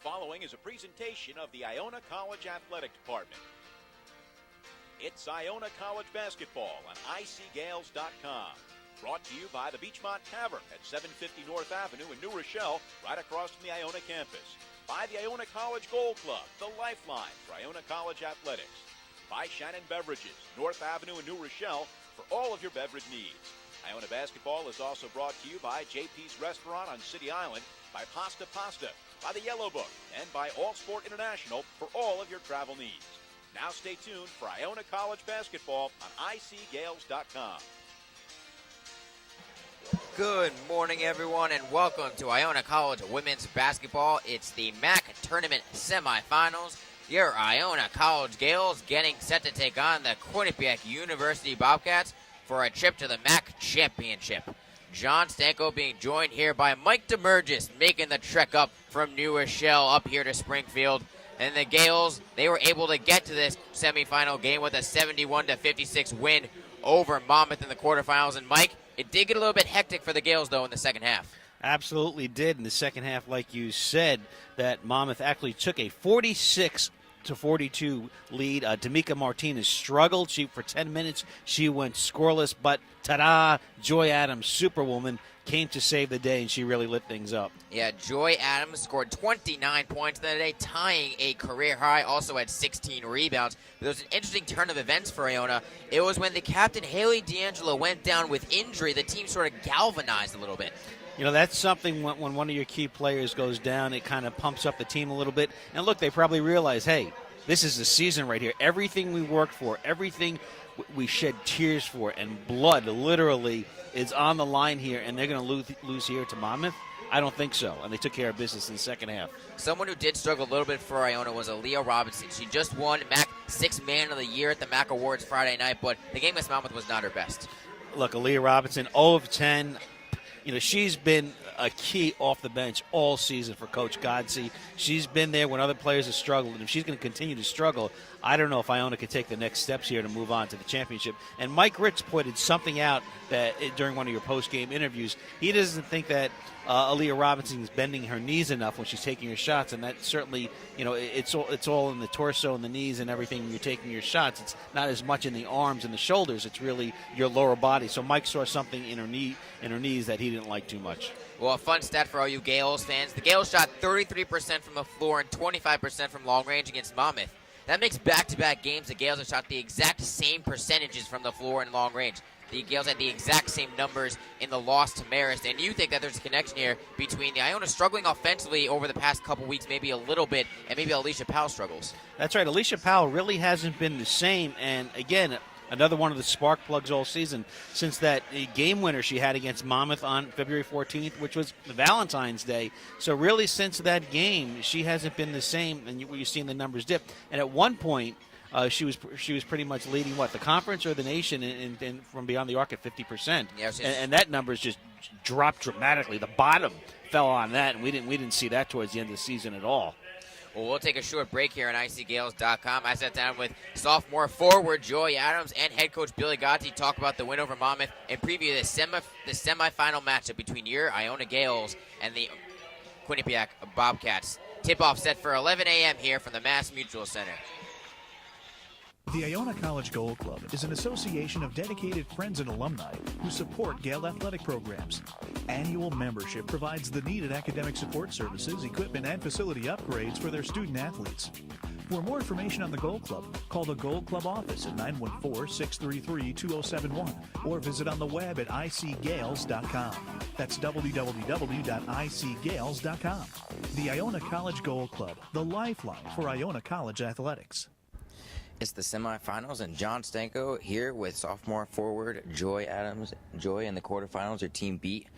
following is a presentation of the Iona College Athletic Department. It's Iona College Basketball on icgales.com. Brought to you by the Beachmont Tavern at 750 North Avenue in New Rochelle, right across from the Iona campus. By the Iona College Goal Club, the lifeline for Iona College athletics. By Shannon Beverages, North Avenue in New Rochelle, for all of your beverage needs. Iona Basketball is also brought to you by JP's Restaurant on City Island, by Pasta, by the Yellow Book, and by All Sport International for all of your travel needs. Now stay tuned for Iona College Basketball on icgales.com. Good morning, everyone, and welcome to Iona College Women's Basketball. It's the MAAC Tournament Semifinals. Your Iona College Gales getting set to take on the Quinnipiac University Bobcats for a trip to the MAAC Championship. John Stanko being joined here by Mike DeMurgis, making the trek up from New Rochelle up here to Springfield. And the Gales, they were able to get to this semifinal game with a 71-56 win over Monmouth in the quarterfinals. And Mike, it did get a little bit hectic for the Gales, though, in the second half. Absolutely did. In the second half, like you said, that Monmouth actually took a 46-42 lead. D'Amica Martinez struggled. For 10 minutes, she went scoreless. But ta-da, Joy Adams, Superwoman, came to save the day, and she really lit things up. Yeah, Joy Adams scored 29 points that day, tying a career high, also had 16 rebounds. But there was an interesting turn of events for Iona. It was when the captain, Haley D'Angelo, went down with injury, the team sort of galvanized a little bit. You know, that's something when one of your key players goes down, it kind of pumps up the team a little bit. And look, they probably realize, hey, this is the season right here. Everything we worked for, everything we shed tears for, and blood literally is on the line here, and they're going to lose here to Monmouth? I don't think so, and they took care of business in the second half. Someone who did struggle a little bit for Iona was Aaliyah Robinson. She just won MAAC 6th Man of the Year at the MAAC Awards Friday night, but the game against Monmouth was not her best. Look, Aaliyah Robinson, 0 of 10. You know, she's been a key off the bench all season for Coach Godsey. She's been there when other players have struggled, and if she's going to continue to struggle, I don't know if Iona can take the next steps here to move on to the championship. And Mike Ritz pointed something out that during one of your post-game interviews. He doesn't think that Aaliyah Robinson is bending her knees enough when she's taking her shots, and that certainly, you know, it's all in the torso and the knees and everything when you're taking your shots. It's not as much in the arms and the shoulders. It's really your lower body. So Mike saw something in her knees that he didn't like too much. Well, a fun stat for all you Gales fans. The Gales shot 33% from the floor and 25% from long range against Monmouth. That makes back-to-back games the Gales have shot the exact same percentages from the floor and long range. The Gales had the exact same numbers in the loss to Marist. And you think that there's a connection here between the Iona struggling offensively over the past couple weeks, maybe a little bit, and maybe Alicia Powell struggles. That's right. Alicia Powell really hasn't been the same. And, again, another one of the spark plugs all season since that game winner she had against Monmouth on February 14th, which was Valentine's Day. So really since that game, she hasn't been the same, and you've seen the numbers dip. And at one point, she was pretty much leading, the conference or the nation in from beyond the arc at 50%. Yeah, and that number's just dropped dramatically. The bottom fell on that, and we didn't see that towards the end of the season at all. Well, we'll take a short break here on icgales.com. I sat down with sophomore forward Joy Adams and head coach Billy Gotti to talk about the win over Monmouth and preview the semifinal matchup between your Iona Gales and the Quinnipiac Bobcats. Tip-off set for 11 a.m. here from the Mass Mutual Center. The Iona College Goal Club is an association of dedicated friends and alumni who support Gale athletic programs. Annual membership provides the needed academic support services, equipment, and facility upgrades for their student athletes. For more information on the Goal Club, call the Goal Club office at 914-633-2071 or visit on the web at icgales.com. That's www.icgales.com. The Iona College Goal Club, the lifeline for Iona College athletics. It's the semifinals, and John Stanko here with sophomore forward Joy Adams. Joy, in the quarterfinals, your team beat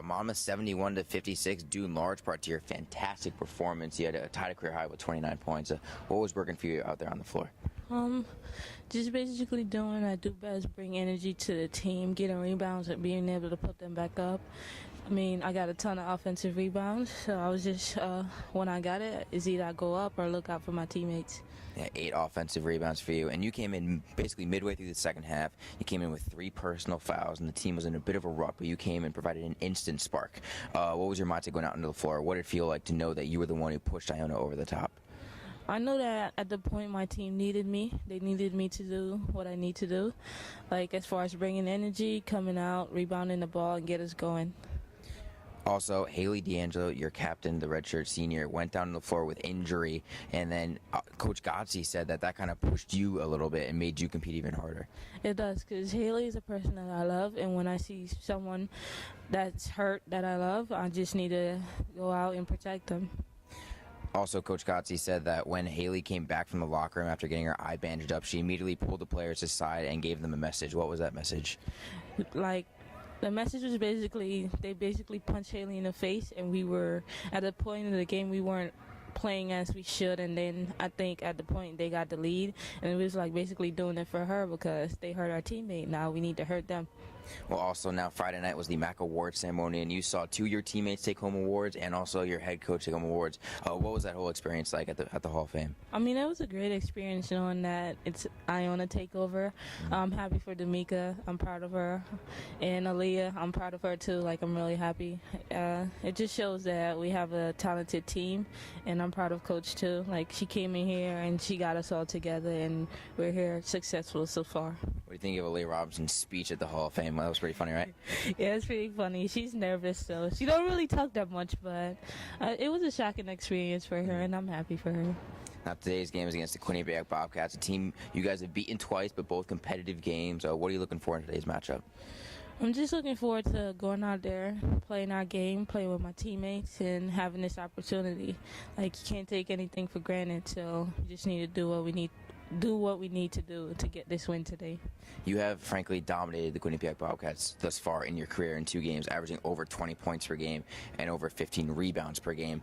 Monmouth 71-56, due in large part to your fantastic performance. You had a tied career high with 29 points. What was working for you out there on the floor? Just basically doing what I do best, bring energy to the team, getting rebounds and being able to put them back up. I mean, I got a ton of offensive rebounds, so I was just, when I got it, it's either I go up or look out for my teammates. Yeah, 8 offensive rebounds for you, and you came in basically midway through the second half. You came in with 3 personal fouls, and the team was in a bit of a rut, but you came and provided an instant spark. What was your mindset going out into the floor? What did it feel like to know that you were the one who pushed Iona over the top? I know that at the point my team needed me. They needed me to do what I need to do, like as far as bringing energy, coming out, rebounding the ball, and get us going. Also, Haley D'Angelo, your captain, the redshirt senior, went down on the floor with injury, and then Coach Godsey said that kind of pushed you a little bit and made you compete even harder. It does, because Haley is a person that I love, and when I see someone that's hurt that I love, I just need to go out and protect them. Also, Coach Godsey said that when Haley came back from the locker room after getting her eye bandaged up, she immediately pulled the players aside and gave them a message. What was that message? The message was they basically punched Haley in the face, and we were, at the point of the game, we weren't playing as we should, and then I think at the point they got the lead, and it was like basically doing it for her because they hurt our teammate. Now we need to hurt them. Well, also now Friday night was the MAAC Awards ceremony, and you saw 2 of your teammates take home awards and also your head coach take home awards. What was that whole experience like at the Hall of Fame? I mean, it was a great experience knowing that it's Iona takeover. I'm happy for D'Amica. I'm proud of her. And Aaliyah, I'm proud of her too. Like, I'm really happy. It just shows that we have a talented team, and I'm proud of Coach too. Like, she came in here and she got us all together, and we're here successful so far. What do you think of Aaliyah Robinson's speech at the Hall of Fame? That was pretty funny, right? Yeah, it's pretty funny. She's nervous, so she don't really talk that much, but it was a shocking experience for her, and I'm happy for her. Now, today's game is against the Quinnipiac Bobcats, a team you guys have beaten twice, but both competitive games. What are you looking for in today's matchup? I'm just looking forward to going out there, playing our game, playing with my teammates, and having this opportunity. Like, you can't take anything for granted, so you just need to do what we need to do to get this win today. You have, frankly, dominated the Quinnipiac Bobcats thus far in your career in 2 games, averaging over 20 points per game and over 15 rebounds per game.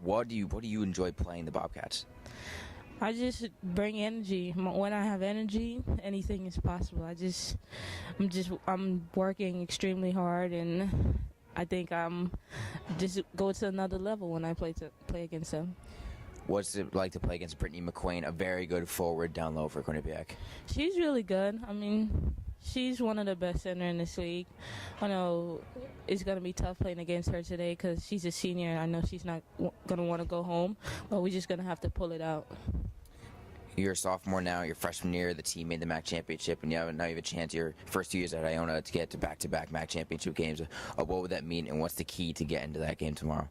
What do you enjoy playing the Bobcats? I just bring energy. When I have energy, anything is possible. I'm working extremely hard, and I think I'm just go to another level when I play against them. What's it like to play against Brittany McQuain, a very good forward down low for Quinnipiac? She's really good. I mean, she's one of the best center in this league. I know it's going to be tough playing against her today because she's a senior, and I know she's not going to want to go home, but we're just going to have to pull it out. You're a sophomore now, your freshman year, the team made the MAAC championship, and now you have a chance your first 2 years at Iona to get to back-to-back MAAC championship games. What would that mean, and what's the key to get into that game tomorrow?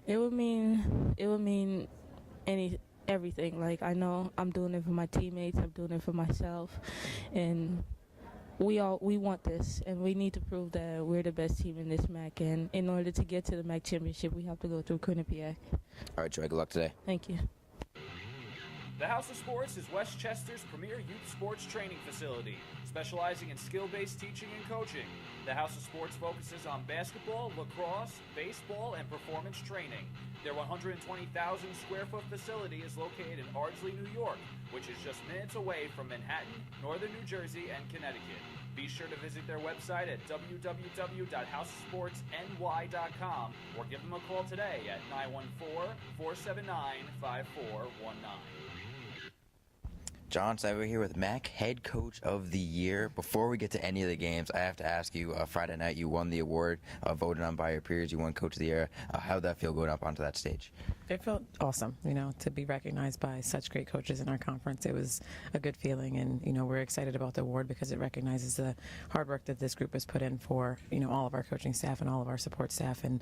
It would mean everything. Like, I know I'm doing it for my teammates, I'm doing it for myself, and we want this, and we need to prove that we're the best team in this MAAC, and in order to get to the MAAC championship, we have to go through Quinnipiac. All right, Joy, good luck today. Thank you. The House of Sports is Westchester's premier youth sports training facility, specializing in skill-based teaching and coaching. The House of Sports focuses on basketball, lacrosse, baseball, and performance training. Their 120,000 square foot facility is located in Ardsley, New York, which is just minutes away from Manhattan, Northern New Jersey, and Connecticut. Be sure to visit their website at www.houseofsportsny.com or give them a call today at 914-479-5419. John Cyber here with MAAC Head Coach of the Year. Before we get to any of the games, I have to ask you, Friday night you won the award, voted on by your peers. You won Coach of the Year. How did that feel going up onto that stage? It felt awesome, to be recognized by such great coaches in our conference. It was a good feeling, and, we're excited about the award because it recognizes the hard work that this group has put in for, all of our coaching staff and all of our support staff and,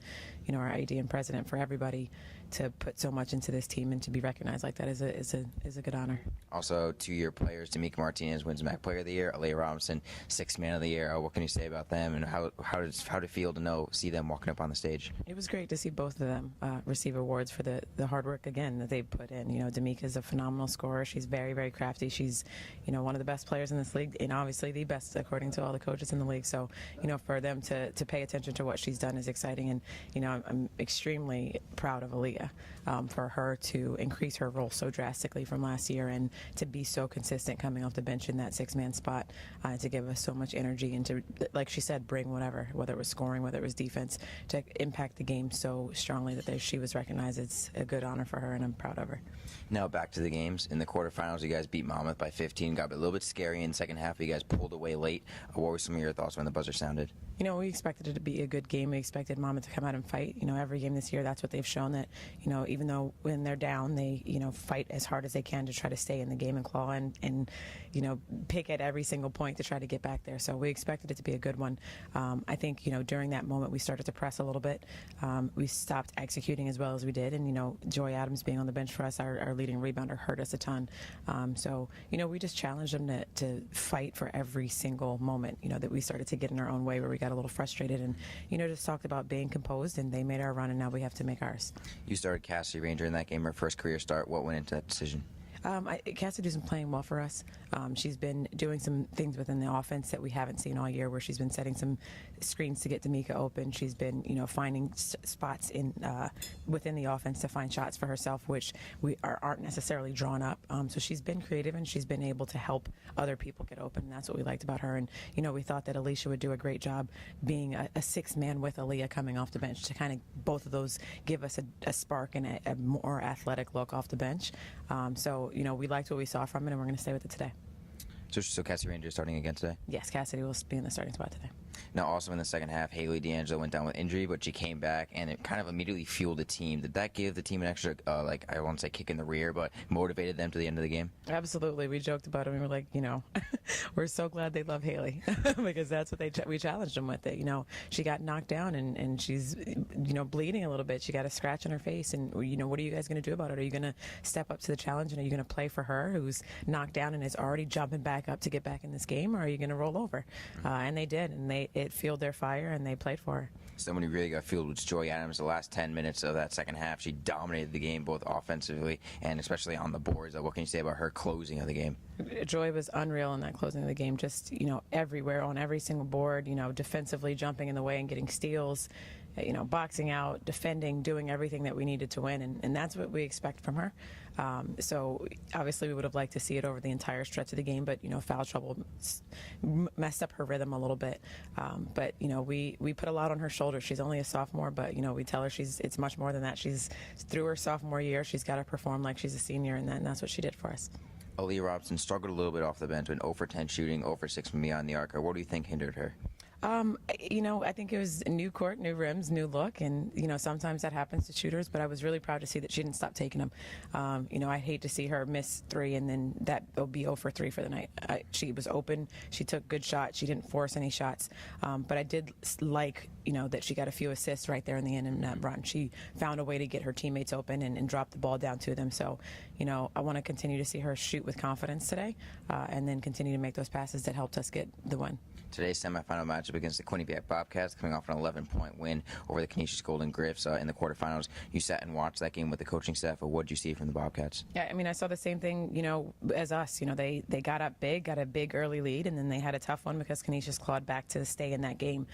our AD and president, for everybody to put so much into this team and to be recognized like that is a good honor. Also, 2-year players, D'Amica Martinez wins MAAC Player of the Year, Aaliyah Robinson, 6th Man of the Year. What can you say about them, and how did it feel to see them walking up on the stage? It was great to see both of them receive awards for the the hard work again that they put in. D'Amica's a phenomenal scorer. She's very, very crafty. She's, one of the best players in this league, and obviously the best according to all the coaches in the league. So, for them to pay attention to what she's done is exciting. And, I'm extremely proud of Aaliyah for her to increase her role so drastically from last year and to be so consistent coming off the bench in that six-man spot, to give us so much energy and to, like she said, bring whether it was scoring, whether it was defense, to impact the game so strongly that she was recognized. It's a good honor for her, and I'm proud of her. Now back to the games. In the quarterfinals, you guys beat Monmouth by 15. Got a little bit scary in the second half. You guys pulled away late. What were some of your thoughts when the buzzer sounded? We expected it to be a good game. We expected Monmouth to come out and fight. Every game this year, that's what they've shown, that, even though when they're down, they, fight as hard as they can to try to stay in the game and claw and pick at every single point to try to get back there. So we expected it to be a good one. I think, during that moment, we started to press a little bit. We stopped executing as well as we did. And, Joy Adams being on the bench for us, our leading rebounder, hurt us a ton. So, we just challenged them to fight for every single moment, that we started to get in our own way where we got a little frustrated and, just talked about being composed, and they made our run, and now we have to make ours. You started Cassidy Ranger in that game, her first career start. What went into that decision? Cassidy's been playing well for us. She's been doing some things within the offense that we haven't seen all year, where she's been setting some screens to get D'Amica open. She's been, finding spots in within the offense to find shots for herself, which aren't necessarily drawn up. So she's been creative, and she's been able to help other people get open, and that's what we liked about her. And, we thought that Alicia would do a great job being a six-man with Aaliyah coming off the bench to kind of both of those give us a spark and a more athletic look off the bench. So, we liked what we saw from it, and we're going to stay with it today. So Cassidy Ranger starting again today? Yes, Cassidy will be in the starting spot today. Now, also in the second half, Haley D'Angelo went down with injury, but she came back, and it kind of immediately fueled the team. Did that give the team an extra, I won't say kick in the rear, but motivated them to the end of the game? Absolutely. We joked about it. We were like, we're so glad they love Haley because that's what we challenged them with it. She got knocked down, and she's, bleeding a little bit. She got a scratch on her face, and, what are you guys going to do about it? Are you going to step up to the challenge, and are you going to play for her, who's knocked down and is already jumping back up to get back in this game, or are you going to roll over? And they did, and it fueled their fire, and they played for her. Someone who really got fueled was Joy Adams. The last 10 minutes of that second half, she dominated the game both offensively and especially on the boards. What can you say about her closing of the game? Joy was unreal in that closing of the game, just, everywhere, on every single board, defensively jumping in the way and getting steals, boxing out, defending, doing everything that we needed to win, and that's what we expect from her. So obviously we would have liked to see it over the entire stretch of the game, but foul trouble messed up her rhythm a little bit. But we put a lot on her shoulders. She's only a sophomore, but we tell her it's much more than that. She's through her sophomore year. She's got to perform like she's a senior, and that's what she did for us. Aaliyah Robinson struggled a little bit off the bench, went 0 for 10 shooting, 0 for 6 from beyond the arc. What do you think hindered her? I think it was a new court, new rims, new look, and sometimes that happens to shooters. But I was really proud to see that she didn't stop taking them. I'd hate to see her miss 3 and then that will be 0 for 3 for the night. She was open. She took good shots. She didn't force any shots. But I did like that she got a few assists right there in the end in that run. She found a way to get her teammates open and drop the ball down to them. So I want to continue to see her shoot with confidence today, and then continue to make those passes that helped us get the win. Today's semifinal matchup against the Quinnipiac Bobcats, coming off an 11-point win over the Canisius Golden Griffs in the quarterfinals. You sat and watched that game with the coaching staff. What did you see from the Bobcats? Yeah, I saw the same thing, as us. They got up big, got a big early lead, and then they had a tough one because Canisius clawed back to stay in that game.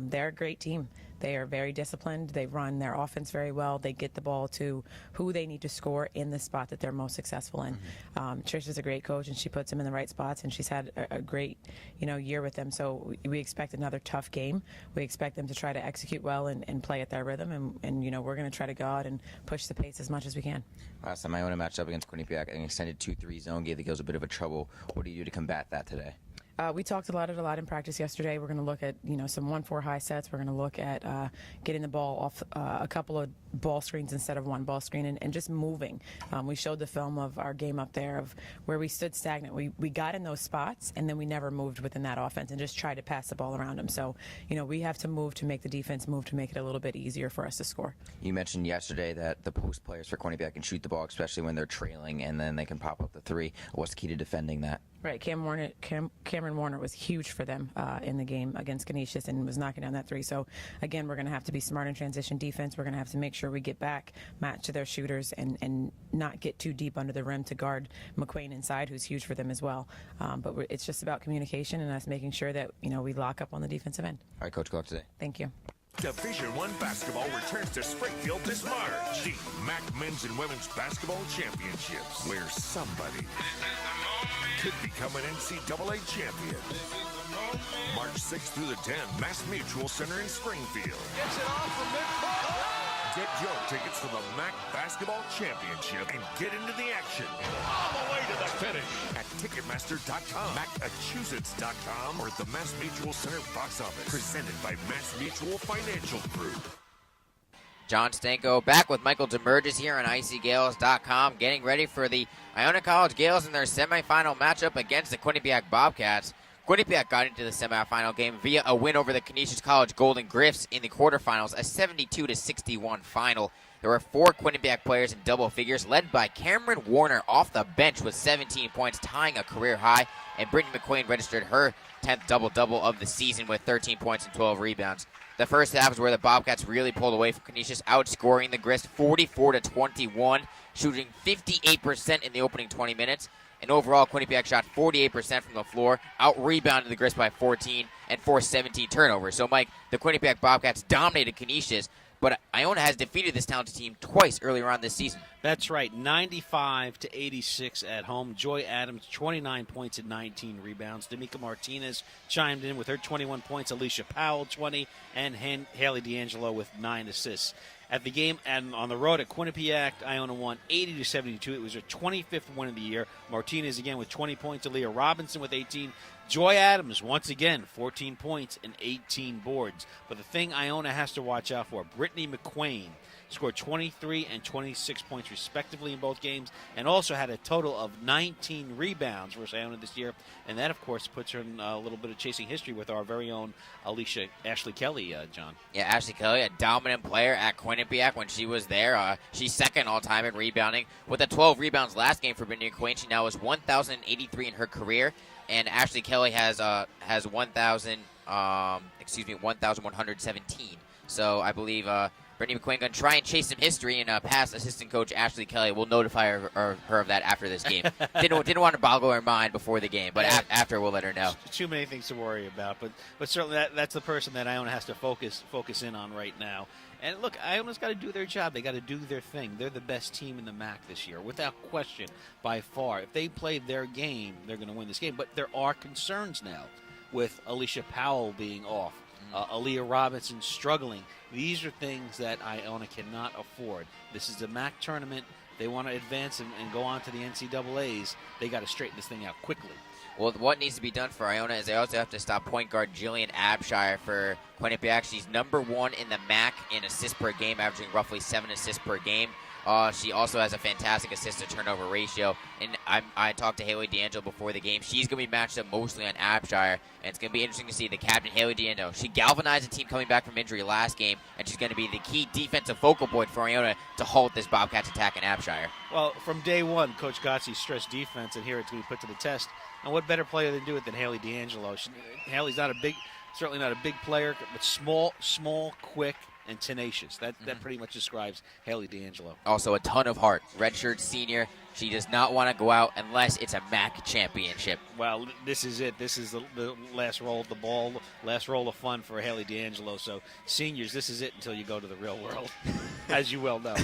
They're a great team. They are very disciplined. They run their offense very well. They get the ball to who they need to score in the spot that they're most successful in. Trish is a great coach, and she puts them in the right spots, and she's had a great, year with them. So we expect another tough game. We expect them to try to execute well and play at their rhythm, and we're going to try to go out and push the pace as much as we can. Last time Iona matched up against Quinnipiac, an extended 2-3 zone gave the girls a bit of a trouble. What do you do to combat that today? We talked about it a lot in practice yesterday. We're going to look at, some 1-4 high sets. We're going to look at getting the ball off a couple of ball screens instead of one ball screen and just moving. We showed the film of our game up there of where we stood stagnant. We got in those spots, and then we never moved within that offense and just tried to pass the ball around them. So, we have to move to make the defense move to make it a little bit easier for us to score. You mentioned yesterday that the post players for Quinnipiac can shoot the ball, especially when they're trailing, and then they can pop up the 3. What's the key to defending that? Right, Cameron Warner was huge for them in the game against Canisius and was knocking down that three. So, again, we're going to have to be smart in transition defense. We're going to have to make sure we get back, match to their shooters, and not get too deep under the rim to guard McQueen inside, who's huge for them as well. But it's just about communication and us making sure that, we lock up on the defensive end. All right, Coach, good luck today. Thank you. Division I basketball returns to Springfield this March. The MAAC Men's and Women's Basketball Championships, where somebody could become an NCAA champion. March 6th through the 10th, Mass Mutual Center in Springfield. Gets it off from midcourt. Get your tickets for the MAAC Basketball Championship and get into the action All the way to the finish. at Ticketmaster.com, MAACachusets.com, or at the Mass Mutual Center box office. Presented by Mass Mutual Financial Group. John Stanko back with Michael Demerges here on ICGales.com, getting ready for the Iona College Gales in their semifinal matchup against the Quinnipiac Bobcats. Quinnipiac got into the semifinal game via a win over the Canisius College Golden Griffs in the quarterfinals, a 72-61 final. There were 4 Quinnipiac players in double figures, led by Cameron Warner off the bench with 17 points, tying a career high, and Brittany McQueen registered her 10th double-double of the season with 13 points and 12 rebounds. The first half is where the Bobcats really pulled away from Canisius, outscoring the Griffs 44-21, shooting 58% in the opening 20 minutes. And overall, Quinnipiac shot 48% from the floor, out-rebounded the Griffs by 14, and forced 17 turnovers. So, Mike, the Quinnipiac Bobcats dominated Canisius, but Iona has defeated this talented team twice earlier on this season. That's right, 95-86 at home. Joy Adams, 29 points and 19 rebounds. D'Amica Martinez chimed in with her 21 points. Alicia Powell, 20, and Haley D'Angelo with 9 assists. At the game and on the road at Quinnipiac, Iona won 80-72. It was her 25th win of the year. Martinez again with 20 points. Aaliyah Robinson with 18. Joy Adams, once again, 14 points and 18 boards. But the thing Iona has to watch out for, Brittany McQueen scored 23 and 26 points respectively in both games, and also had a total of 19 rebounds for Iona this year. And that, of course, puts her in a little bit of chasing history with our very own Ashley Kelly, John. Yeah, Ashley Kelly, a dominant player at Quinnipiac when she was there. She's second all-time in rebounding. With the 12 rebounds last game for Brittany McQueen, she now has 1,083 in her career. And Ashley Kelly has 1,117. So I believe Brittany McQueen going to try and chase some history, and past assistant coach Ashley Kelly will notify her of that after this game. Didn't want to boggle her mind before the game, but after we'll let her know. Too many things to worry about, but certainly that's the person that Iona has to focus in on right now. And look, Iona's got to do their job. They got to do their thing. They're the best team in the MAAC this year, without question, by far. If they play their game, they're going to win this game. But there are concerns now with Alicia Powell being off, Aaliyah Robinson struggling. These are things that Iona cannot afford. This is a MAAC tournament. They want to advance and go on to the NCAAs. They got to straighten this thing out quickly. Well, what needs to be done for Iona is they also have to stop point guard Jillian Abshire for Quinnipiac. She's number 1 in the MAAC in assists per game, averaging roughly 7 assists per game. She also has a fantastic assist-to-turnover ratio. And I talked to Haley D'Angelo before the game. She's going to be matched up mostly on Abshire, and it's going to be interesting to see the captain, Haley D'Angelo. She galvanized the team coming back from injury last game, and she's going to be the key defensive focal point for Iona to halt this Bobcats attack in Abshire. Well, from day one, Coach Gotzi stressed defense, and here it's going to be put to the test. And what better player to do it than Haley D'Angelo? Haley's certainly not a big player, but small, quick, and tenacious. That pretty much describes Haley D'Angelo. Also a ton of heart. Redshirt senior. She does not want to go out unless it's a MAAC championship. Well, this is it. This is the last roll of the ball, last roll of fun for Haley D'Angelo. So, seniors, this is it until you go to the real world, as you well know.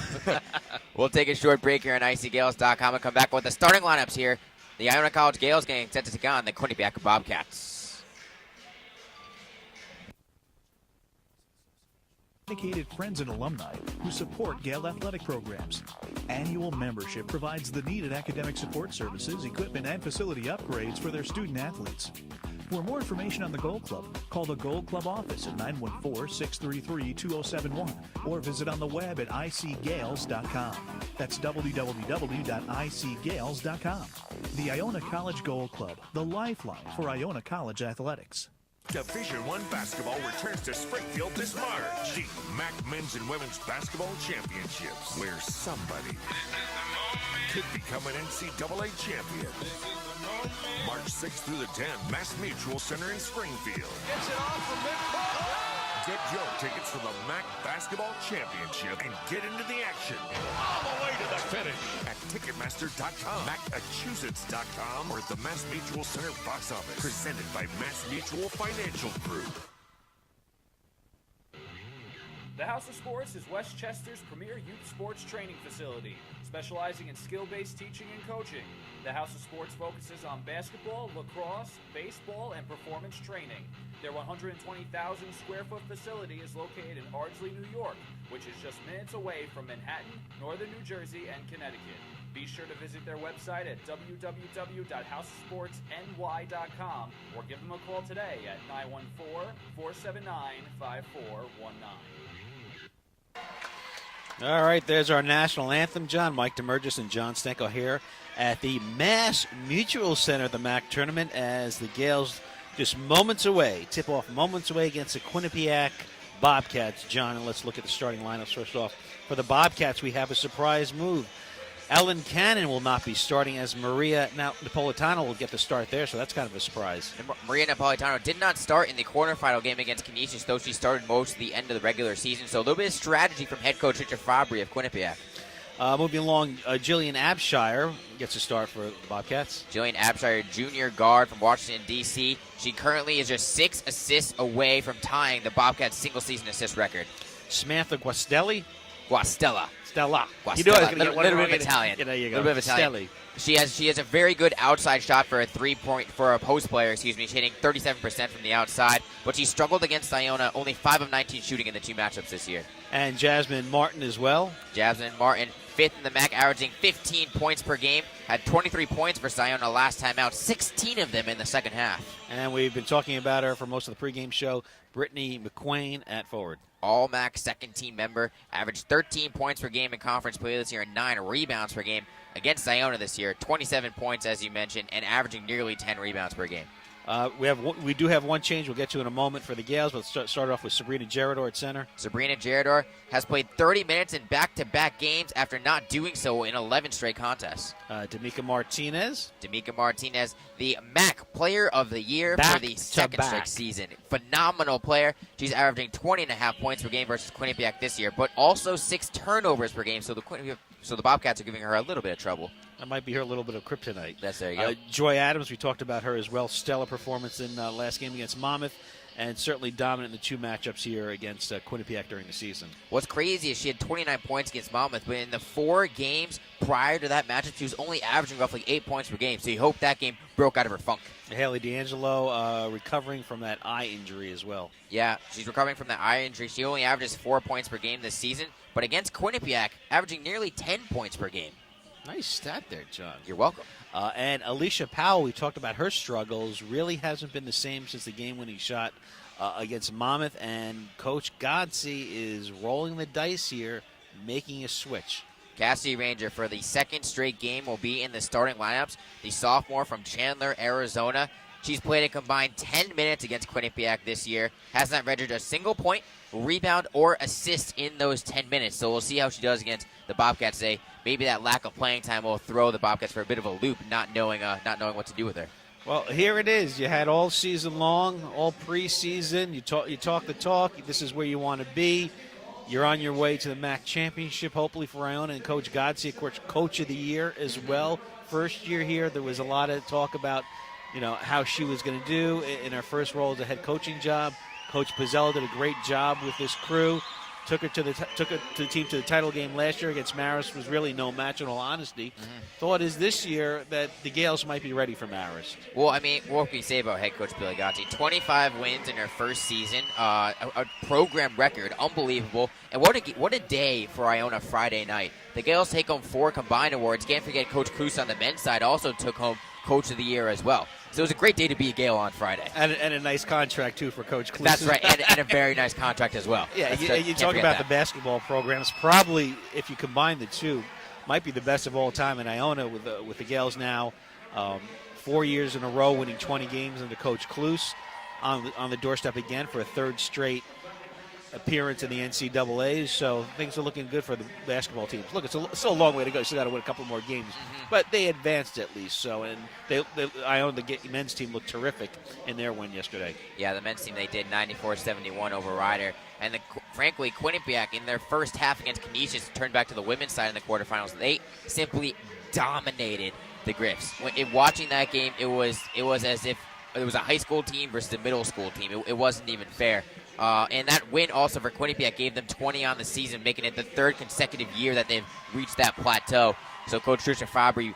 We'll take a short break here on ICGales.com and come back with the starting lineups here. The Iona College Gales getting set to take on the Quinnipiac Bobcats. Dedicated friends and alumni who support Gale athletic programs. Annual membership provides the needed academic support services, equipment, and facility upgrades for their student athletes. For more information on the Gold Club, call the Gold Club office at 914-633-2071 or visit on the web at icgales.com. That's www.icgales.com. The Iona College Gold Club, the lifeline for Iona College athletics. Division I basketball returns to Springfield this March. The MAAC Men's and Women's Basketball Championships, where somebody could become an NCAA champion. March 6th through the 10th, Mass Mutual Center in Springfield. Gets it off from midcourt. Get your tickets for the MAAC Basketball Championship and get into the action All the way to the finish. at Ticketmaster.com, Massachusetts.com, or at the Mass Mutual Center box office. Presented by Mass Mutual Financial Group. The House of Sports is Westchester's premier youth sports training facility, specializing in skill-based teaching and coaching. The House of Sports focuses on basketball, lacrosse, baseball, and performance training. Their 120,000 square foot facility is located in Ardsley, New York, which is just minutes away from Manhattan, northern New Jersey, and Connecticut. Be sure to visit their website at www.houseofsportsny.com or give them a call today at 914-479-5419. All right, there's our national anthem, John. Mike DeMurgis and John Stenko here at the Mass Mutual Center, the MAAC tournament, as the Gales just moments away, tip-off moments away against the Quinnipiac Bobcats. John, and let's look at the starting lineups first off. For the Bobcats, we have a surprise move. Ellen Cannon will not be starting, as Maria Napolitano will get the start there, so that's kind of a surprise. And Maria Napolitano did not start in the quarterfinal game against Canisius, though she started most of the end of the regular season, so a little bit of strategy from head coach Richard Fabry of Quinnipiac. Moving along, Jillian Abshire gets a start for the Bobcats. Jillian Abshire, junior guard from Washington, D.C. She currently is just 6 assists away from tying the Bobcats' single-season assist record. Samantha Guastella. Stella. You know I was a going to get little bit of Italian. There you go. A little bit of Italian. She has a very good outside shot for a post player. She's hitting 37% from the outside, but she struggled against Iona. Only 5 of 19 shooting in the two matchups this year. And Jasmine Martin as well. Jasmine Martin, 5th in the MAAC, averaging 15 points per game. Had 23 points for Iona last time out, 16 of them in the second half. And we've been talking about her for most of the pregame show, Brittany McQuain at forward. All MAAC second-team member, averaged 13 points per game in conference play this year and 9 rebounds per game against Iona this year. 27 points, as you mentioned, and averaging nearly 10 rebounds per game. We do have one change we'll get to in a moment for the Gales. Let's start off with Sabrina Gerador at center. Sabrina Gerador has played 30 minutes in back-to-back games after not doing so in 11 straight contests. D'Amica Martinez, the MAAC Player of the Year for the second straight season. Phenomenal player. She's averaging 20.5 points per game versus Quinnipiac this year, but also 6 turnovers per game, so the Bobcats are giving her a little bit of trouble. That might be her little bit of kryptonite. There you go. Joy Adams, we talked about her as well. Stellar performance in last game against Monmouth, and certainly dominant in the 2 matchups here against Quinnipiac during the season. What's crazy is she had 29 points against Monmouth, but in the 4 games prior to that matchup, she was only averaging roughly 8 points per game. So you hope that game broke out of her funk. Haley D'Angelo recovering from that eye injury as well. Yeah, she's recovering from that eye injury. She only averages 4 points per game this season, but against Quinnipiac, averaging nearly 10 points per game. Nice stat there, John. You're welcome. And Alicia Powell, we talked about her struggles, really hasn't been the same since the game-winning shot against Monmouth. And Coach Godsey is rolling the dice here, making a switch. Cassie Ranger, for the second straight game, will be in the starting lineups. The sophomore from Chandler, Arizona. She's played a combined 10 minutes against Quinnipiac this year. Has not registered a single point, rebound, or assist in those 10 minutes. So we'll see how she does against the Bobcats today. Maybe that lack of playing time will throw the Bobcats for a bit of a loop, not knowing what to do with her. Well, here it is. You had all season long, all preseason. You talk the talk. This is where you want to be. You're on your way to the MAAC championship, hopefully for Iona and Coach Godsey, of course, Coach of the Year as well. First year here, there was a lot of talk about, how she was going to do in her first role as a head coaching job. Coach Pizzello did a great job with this crew. Took the team to the title game last year against Marist. Was really no match in all honesty. Thought is this year that the Gales might be ready for Marist. Well, I mean, what can we say about head coach Billy Godsey? 25 wins in her first season, a program record, unbelievable. And what a day for Iona Friday night. The Gales take home 4 combined awards. Can't forget Coach Cruz on the men's side also took home Coach of the Year as well. So it was a great day to be a Gale on Friday. And a nice contract, too, for Coach Kluse. That's right, and a very nice contract as well. Yeah, you talk about the basketball programs. Probably, if you combine the two, might be the best of all time in Iona with the Gales now. 4 years in a row winning 20 games under Coach Kluse. On the doorstep again for a third straight appearance in the NCAAs, so things are looking good for the basketball teams. Look, it's still a long way to go. Still got to win a couple more games, but they advanced at least. So, and I own the men's team looked terrific in their win yesterday. Yeah, the men's team, they did 94-71 over Ryder. And frankly, Quinnipiac in their first half against Canisius turned back to the women's side in the quarterfinals. They simply dominated the Griffs. Watching that game, it was as if it was a high school team versus a middle school team. It wasn't even fair. And that win also for Quinnipiac gave them 20 on the season, making it the third consecutive year that they've reached that plateau. So Coach Trisha Fabry,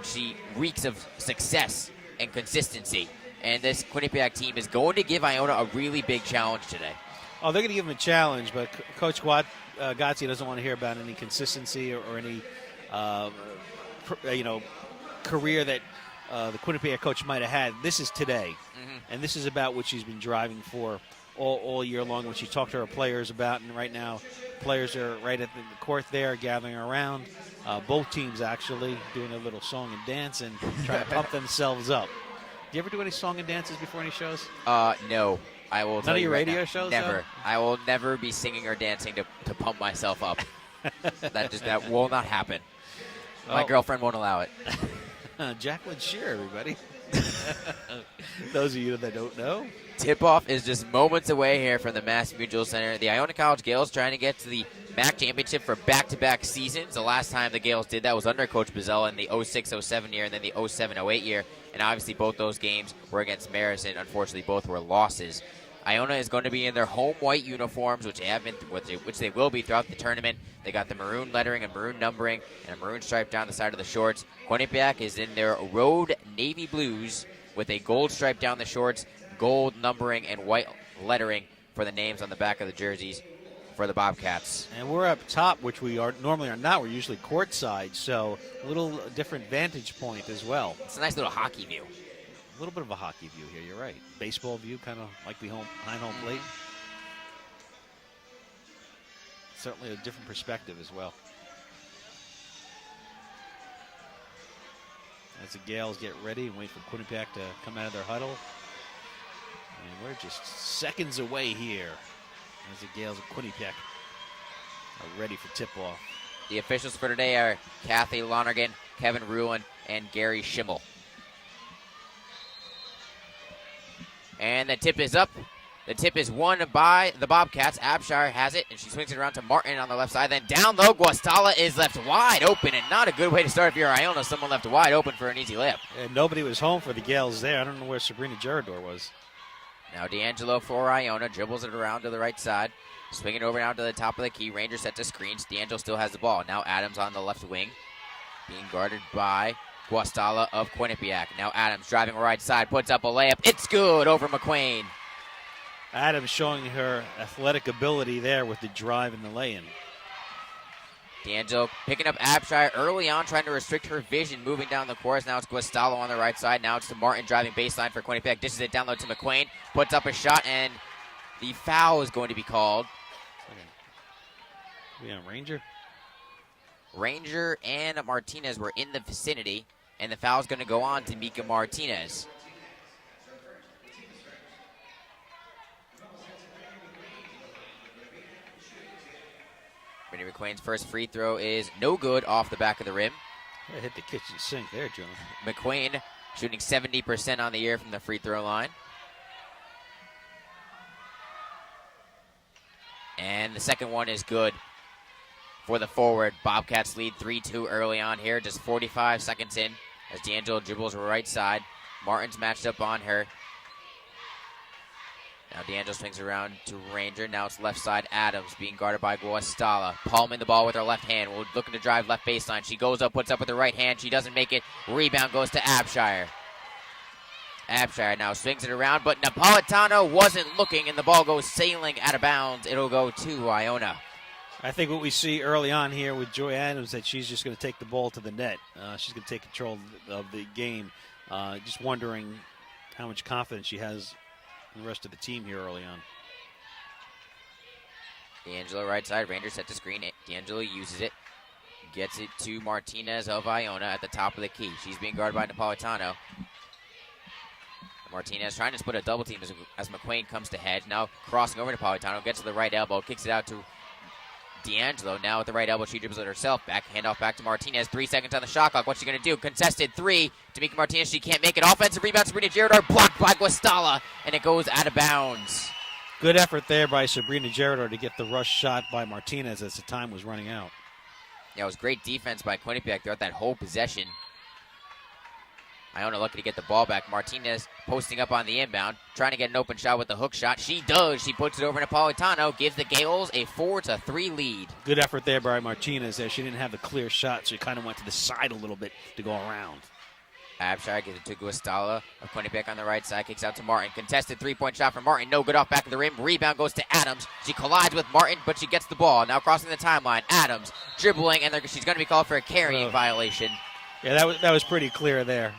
she reeks of success and consistency. And this Quinnipiac team is going to give Iona a really big challenge today. Oh, they're going to give them a challenge, but Coach Gotzi doesn't want to hear about any consistency or any, career that the Quinnipiac coach might have had. This is today, and this is about what she's been driving for all year long, when she talked to her players about. And right now, players are right at the court there, gathering around. Both teams actually doing a little song and dance and trying to pump themselves up. Do you ever do any song and dances before any shows? No. I will None of your radio now, shows? Never. Though? I will never be singing or dancing to pump myself up. that will not happen. My girlfriend won't allow it. Jacqueline Shearer, everybody. Those of you that don't know. Tip-off is just moments away here from the Mass Mutual Center. The Iona College Gales trying to get to the MAAC championship for back-to-back seasons. The last time the Gales did that was under Coach Bizzell in the 06-07 year and then the 07-08 year. And obviously both those games were against Marist. Unfortunately, both were losses. Iona is going to be in their home white uniforms, which they will be throughout the tournament. They got the maroon lettering and maroon numbering and a maroon stripe down the side of the shorts. Quinnipiac is in their road navy blues with a gold stripe down the shorts, gold numbering, and white lettering for the names on the back of the jerseys for the Bobcats. And we're up top, which we normally are not. We're usually courtside, so a little different vantage point as well. It's a nice little hockey view. A little bit of a hockey view here, you're right. Baseball view, kind of like behind home plate. Certainly a different perspective as well. As the Gales get ready and wait for Quinnipiac to come out of their huddle. And we're just seconds away here as the Gales of Quinnipiac are ready for tip-off. The officials for today are Kathy Lonergan, Kevin Ruin, and Gary Schimmel. And the tip is up. The tip is won by the Bobcats. Abshire has it, and she swings it around to Martin on the left side. Then down low, Guastalla is left wide open, and not a good way to start if you're Iona. Someone left wide open for an easy layup. And nobody was home for the Gales there. I don't know where Sabrina Gerador was. Now D'Angelo for Iona dribbles it around to the right side. Swinging over now to the top of the key. Rangers set to screens. D'Angelo still has the ball. Now Adams on the left wing, being guarded by Guastalla of Quinnipiac. Now Adams driving right side, puts up a layup. It's good over McQuain. Adams showing her athletic ability there with the drive and the lay-in. D'Angelo picking up Abshire early on, trying to restrict her vision, moving down the course. Now it's Guastalla on the right side. Now it's to Martin driving baseline for Quinnipiac. Dishes it down low to McQuain. Puts up a shot, and the foul is going to be called. Yeah, Ranger? Ranger and Martinez were in the vicinity, and the foul is going to go on to Mika Martinez. Brittany McQuain's first free throw is no good off the back of the rim. Yeah, hit the kitchen sink there, John. McQuain shooting 70% on the year from the free throw line. And the second one is good for the forward. Bobcats lead 3-2 early on here, just 45 seconds in as D'Angelo dribbles right side. Martin's matched up on her. Now D'Angelo swings around to Ranger. Now it's left side Adams being guarded by Guastalla. Palming the ball with her left hand. Looking to drive left baseline. She goes up, puts up with her right hand. She doesn't make it. Rebound goes to Abshire. Abshire now swings it around, but Napolitano wasn't looking, and the ball goes sailing out of bounds. It'll go to Iona. I think what we see early on here with Joy Adams, that she's just going to take the ball to the net. She's going to take control of the game. Just wondering how much confidence she has in the rest of the team here early on. D'Angelo right side. Rangers set to screen. D'Angelo uses it. Gets it to Martinez of Iona at the top of the key. She's being guarded by Napolitano. Martinez trying to split a double team as McQuain comes to head. Now crossing over to Politano, gets to the right elbow, kicks it out to D'Angelo. Now with the right elbow, she dribbles it herself. Back handoff back to Martinez. 3 seconds on the shot clock. What's she going to do? Contested three. Tamika Martinez, she can't make it. Offensive rebound, Sabrina Girador, blocked by Guastalla, and it goes out of bounds. Good effort there by Sabrina Girador to get the rush shot by Martinez as the time was running out. Yeah, it was great defense by Quinnipiac throughout that whole possession. Iona lucky to get the ball back. Martinez posting up on the inbound, trying to get an open shot with the hook shot. She does. She puts it over Napolitano, gives the Gales a 4-3 lead. Good effort there by Martinez there. She didn't have the clear shot, so she kind of went to the side a little bit to go around. Abshire gives it to Guastalla of Quinnipiac on the right side, kicks out to Martin. Contested three-point shot from Martin. No good off back of the rim. Rebound goes to Adams. She collides with Martin, but she gets the ball. Now crossing the timeline. Adams dribbling, and she's going to be called for a carrying violation. Yeah, that was pretty clear there.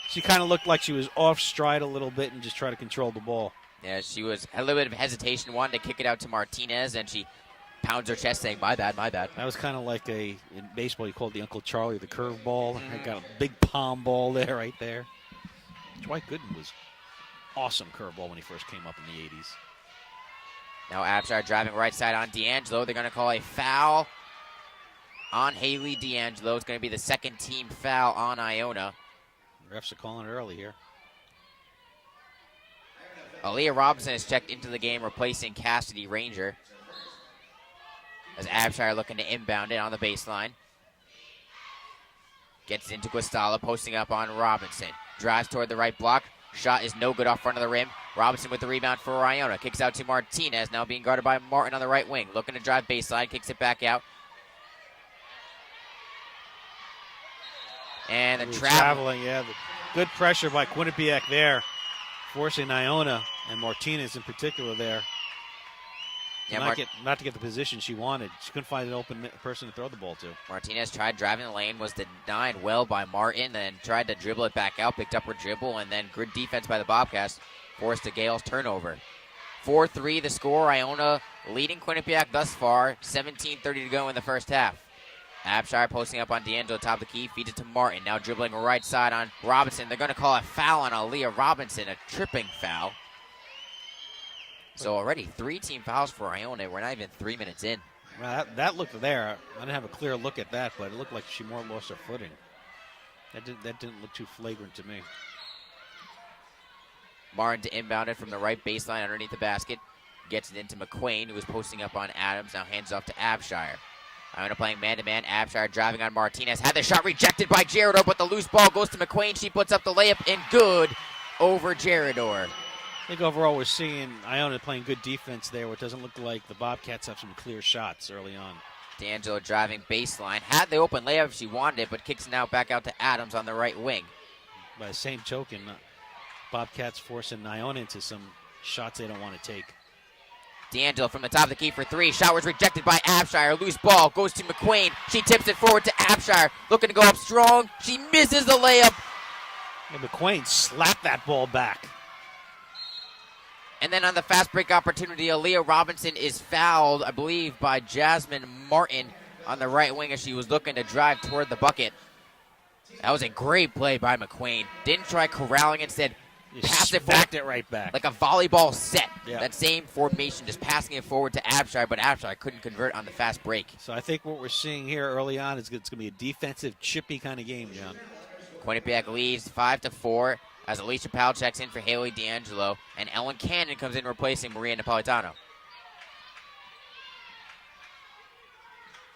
She kind of looked like she was off stride a little bit and just tried to control the ball. Yeah, she had a little bit of hesitation, wanted to kick it out to Martinez, and she pounds her chest saying, my bad, my bad. That was kind of like in baseball, you called the Uncle Charlie the curve ball. Mm-hmm. Got a big palm ball there, right there. Dwight Gooden was awesome curveball when he first came up in the 80s. Now Abshire driving right side on D'Angelo. They're going to call a foul on Haley D'Angelo. It's going to be the second team foul on Iona. Refs are calling it early here. Aaliyah Robinson is checked into the game, replacing Cassidy Ranger. As Abshire looking to inbound it on the baseline. Gets into Guastalla, posting up on Robinson. Drives toward the right block. Shot is no good off front of the rim. Robinson with the rebound for Iona. Kicks out to Martinez, now being guarded by Martin on the right wing. Looking to drive baseline, kicks it back out. And the traveling, yeah. Good pressure by Quinnipiac there, forcing Iona and Martinez in particular there. Yeah, not to get the position she wanted. She couldn't find an open person to throw the ball to. Martinez tried driving the lane, was denied well by Martin, then tried to dribble it back out, picked up her dribble, and then good defense by the Bobcats forced a Gales turnover. 4-3 the score. Iona leading Quinnipiac thus far. 17:30 to go in the first half. Abshire posting up on D'Angelo, top of the key, feeds it to Martin. Now dribbling right side on Robinson. They're going to call a foul on Aaliyah Robinson, a tripping foul. So already 3 team fouls for Iona. We're not even 3 minutes in. Well, that looked there. I didn't have a clear look at that, but it looked like she more lost her footing. That didn't look too flagrant to me. Martin to inbound it from the right baseline underneath the basket. Gets it into McQuain, who is posting up on Adams. Now hands off to Abshire. Iona playing man-to-man. Abshire driving on Martinez. Had the shot rejected by Girador, but the loose ball goes to McQuain. She puts up the layup and good over Girador. I think overall we're seeing Iona playing good defense there, where it doesn't look like the Bobcats have some clear shots early on. D'Angelo driving baseline. Had the open layup if she wanted it, but kicks it now back out to Adams on the right wing. By the same token, Bobcats forcing Iona into some shots they don't want to take. D'Angelo from the top of the key for 3. Shot was rejected by Abshire. Loose ball goes to McQuain. She tips it forward to Abshire. Looking to go up strong. She misses the layup. And McQuain slapped that ball back. And then on the fast break opportunity, Aaliyah Robinson is fouled, I believe, by Jasmine Martin on the right wing as she was looking to drive toward the bucket. That was a great play by McQuain. Didn't try corralling, instead passed it back, right back like a volleyball set. Yeah. That same formation, just passing it forward to Abshire, but Abshire couldn't convert on the fast break. So I think what we're seeing here early on is it's going to be a defensive, chippy kind of game, John. Quinnipiac leads 5-4 as Alicia Powell checks in for Haley D'Angelo, and Ellen Cannon comes in replacing Maria Napolitano.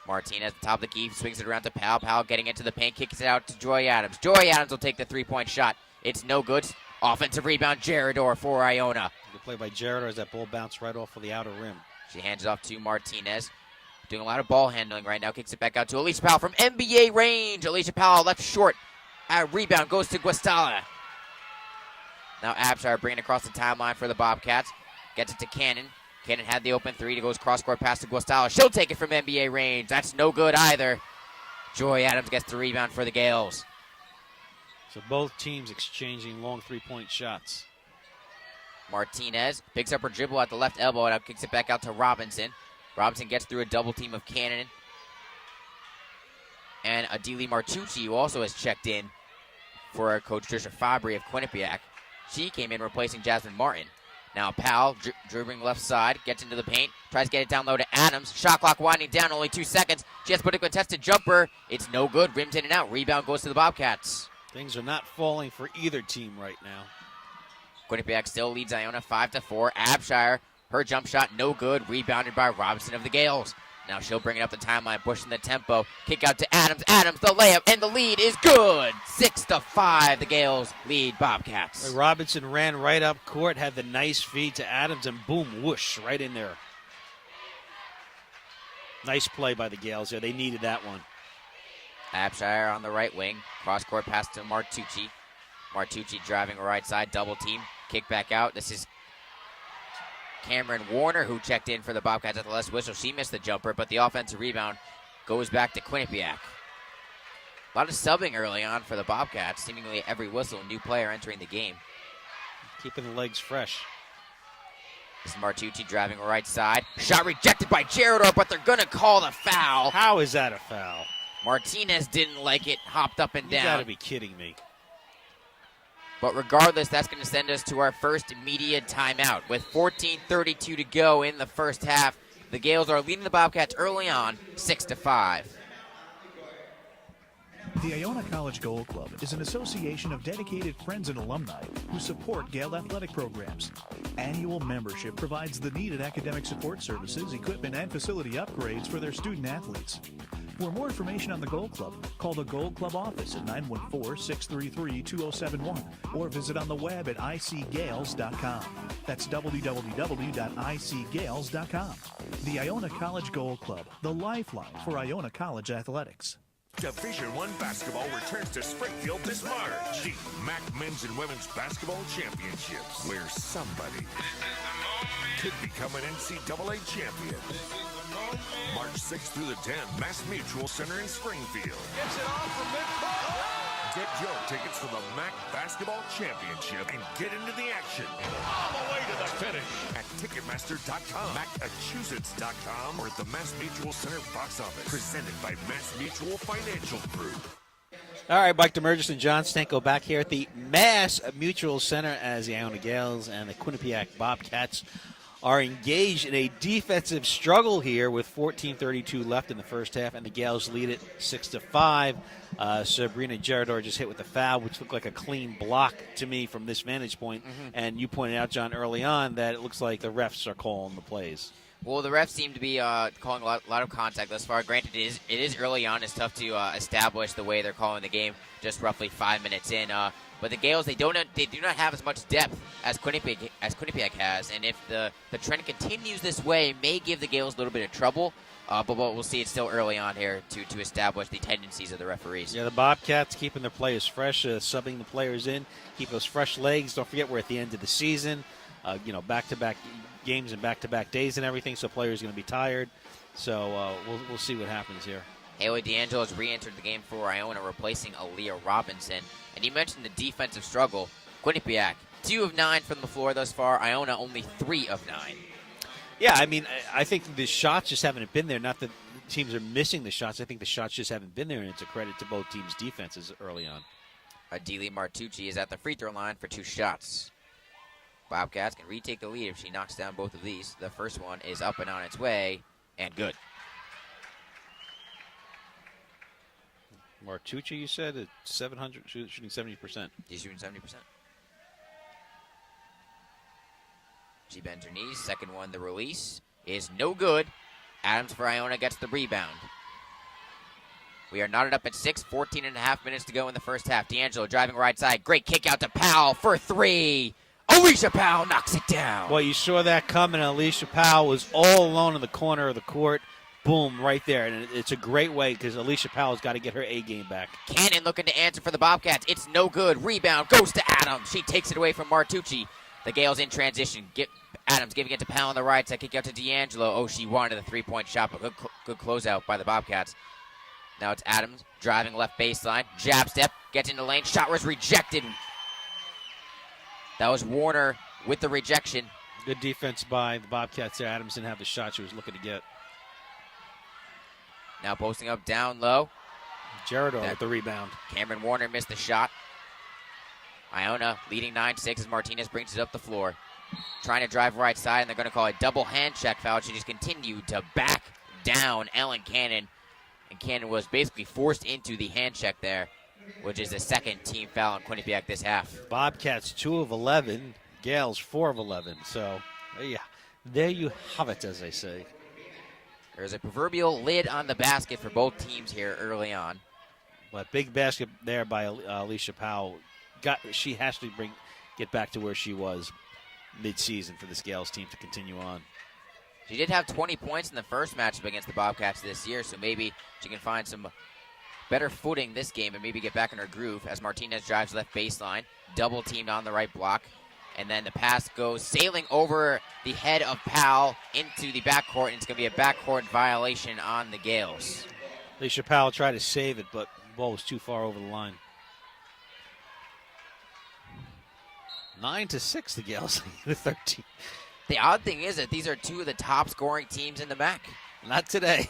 Martinez at the top of the key, swings it around to Powell. Powell getting into the paint, kicks it out to Joy Adams. Joy Adams will take the three-point shot. It's no good. Offensive rebound, Girador for Iona. Good play by Girador as that ball bounced right off of the outer rim. She hands it off to Martinez. Doing a lot of ball handling right now. Kicks it back out to Alicia Powell from NBA range. Alicia Powell left short. Rebound goes to Guastalla. Now Abshire bringing it across the timeline for the Bobcats. Gets it to Cannon. Cannon had the open 3 to goes cross-court pass to Guastalla. She'll take it from NBA range. That's no good either. Joy Adams gets the rebound for the Gales. So both teams exchanging long three-point shots. Martinez picks up her dribble at the left elbow and kicks it back out to Robinson. Robinson gets through a double team of Cannon. And Adili Martucci, who also has checked in for our coach Trisha Fabry of Quinnipiac. She came in replacing Jasmine Martin. Now Powell, dribbling left side, gets into the paint, tries to get it down low to Adams. Shot clock winding down, only 2 seconds. She has to put a contested jumper. It's no good. Rims in and out. Rebound goes to the Bobcats. Things are not falling for either team right now. Quinnipiac still leads Iona 5-4. Abshire, her jump shot no good. Rebounded by Robinson of the Gales. Now she'll bring it up the timeline, pushing the tempo. Kick out to Adams. Adams, the layup, and the lead is good. 6-5, the Gales lead Bobcats. Robinson ran right up court, had the nice feed to Adams, and boom, whoosh, right in there. Nice play by the Gales there. They needed that one. Abshire on the right wing. Cross-court pass to Martucci. Martucci driving right side, double team. Kick back out. This is Cameron Warner, who checked in for the Bobcats at the last whistle. She missed the jumper, but the offensive rebound goes back to Quinnipiac. A lot of subbing early on for the Bobcats. Seemingly every whistle, new player entering the game. Keeping the legs fresh. This is Martucci driving right side. Shot rejected by Gerador, but they're going to call the foul. How is that a foul? Martinez didn't like it, hopped up and down. You gotta be kidding me. But regardless, that's going to send us to our first media timeout. With 14:32 to go in the first half, the Gales are leading the Bobcats early on, 6-5. The Iona College Gold Club is an association of dedicated friends and alumni who support Gale athletic programs. Annual membership provides the needed academic support services, equipment, and facility upgrades for their student athletes. For more information on the Gold Club, call the Gold Club office at 914-633-2071 or visit on the web at icgales.com. That's www.icgales.com. The Iona College Gold Club, the lifeline for Iona College athletics. Division I basketball returns to Springfield this March. The MAAC Men's and Women's Basketball Championships, where somebody could become an NCAA champion. March 6th through the 10th, Mass Mutual Center in Springfield. Gets it off from midcourt. Get your tickets for the MAAC Basketball Championship and get into the action. All the way to the finish. At Ticketmaster.com, Massachusetts.com, or at the Mass Mutual Center box office. Presented by Mass Mutual Financial Group. All right, Mike DeMurgis and John Stanko back here at the Mass Mutual Center as the Iona Gales and the Quinnipiac Bobcats are engaged in a defensive struggle here with 14:32 left in the first half, and the Gales lead it 6-5. Sabrina Gerador just hit with the foul, which looked like a clean block to me from this vantage point. And you pointed out, John, early on that it looks like the refs are calling the plays. Well, the refs seem to be calling a lot of contact thus far. Granted, it is early on. It's tough to establish the way they're calling the game just roughly 5 minutes in. But the Gales, they do not have as much depth as Quinnipiac has, and if the trend continues this way, it may give the Gales a little bit of trouble. But we'll see. It's still early on here to establish the tendencies of the referees. Yeah, the Bobcats keeping their players fresh, subbing the players in, keep those fresh legs. Don't forget we're at the end of the season. Back-to-back games and back-to-back days and everything, so players are going to be tired. So we'll see what happens here. Haley D'Angelo has re-entered the game for Iona, replacing Aaliyah Robinson. And you mentioned the defensive struggle. Quinnipiac, 2 of 9 from the floor thus far. Iona, only 3 of 9. Yeah, I mean, I think the shots just haven't been there. Not that teams are missing the shots. I think the shots just haven't been there, and it's a credit to both teams' defenses early on. Adili Martucci is at the free throw line for 2 shots. Bobcats can retake the lead if she knocks down both of these. The first one is up and on its way, and good. Martucci, you said, at 700, shooting 70%. She's shooting 70%. She bends her knees. Second one, the release, is no good. Adams for Iona gets the rebound. We are knotted up at 6, 14.5 minutes to go in the first half. D'Angelo driving right side. Great kick out to Powell for 3. Alicia Powell knocks it down. Well, you saw that coming. Alicia Powell was all alone in the corner of the court. Boom, right there. And it's a great way because Alicia Powell's got to get her A game back. Cannon looking to answer for the Bobcats. It's no good. Rebound goes to Adams. She takes it away from Martucci. The Gales in transition. Adams giving it to Powell on the right side. Kick out to D'Angelo. Oh, she wanted the three-point shot, but good closeout by the Bobcats. Now it's Adams driving left baseline. Jab step. Gets into lane. Shot was rejected. That was Warner with the rejection. Good defense by the Bobcats there. Adams didn't have the shot she was looking to get. Now posting up down low. Gerador with the rebound. Cameron Warner missed the shot. Iona leading 9-6 as Martinez brings it up the floor. Trying to drive right side, and they're going to call a double hand check foul. She just continued to back down Ellen Cannon. And Cannon was basically forced into the hand check there, which is the second team foul on Quinnipiac this half. Bobcats 2 of 11, Gales 4 of 11. So, yeah, there you have it, as they say. There's a proverbial lid on the basket for both teams here early on. But big basket there by Alicia Powell. She has to get back to where she was mid-season for this Gales team to continue on. She did have 20 points in the first matchup against the Bobcats this year, so maybe she can find some better footing this game and maybe get back in her groove as Martinez drives left baseline, double-teamed on the right block, and then the pass goes sailing over the head of Powell into the backcourt, and it's going to be a backcourt violation on the Gales. Alicia Powell tried to save it, but the ball was too far over the line. 9-6, the Gales with 13. The odd thing is that these are two of the top scoring teams in the MAAC. Not today.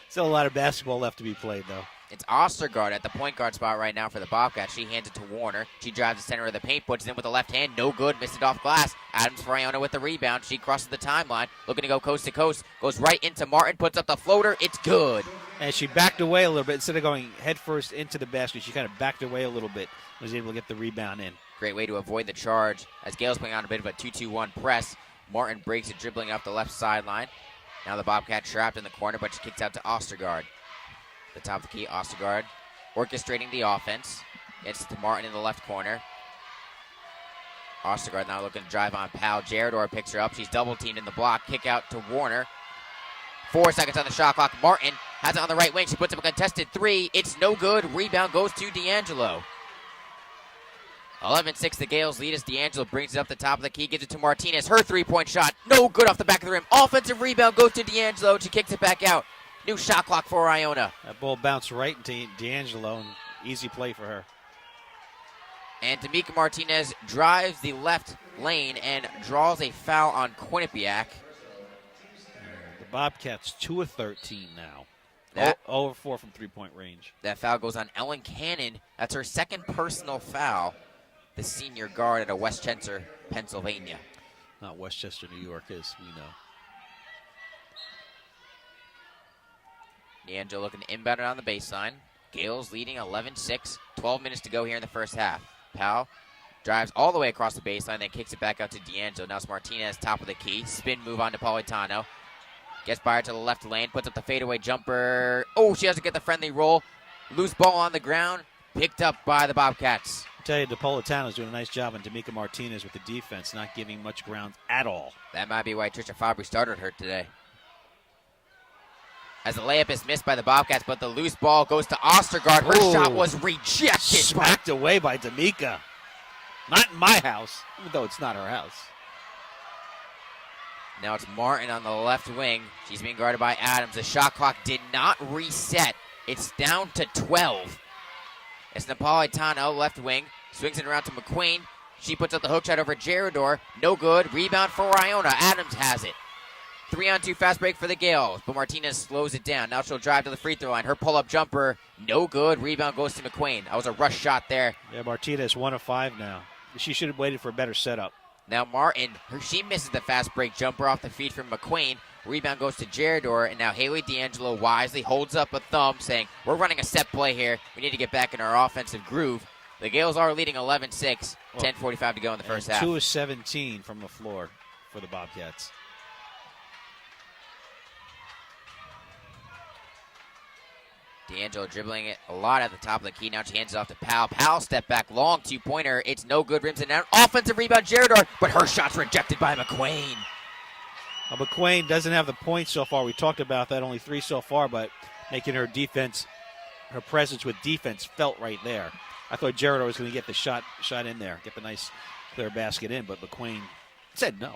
Still a lot of basketball left to be played, though. It's Ostergaard at the point guard spot right now for the Bobcats. She hands it to Warner. She drives the center of the paint, puts it in with the left hand. No good, missed it off glass. Adams for Iona with the rebound. She crosses the timeline, looking to go coast to coast. Goes right into Martin, puts up the floater. It's good. And she backed away a little bit. Instead of going headfirst into the basket, she kind of backed away a little bit. Was able to get the rebound in. Great way to avoid the charge as Gale's playing on a bit of a 2-2-1 press. Martin breaks it, dribbling up the left sideline. Now the Bobcat trapped in the corner, but she kicks out to Ostergaard. The top of the key, Ostergaard orchestrating the offense. Gets to Martin in the left corner. Ostergaard now looking to drive on Powell. Jarador picks her up. She's double-teamed in the block. Kick out to Warner. 4 seconds on the shot clock. Martin has it on the right wing. She puts up a contested three. It's no good. Rebound goes to D'Angelo. 11-6, the Gales lead as D'Angelo brings it up the top of the key, gives it to Martinez. Her three-point shot, no good off the back of the rim. Offensive rebound goes to D'Angelo. She kicks it back out. New shot clock for Iona. That ball bounced right into D'Angelo, and easy play for her. And Tamika Martinez drives the left lane and draws a foul on Quinnipiac. The Bobcats 2 of 13 now. That, over 4 from three-point range. That foul goes on Ellen Cannon. That's her second personal foul. The senior guard out of Westchester, Pennsylvania. Not Westchester, New York, as we know. D'Angelo looking to inbound it on the baseline. Gales leading 11-6. 12 minutes to go here in the first half. Powell drives all the way across the baseline, then kicks it back out to D'Angelo. Now it's Martinez, top of the key. Spin move on to Politano. Gets by her to the left lane, puts up the fadeaway jumper. Oh, she doesn't get the friendly roll. Loose ball on the ground, picked up by the Bobcats. I tell you, Napolitano's doing a nice job on Tamika Martinez with the defense, not giving much ground at all. That might be why Trisha Fabry started her today. As the layup is missed by the Bobcats, but the loose ball goes to Ostergaard. Her shot was rejected. Smacked away by Tamika. Not in my house, even though it's not her house. Now it's Martin on the left wing. She's being guarded by Adams. The shot clock did not reset. It's down to 12. It's Napolitano, left wing. Swings it around to McQueen. She puts up the hook shot over Jarador. No good. Rebound for Iona. Adams has it. 3-on-2 fast break for the Gales, but Martinez slows it down. Now she'll drive to the free throw line. Her pull-up jumper, no good. Rebound goes to McQueen. That was a rush shot there. Yeah, Martinez 1 of 5 now. She should have waited for a better setup. Now Martin, she misses the fast break jumper off the feed from McQueen. Rebound goes to Jarador, and now Haley D'Angelo wisely holds up a thumb, saying, we're running a set play here. We need to get back in our offensive groove. The Gales are leading 11-6, 10:45 to go in the first half. 2 of 17 from the floor for the Bobcats. D'Angelo dribbling it a lot at the top of the key. Now she hands it off to Powell. Powell step back, long two-pointer. It's no good, rims it down. Offensive rebound, Jarador, but her shot's rejected by McQueen. McQueen doesn't have the points so far. We talked about that, only 3 so far, but making her defense, her presence with defense felt right there. I thought Jarador was going to get the shot in there, get the nice clear basket in, but McQueen said no.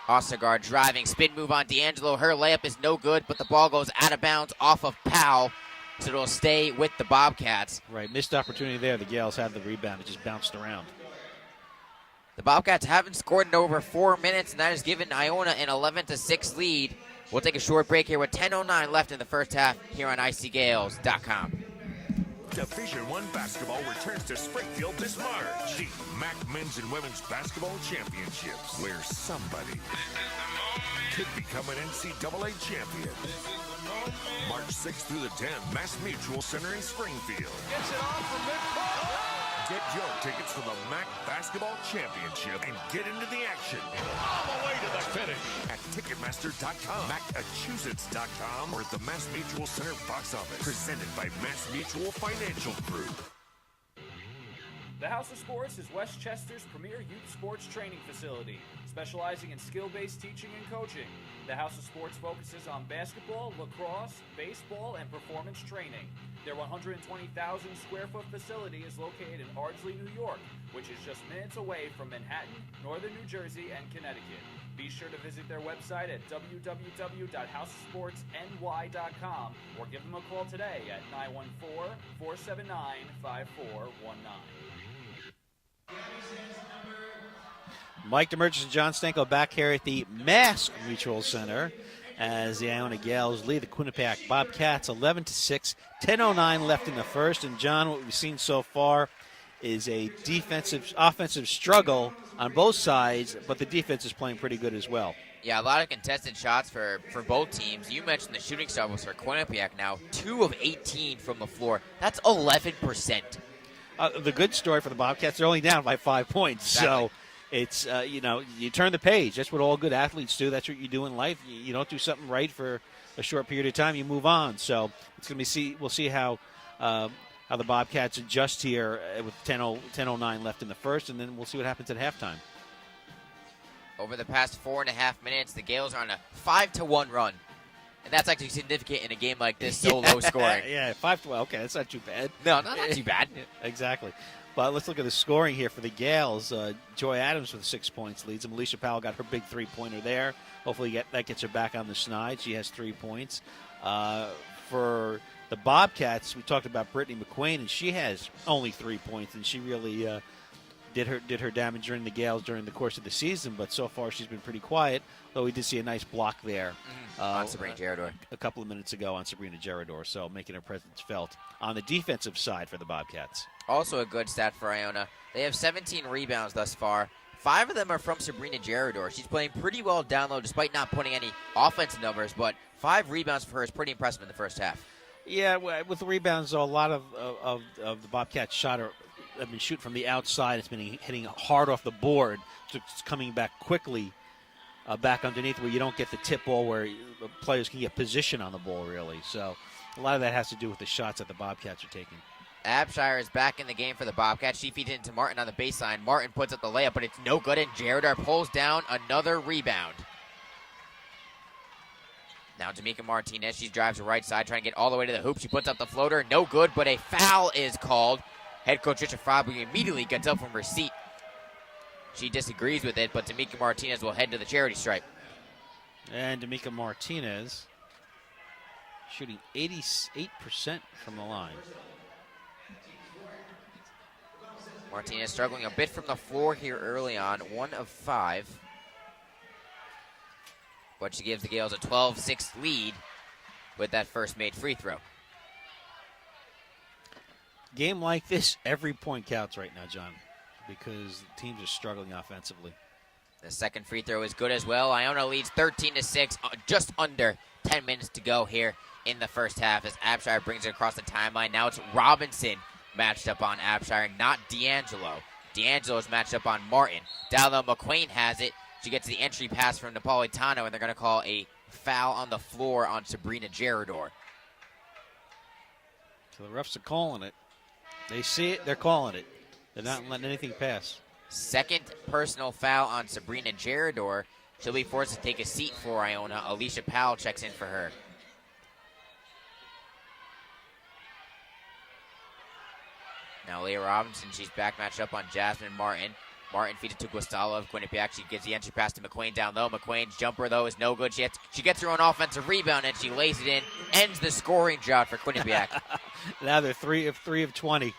Ostergaard driving, spin move on D'Angelo. Her layup is no good, but the ball goes out of bounds off of Powell, so it'll stay with the Bobcats. Right, missed opportunity there. The Gales had the rebound. It just bounced around. The Bobcats haven't scored in over 4 minutes, and that has given Iona an 11-6 lead. We'll take a short break here with 10:09 left in the first half here on ICGales.com. Division I basketball returns to Springfield this March. The MAAC Men's and Women's Basketball Championships, where somebody could become an NCAA champion. March 6th through the 10th, Mass Mutual Center in Springfield. Gets it off from midcourt. Get your tickets for the MAAC Basketball Championship and get into the action. All the way to the finish. At Ticketmaster.com, Massachusetts.com, or at the Mass Mutual Center box office. Presented by Mass Mutual Financial Group. The House of Sports is Westchester's premier youth sports training facility, specializing in skill-based teaching and coaching. The House of Sports focuses on basketball, lacrosse, baseball, and performance training. Their 120,000 square foot facility is located in Ardsley, New York, which is just minutes away from Manhattan, Northern New Jersey, and Connecticut. Be sure to visit their website at www.houseofsportsny.com or give them a call today at 914-479-5419. Mike Demerchis and John Stanko back here at the Mass Mutual Center as the Iona Gales lead the Quinnipiac Bobcats 11-6, 10:09 left in the first. And John, what we've seen so far is a offensive struggle on both sides, but the defense is playing pretty good as well. Yeah, a lot of contested shots for both teams. You mentioned the shooting struggles for Quinnipiac now. 2 of 18 from the floor. That's 11%. The good story for the Bobcats, they're only down by 5 points. Exactly. So it's, you turn the page. That's what all good athletes do. That's what you do in life. You don't do something right for a short period of time, you move on. So it's going to be we'll see how the Bobcats adjust here with 10:09 left in the first, and then we'll see what happens at halftime. Over the past 4.5 minutes, the Gales are on a 5-1 run. And that's actually significant in a game like this, so low scoring. Yeah, 5-12. Okay, that's not too bad. No, not too bad. Exactly. But let's look at the scoring here for the Gales. Joy Adams with 6 points leads them. Alicia Powell got her big three-pointer there. Hopefully that gets her back on the snide. She has 3 points. For the Bobcats, we talked about Brittany McQuain, and she has only 3 points, and she really did her damage during the Gales during the course of the season. But so far she's been pretty quiet, though we did see a nice block there on Sabrina Gerador a couple of minutes ago on Sabrina Gerador, so making her presence felt on the defensive side for the Bobcats. Also a good stat for Iona. They have 17 rebounds thus far. 5 of them are from Sabrina Gerador. She's playing pretty well down low despite not putting any offensive numbers, but 5 rebounds for her is pretty impressive in the first half. Yeah, with the rebounds, though, a lot of the Bobcats shot have been shooting from the outside. It's been hitting hard off the board. So it's coming back quickly back underneath where you don't get the tip ball where players can get position on the ball, really. So a lot of that has to do with the shots that the Bobcats are taking. Abshire is back in the game for the Bobcats. She feeds it into Martin on the baseline. Martin puts up the layup, but it's no good, and Gerador pulls down another rebound. Now D'Amica Martinez, she drives the right side, trying to get all the way to the hoop. She puts up the floater, no good, but a foul is called. Head coach Richard Fabry immediately gets up from her seat. She disagrees with it, but D'Amica Martinez will head to the charity stripe. And D'Amica Martinez shooting 88% from the line. Martinez struggling a bit from the floor here early on, 1 of 5. But she gives the Gales a 12-6 lead with that first made free throw. Game like this, every point counts right now, John, because the teams are struggling offensively. The second free throw is good as well. Iona leads 13-6, just under 10 minutes to go here in the first half as Abshire brings it across the timeline. Now it's Robinson matched up on Abshire, not D'Angelo. D'Angelo is matched up on Martin. Down low, McQuain has it. She gets the entry pass from Napolitano, and they're going to call a foul on the floor on Sabrina Gerador. So the refs are calling it. They see it, they're calling it. They're not letting anything pass. Second personal foul on Sabrina Gerador. She'll be forced to take a seat for Iona. Alicia Powell checks in for her. Now Leah Robinson, she's back matched up on Jasmine Martin. Martin feeds it to Guastalla of Quinnipiac. She gives the entry pass to McQuain down low. McQuain's jumper, though, is no good. She gets her own offensive rebound, and she lays it in. Ends the scoring drought for Quinnipiac. Now they're 3 of 20.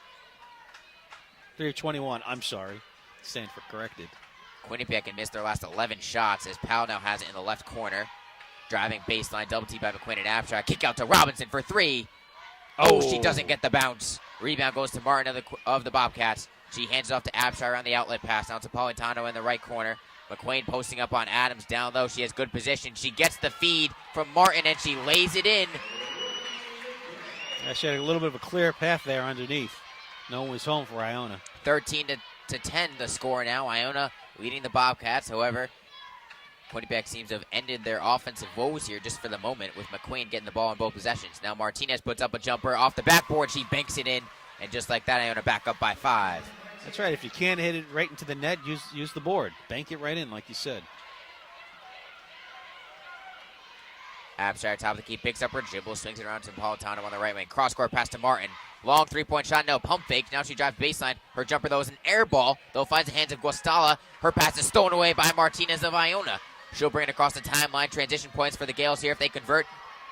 3 of 21. I'm sorry. Stand for corrected. Quinnipiac had missed their last 11 shots as Powell now has it in the left corner. Driving baseline, double T by McQuain and Abshire. Kick out to Robinson for 3. Oh, she doesn't get the bounce. Rebound goes to Martin of the Bobcats. She hands it off to Abshire on the outlet pass. Now to Politano in the right corner. McQueen posting up on Adams down low. She has good position. She gets the feed from Martin, and she lays it in. Yeah, she had a little bit of a clear path there underneath. No one was home for Iona. 13 to 10 the score now. Iona leading the Bobcats. However, Quinnipiac seems to have ended their offensive woes here just for the moment with McQueen getting the ball in both possessions. Now Martinez puts up a jumper off the backboard. She banks it in, and just like that, Iona back up by 5. That's right. If you can't hit it right into the net, use the board. Bank it right in, like you said. Abshire, top of the key, picks up her dribble, swings it around to Politano on the right wing. Cross-court pass to Martin. Long three-point shot, no pump fake. Now she drives baseline. Her jumper, though, is an air ball, though finds the hands of Guastalla. Her pass is stolen away by Martinez of Iona. She'll bring it across the timeline. Transition points for the Gales here if they convert.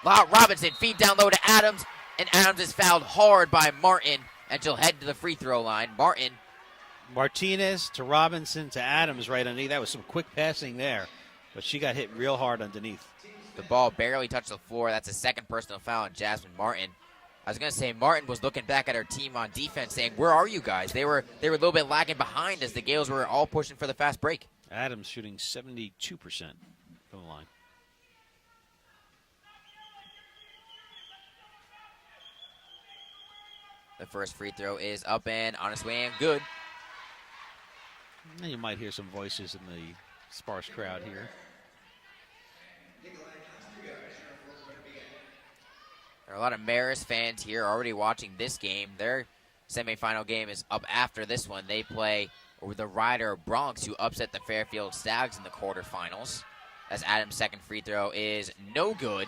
Robinson, feed down low to Adams, and Adams is fouled hard by Martin, and she'll head to the free throw line. Martinez to Robinson to Adams right underneath. That was some quick passing there, but she got hit real hard underneath. The ball barely touched the floor. That's a second personal foul on Jasmine Martin. I was going to say Martin was looking back at her team on defense saying, where are you guys? They were a little bit lagging behind as the Gales were all pushing for the fast break. Adams shooting 72% from the line. The first free throw is up and on its way and good. And you might hear some voices in the sparse crowd here. There are a lot of Marist fans here already watching this game. Their semifinal game is up after this one. They play the Rider Bronx, who upset the Fairfield Stags in the quarterfinals. As Adams' second free throw is no good.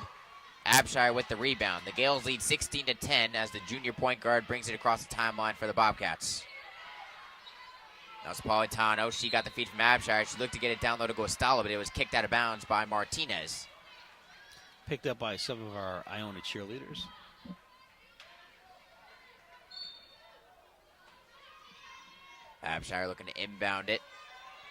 Abshire with the rebound. The Gales lead 16 to 10 as the junior point guard brings it across the timeline for the Bobcats. Now it's Politano. She got the feed from Abshire. She looked to get it down low to Guastalla, but it was kicked out of bounds by Martinez. Picked up by some of our Iona cheerleaders. Abshire looking to inbound it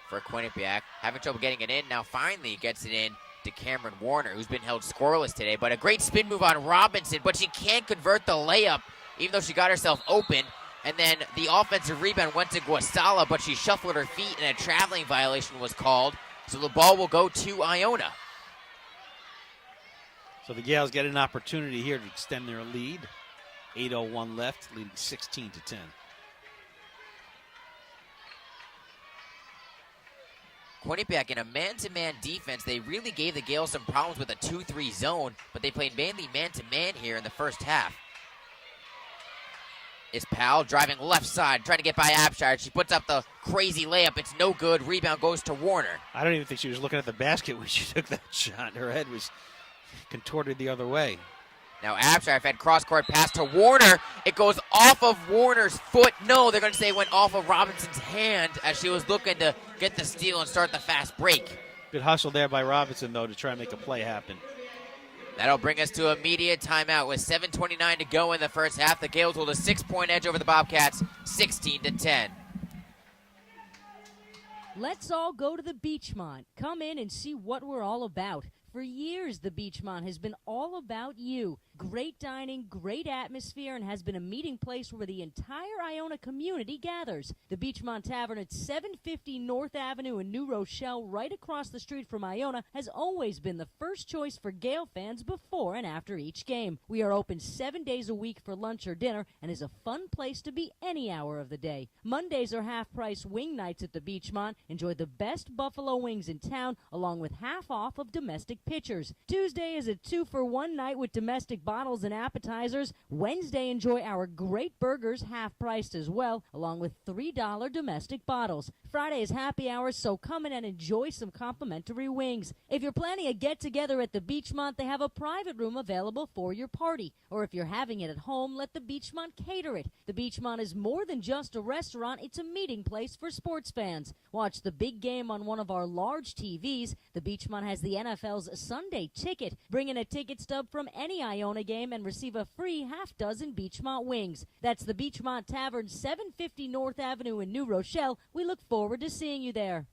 for Quinnipiac. Having trouble getting it in. Now finally gets it in to Cameron Warner, who's been held scoreless today. But a great spin move on Robinson, but she can't convert the layup, even though she got herself open. And then the offensive rebound went to Guastalla, but she shuffled her feet and a traveling violation was called. So the ball will go to Iona. So the Gales get an opportunity here to extend their lead. 8:01 left, leading 16 to 10. Quinnipiac in a man-to-man defense, they really gave the Gales some problems with a 2-3 zone, but they played mainly man-to-man here in the first half. Is Powell driving left side, trying to get by Abshire. She puts up the crazy layup. It's no good. Rebound goes to Warner. I don't even think she was looking at the basket when she took that shot. Her head was contorted the other way. Now Abshire fed cross-court pass to Warner. It goes off of Warner's foot. No, they're going to say it went off of Robinson's hand as she was looking to get the steal and start the fast break. Good hustle there by Robinson, though, to try and make a play happen. That'll bring us to immediate timeout with 7:29 to go in the first half. The Gales hold a 6-point edge over the Bobcats, 16 to 10. Let's all go to the Beachmont. Come in and see what we're all about. For years, the Beachmont has been all about you. Great dining, great atmosphere, and has been a meeting place where the entire Iona community gathers. The Beachmont Tavern at 750 North Avenue in New Rochelle, right across the street from Iona, has always been the first choice for Gale fans before and after each game. We are open 7 days a week for lunch or dinner and is a fun place to be any hour of the day. Mondays are half-price wing nights at the Beachmont. Enjoy the best buffalo wings in town, along with half off of domestic pitchers. Tuesday is a 2-for-1 night with domestic bottles and appetizers. Wednesday, enjoy our great burgers, half-priced as well, along with $3 domestic bottles. Friday is happy hour, so come in and enjoy some complimentary wings. If you're planning a get-together at the Beachmont, they have a private room available for your party. Or if you're having it at home, let the Beachmont cater it. The Beachmont is more than just a restaurant, it's a meeting place for sports fans. Watch the big game on one of our large TVs. The Beachmont has the NFL's Sunday Ticket. Bring in a ticket stub from any Iona game and receive a free half-dozen Beachmont wings. That's the Beachmont Tavern, 750 North Avenue in New Rochelle. We look forward to seeing you there.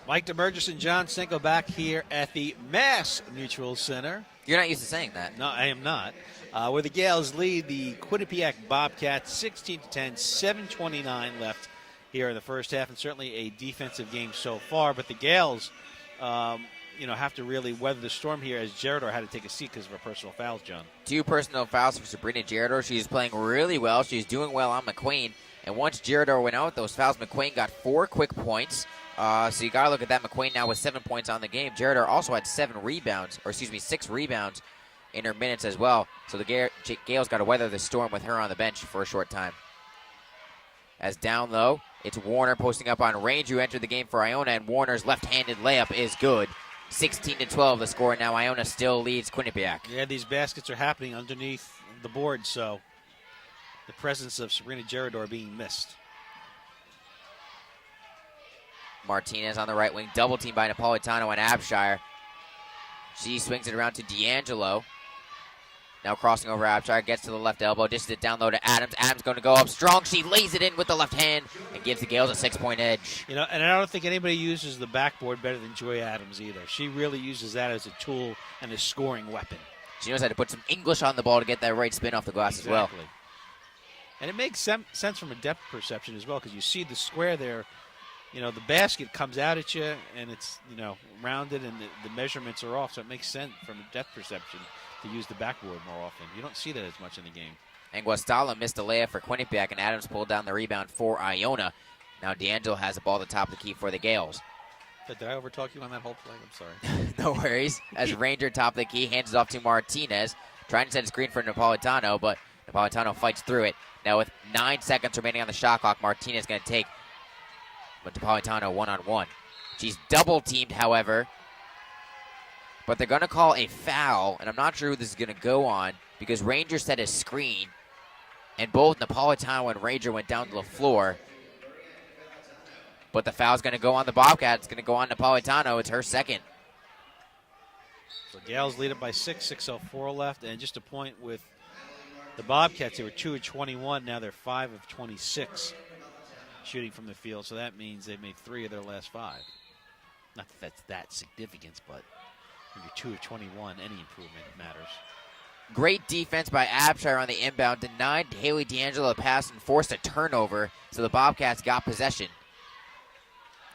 Mike DeMurgis and John Senko back here at the Mass Mutual Center. You're not used to saying that. No, I am not. Where the Gales lead the Quinnipiac Bobcats 16-10, 7:29 left here in the first half, and certainly a defensive game so far. But the Gales, have to really weather the storm here, as Gerador had to take a seat because of her personal fouls, John. 2 personal fouls for Sabrina Gerador. She's playing really well. She's doing well on McQueen. And once Gerador went out with those fouls, McQueen got 4 quick points. So you got to look at that. McQueen now with 7 points on the game. Gerador also had 6 rebounds in her minutes as well. So the Gales got to weather the storm with her on the bench for a short time. As down low, it's Warner posting up on Ranger, who entered the game for Iona, and Warner's left-handed layup is good. 16-12 the score. Now Iona still leads Quinnipiac. Yeah, these baskets are happening underneath the board, so the presence of Sabrina Gerador being missed. Martinez on the right wing, double team by Napolitano and Abshire. She swings it around to D'Angelo. Now crossing over Abshire, gets to the left elbow, dishes it down low to Adams. Adams going to go up strong. She lays it in with the left hand and gives the Gales a 6-point edge. And I don't think anybody uses the backboard better than Joy Adams either. She really uses that as a tool and a scoring weapon. She knows how to put some English on the ball to get that right spin off the glass as well. And it makes sense from a depth perception as well, because you see the square there. The basket comes out at you, and it's, rounded, and the measurements are off, so it makes sense from a depth perception to use the backboard more often. You don't see that as much in the game. And Guastalla missed a layup for Quinnipiac, and Adams pulled down the rebound for Iona. Now D'Angelo has the ball at the top of the key for the Gales. Did I overtalk you on that whole play? I'm sorry. No worries. As Ranger top of the key, hands it off to Martinez. Trying to set a screen for Napolitano, but Napolitano fights through it. Now with 9 seconds remaining on the shot clock, Martinez going to take Napolitano one-on-one. She's double-teamed, however. But they're going to call a foul, and I'm not sure who this is going to go on, because Ranger set a screen, and both Napolitano and Ranger went down to the floor. But the foul's going to go on the Bobcat. It's going to go on Napolitano. It's her second. So Gales lead it by 6, 6:04 left, and just a point with the Bobcats. They were 2 of 21. Now they're 5 of 26 shooting from the field, so that means they've made 3 of their last 5. Not that that's that significant, but when you're 2 of 21, any improvement matters. Great defense by Abshire on the inbound. Denied Haley D'Angelo a pass and forced a turnover, so the Bobcats got possession.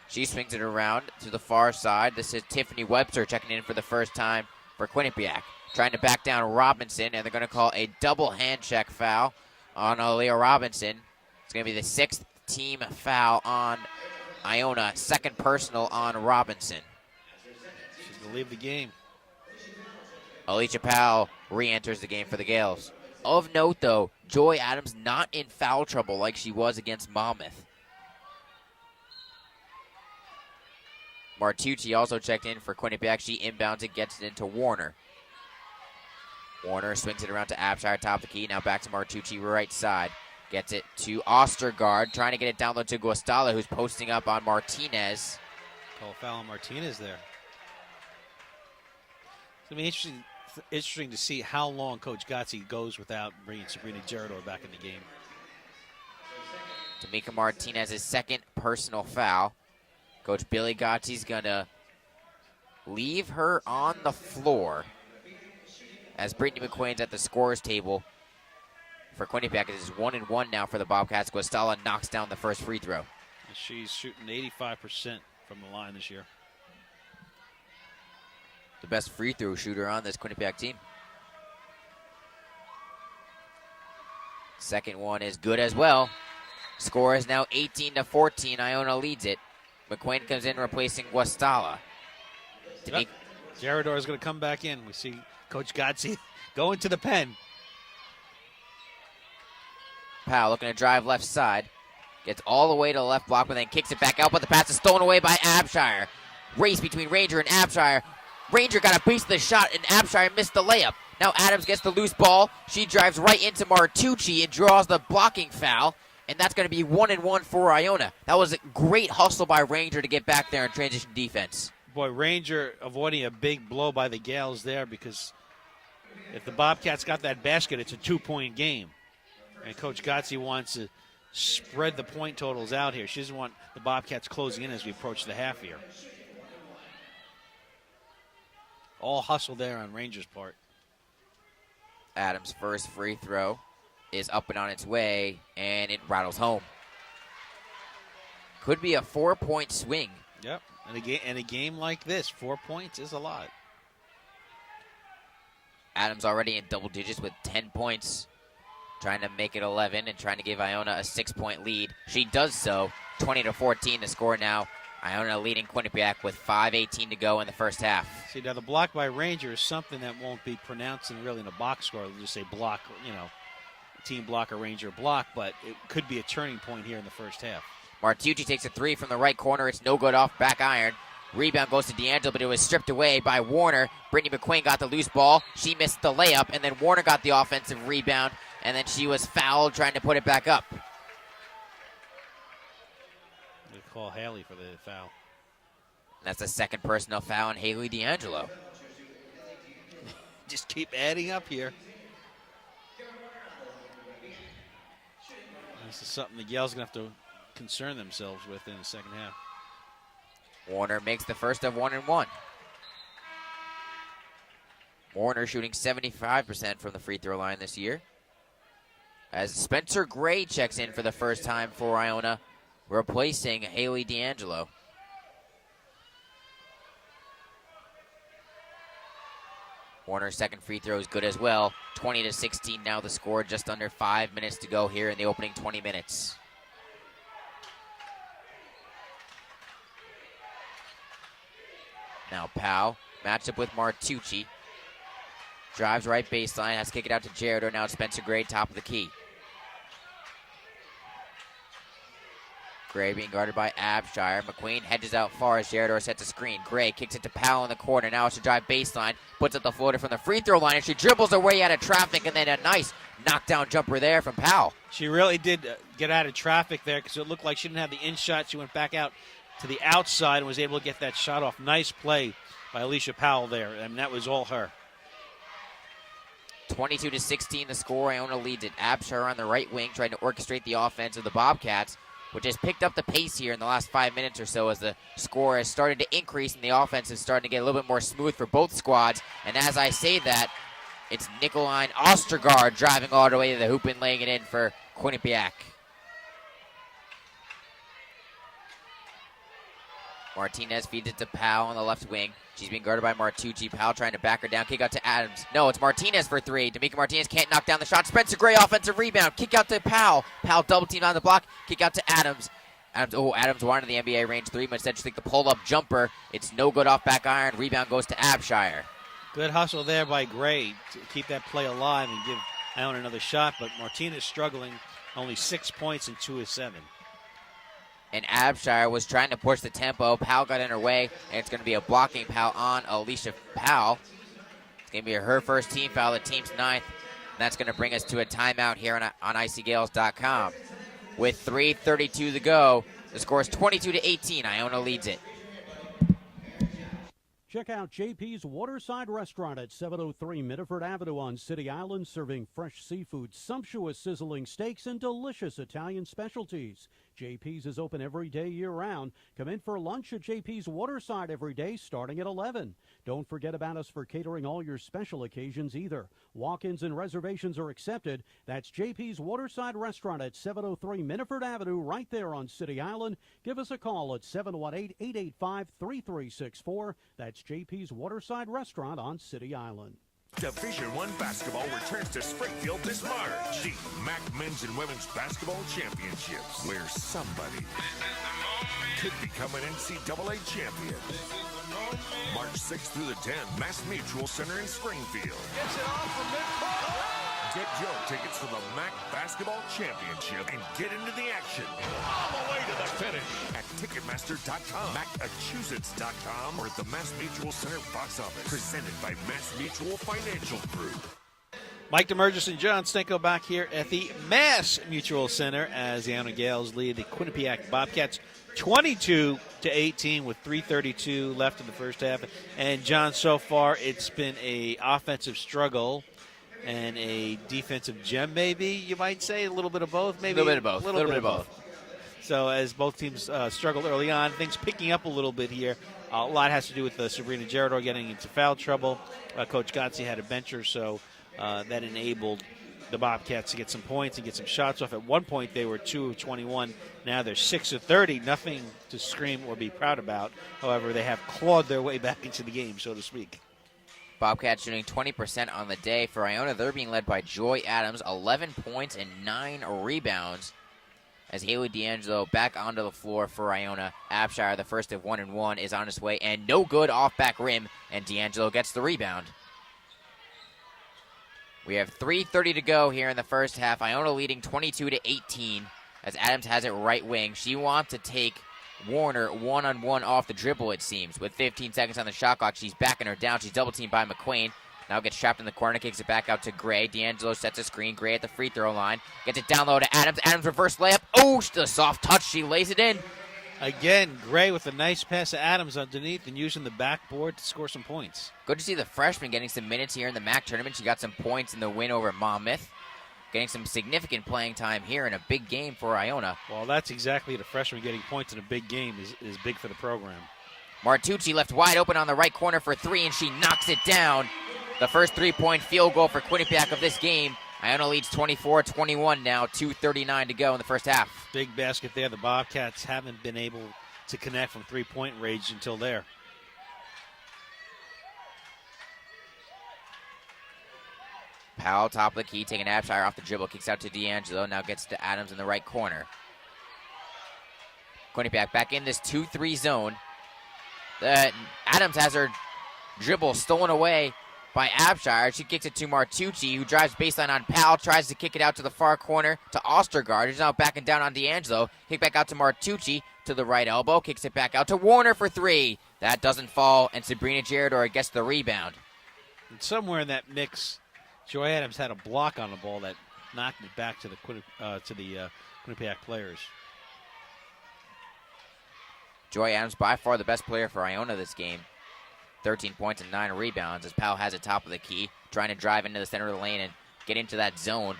She swings it around to the far side. This is Tiffany Webster checking in for the first time for Quinnipiac. Trying to back down Robinson, and they're going to call a double hand check foul on Aaliyah Robinson. It's going to be the 6th team foul on Iona, 2nd personal on Robinson. She's going to leave the game. Alicia Powell re-enters the game for the Gales. Of note, though, Joy Adams not in foul trouble like she was against Monmouth. Martucci also checked in for Quinnipiac. She inbounds it, gets it into Warner. Warner swings it around to Abshire, top of the key. Now back to Martucci, right side. Gets it to Ostergaard, trying to get it down low to Guastalla, who's posting up on Martinez. Call foul on Martinez there. It's going to be interesting to see how long Coach Gotze goes without bringing Sabrina Gerador back in the game. Tamika Martinez's 2nd personal foul. Coach Billy Gotze's going to leave her on the floor as Brittany McQuain's at the scorer's table for Quinnipiac. It is 1-1 now for the Bobcats. Guastalla knocks down the first free throw. She's shooting 85% from the line this year. The best free throw shooter on this Quinnipiac team. Second one is good as well. Score is now 18-14. Iona leads it. McQuain comes in replacing Guastalla. Yep. Gerador is going to come back in. We see Coach Gotze go into the pen. Powell looking to drive left side. Gets all the way to the left block, but then kicks it back out, but the pass is stolen away by Abshire. Race between Ranger and Abshire. Ranger got a piece of the shot, and Abshire missed the layup. Now Adams gets the loose ball. She drives right into Martucci and draws the blocking foul. And that's going to be 1-1 for Iona. That was a great hustle by Ranger to get back there in transition defense. Boy, Ranger avoiding a big blow by the Gales there, because if the Bobcats got that basket, it's a 2-point game. And Coach Gotze wants to spread the point totals out here. She doesn't want the Bobcats closing in as we approach the half here. All hustle there on Rangers' part. Adams' first free throw is up and on its way, and it rattles home. Could be a 4-point swing. Yep. In a game like this, 4 points is a lot. Adams already in double digits with 10 points, trying to make it 11 and trying to give Iona a 6-point lead. She does so, 20-14 the score now. Iona leading Quinnipiac with 5:18 to go in the first half. See, now the block by Ranger is something that won't be pronounced in really in a box score. They'll just say block, team block or Ranger block, but it could be a turning point here in the first half. Martucci takes a three from the right corner. It's no good off back iron. Rebound goes to D'Angelo, but it was stripped away by Warner. Brittany McQueen got the loose ball. She missed the layup, and then Warner got the offensive rebound, and then she was fouled trying to put it back up. They call Haley for the foul. That's the second personal foul on Haley D'Angelo. Just keep adding up here. This is something the Gales going to have to concern themselves with in the second half. Warner makes the first of 1-1. Warner shooting 75% from the free throw line this year. As Spencer Gray checks in for the first time for Iona, replacing Haley D'Angelo. Warner's second free throw is good as well. 20-16 now the score, just under 5 minutes to go here in the opening 20 minutes. Now Powell, matched up with Martucci. Drives right baseline, has to kick it out to Jared, or now it's Spencer Gray, top of the key. Gray being guarded by Abshire. McQueen hedges out far as Jared sets a screen. Gray kicks it to Powell in the corner. Now it's a drive baseline. Puts up the floater from the free throw line, and she dribbles her way out of traffic, and then a nice knockdown jumper there from Powell. She really did get out of traffic there because it looked like she didn't have the in shot. She went back out to the outside and was able to get that shot off. Nice play by Alicia Powell there, and that was all her. 22-16 the score. Iona leads it. Abshire on the right wing trying to orchestrate the offense of the Bobcats, which has picked up the pace here in the last 5 minutes or so as the score has started to increase and the offense is starting to get a little bit more smooth for both squads. And as I say that, it's Nicoline Ostergaard driving all the way to the hoop and laying it in for Quinnipiac. Martinez feeds it to Powell on the left wing. She's being guarded by Martucci. Powell trying to back her down. Kick out to Adams. No, it's Martinez for three. D'Amica Martinez can't knock down the shot. Spencer Gray offensive rebound. Kick out to Powell. Powell double teamed on the block. Kick out to Adams. Adams wanted the NBA range three, but instead just take the pull-up jumper. It's no good off back iron. Rebound goes to Abshire. Good hustle there by Gray to keep that play alive and give Iona another shot, but Martinez struggling. Only 6 points and 2 of 7. And Abshire was trying to push the tempo. Powell got in her way, and it's going to be a blocking foul on Alicia Powell. It's going to be her first team foul, the team's 9th. And that's going to bring us to a timeout here on ICGales.com. With 3:32 to go, the score is 22-18. Iona leads it. Check out JP's Waterside Restaurant at 703 Mitterford Avenue on City Island, serving fresh seafood, sumptuous sizzling steaks, and delicious Italian specialties. JP's is open every day year-round. Come in for lunch at JP's Waterside every day starting at 11. Don't forget about us for catering all your special occasions either. Walk-ins and reservations are accepted. That's JP's Waterside Restaurant at 703 Mitterford Avenue right there on City Island. Give us a call at 718-885-3364. That's JP's Waterside Restaurant on City Island. Division I basketball returns to Springfield this March. The MAAC Men's and Women's Basketball Championships, where somebody could become an NCAA champion. March 6th through the 10th, Mass Mutual Center in Springfield. Gets it off from midcourt. Get your tickets for the MAAC Basketball Championship and get into the action. All the way to the finish. At Ticketmaster.com, Massachusetts.com, or at the Mass Mutual Center box office. Presented by Mass Mutual Financial Group. Mike DeMurgis and John Stenko back here at the Mass Mutual Center as the Iona Gales lead the Quinnipiac Bobcats 22-18 with 3:32 left in the first half. And John, so far it's been a offensive struggle and a defensive gem, maybe you might say, a little bit of both, maybe A little bit of both. So as both teams struggled early on, things picking up a little bit here. A lot has to do with Sabrina Gerador getting into foul trouble. Coach Gotze had a bencher, so that enabled the Bobcats to get some points and get some shots off. At one point, they were 2 of 21. Now they're 6 of 30. Nothing to scream or be proud about. However, they have clawed their way back into the game, so to speak. Bobcats shooting 20% on the day. For Iona, they're being led by Joy Adams, 11 points and 9 rebounds. As Haley D'Angelo back onto the floor for Iona. Abshire, the first of 1-1, is on his way, and no good off back rim, and D'Angelo gets the rebound. We have 3:30 to go here in the first half. Iona leading 22-18 as Adams has it right wing. She wants to take Warner one-on-one off the dribble, it seems. With 15 seconds on the shot clock, she's backing her down. She's double-teamed by McQueen. Now gets trapped in the corner, kicks it back out to Gray. D'Angelo sets a screen. Gray at the free throw line. Gets it down low to Adams. Adams reverse layup. Oh, the soft touch. She lays it in. Again, Gray with a nice pass to Adams underneath and using the backboard to score some points. Good to see the freshman getting some minutes here in the MAAC tournament. She got some points in the win over Monmouth. Getting some significant playing time here in a big game for Iona. Well, that's exactly the freshman getting points in a big game is big for the program. Martucci left wide open on the right corner for three, and she knocks it down. The first three-point field goal for Quinnipiac of this game. Iona leads 24-21 now, 2:39 to go in the first half. Big basket there. The Bobcats haven't been able to connect from three-point range until there. Powell, top of the key, taking Abshire off the dribble, kicks out to D'Angelo, now gets to Adams in the right corner. Quinnipiac back in this 2-3 zone. Adams has her dribble stolen away by Abshire. She kicks it to Martucci, who drives baseline on Powell, tries to kick it out to the far corner to Ostergaard, who's now backing down on D'Angelo. Kick back out to Martucci to the right elbow, kicks it back out to Warner for three. That doesn't fall, and Sabrina Gerador gets the rebound. And somewhere in that mix, Joy Adams had a block on the ball that knocked it back to the Quinnipiac players. Joy Adams, by far the best player for Iona this game. 13 points and 9 rebounds as Powell has it top of the key, trying to drive into the center of the lane and get into that zone.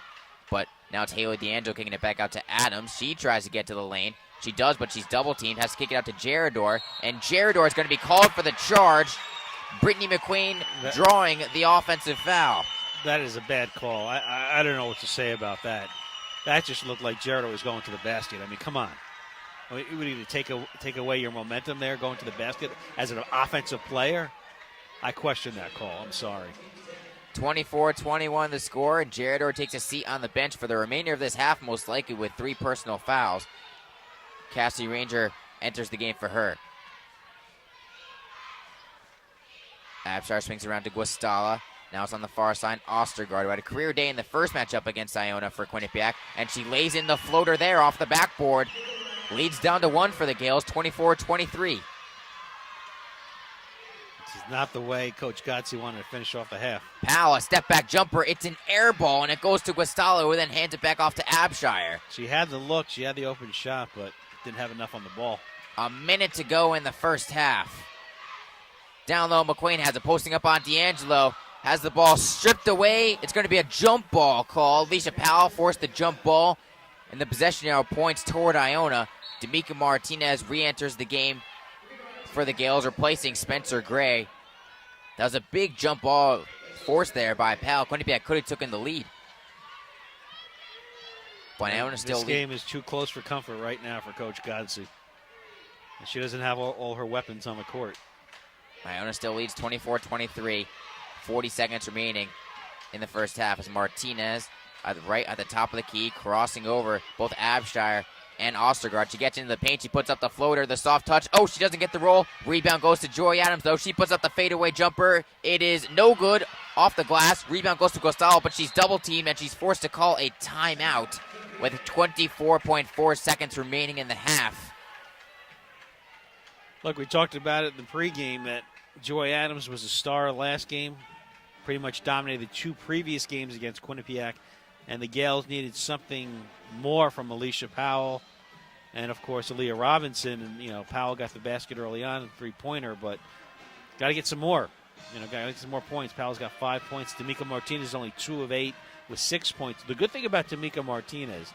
But now it's Haley D'Angelo kicking it back out to Adams. She tries to get to the lane. She does, but she's double-teamed, has to kick it out to Gerador, and Gerador is going to be called for the charge. Brittany McQueen drawing the offensive foul. That is a bad call. I don't know what to say about that. That just looked like Gerador was going to the basket. I mean, come on. You would either take away your momentum there going to the basket as an offensive player. I question that call. I'm sorry. 24-21 the score, and Gerador takes a seat on the bench for the remainder of this half, most likely with 3 personal fouls. Cassie Ranger enters the game for her. Abshire swings around to Guastalla. Now it's on the far side, Ostergaard, who had a career day in the first matchup against Iona for Quinnipiac, and she lays in the floater there off the backboard. Leads down to 1 for the Gales, 24-23. This is not the way Coach Gotze wanted to finish off the half. Powell, a step-back jumper. It's an air ball, and it goes to Guastalla, who then hands it back off to Abshire. She had the look. She had the open shot, but didn't have enough on the ball. A minute to go in the first half. Down low, McQueen has it posting up on D'Angelo. Has the ball stripped away. It's going to be a jump ball call. Alicia Powell forced the jump ball, and the possession arrow points toward Iona. D'Amica Martinez re-enters the game for the Gales, replacing Spencer Gray. That was a big jump ball forced there by Powell. Quinnipiac could have taken the lead. But Iona still This game is too close for comfort right now for Coach Gotze. And she doesn't have all her weapons on the court. Iona still leads 24-23. 40 seconds remaining in the first half as Martinez right at the top of the key, crossing over both Abshire and Ostergaard. She gets into the paint. She puts up the floater, the soft touch. Oh, she doesn't get the roll. Rebound goes to Joy Adams, though. She puts up the fadeaway jumper. It is no good off the glass. Rebound goes to Guastalla, but she's double-teamed, and she's forced to call a timeout with 24.4 seconds remaining in the half. Look, we talked about it in the pregame that Joy Adams was a star last game. Pretty much dominated the 2 previous games against Quinnipiac. And the Gales needed something more from Alicia Powell and, of course, Aaliyah Robinson. And, Powell got the basket early on, three-pointer, but got to get some more. Got to get some more points. Powell's got 5 points. D'Amica Martinez only 2 of 8 with 6 points. The good thing about D'Amica Martinez,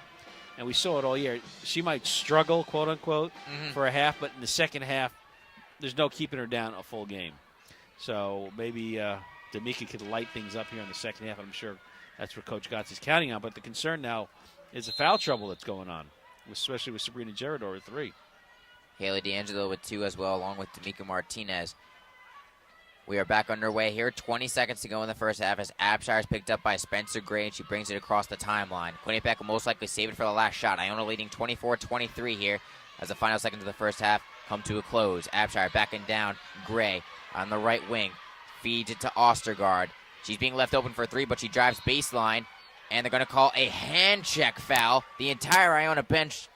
and we saw it all year, she might struggle, quote-unquote, for a half, but in the second half, there's no keeping her down a full game. So maybe D'Amica could light things up here in the second half. I'm sure that's what Coach Gotzi's counting on. But the concern now is the foul trouble that's going on, especially with Sabrina Gerador with 3. Haley D'Angelo with 2 as well, along with D'Amica Martinez. We are back underway here. 20 seconds to go in the first half as Abshire is picked up by Spencer Gray, and she brings it across the timeline. Quinnipiac will most likely save it for the last shot. Iona leading 24-23 here as the final seconds of the first half come to a close. Abshire backing down. Gray on the right wing. Feeds it to Ostergaard. She's being left open for 3, but she drives baseline, and they're going to call a hand check foul. The entire Iona bench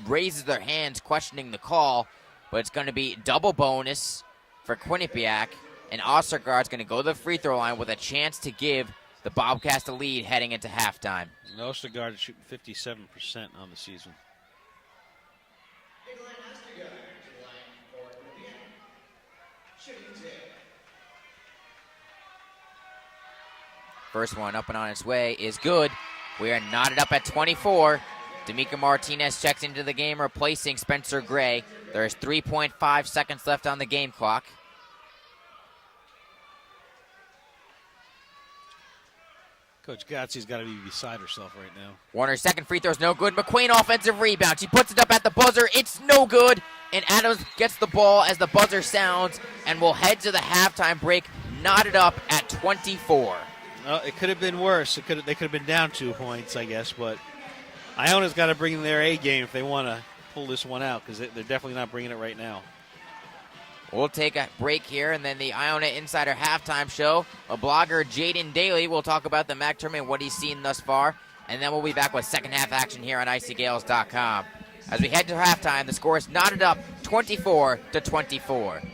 raises their hands questioning the call, but it's going to be double bonus for Quinnipiac. And Ostergaard's going to go to the free throw line with a chance to give the Bobcats the lead heading into halftime. Ostergaard is shooting 57% on the season. First one up and on its way is good. We are knotted up at 24. D'Amica Martinez checks into the game, replacing Spencer Gray. There's 3.5 seconds left on the game clock. Coach Gotzi's got to be beside herself right now. Warner's second free throw's no good. McQueen offensive rebound. She puts it up at the buzzer. It's no good. And Adams gets the ball as the buzzer sounds and will head to the halftime break, knotted up at 24. It could have been worse. They could have been down 2 points, I guess. But Iona's got to bring in their A game if they want to pull this one out, because they're definitely not bringing it right now. We'll take a break here, and then the Iona Insider halftime show. A blogger, Jaden Daly, will talk about the MAAC tournament, what he's seen thus far, and then we'll be back with second half action here on ICGales.com. As we head to halftime, the score is knotted up 24-24.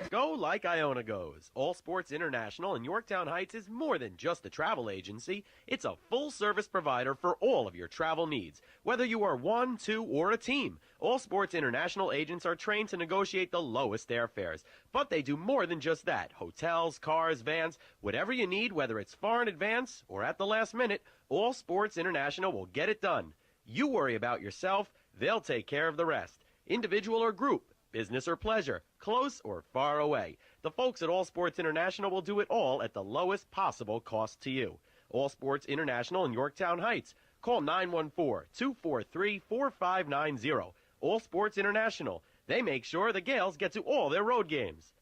Go like Iona goes. All Sports International in Yorktown Heights is more than just a travel agency. It's a full-service provider for all of your travel needs. Whether you are 1, 2, or a team, All Sports International agents are trained to negotiate the lowest airfares. But they do more than just that. Hotels, cars, vans, whatever you need, whether it's far in advance or at the last minute, All Sports International will get it done. You worry about yourself, they'll take care of the rest. Individual or group, business or pleasure, close or far away. The folks at All Sports International will do it all at the lowest possible cost to you. All Sports International in Yorktown Heights. Call 914-243-4590. All Sports International. They make sure the Gales get to all their road games.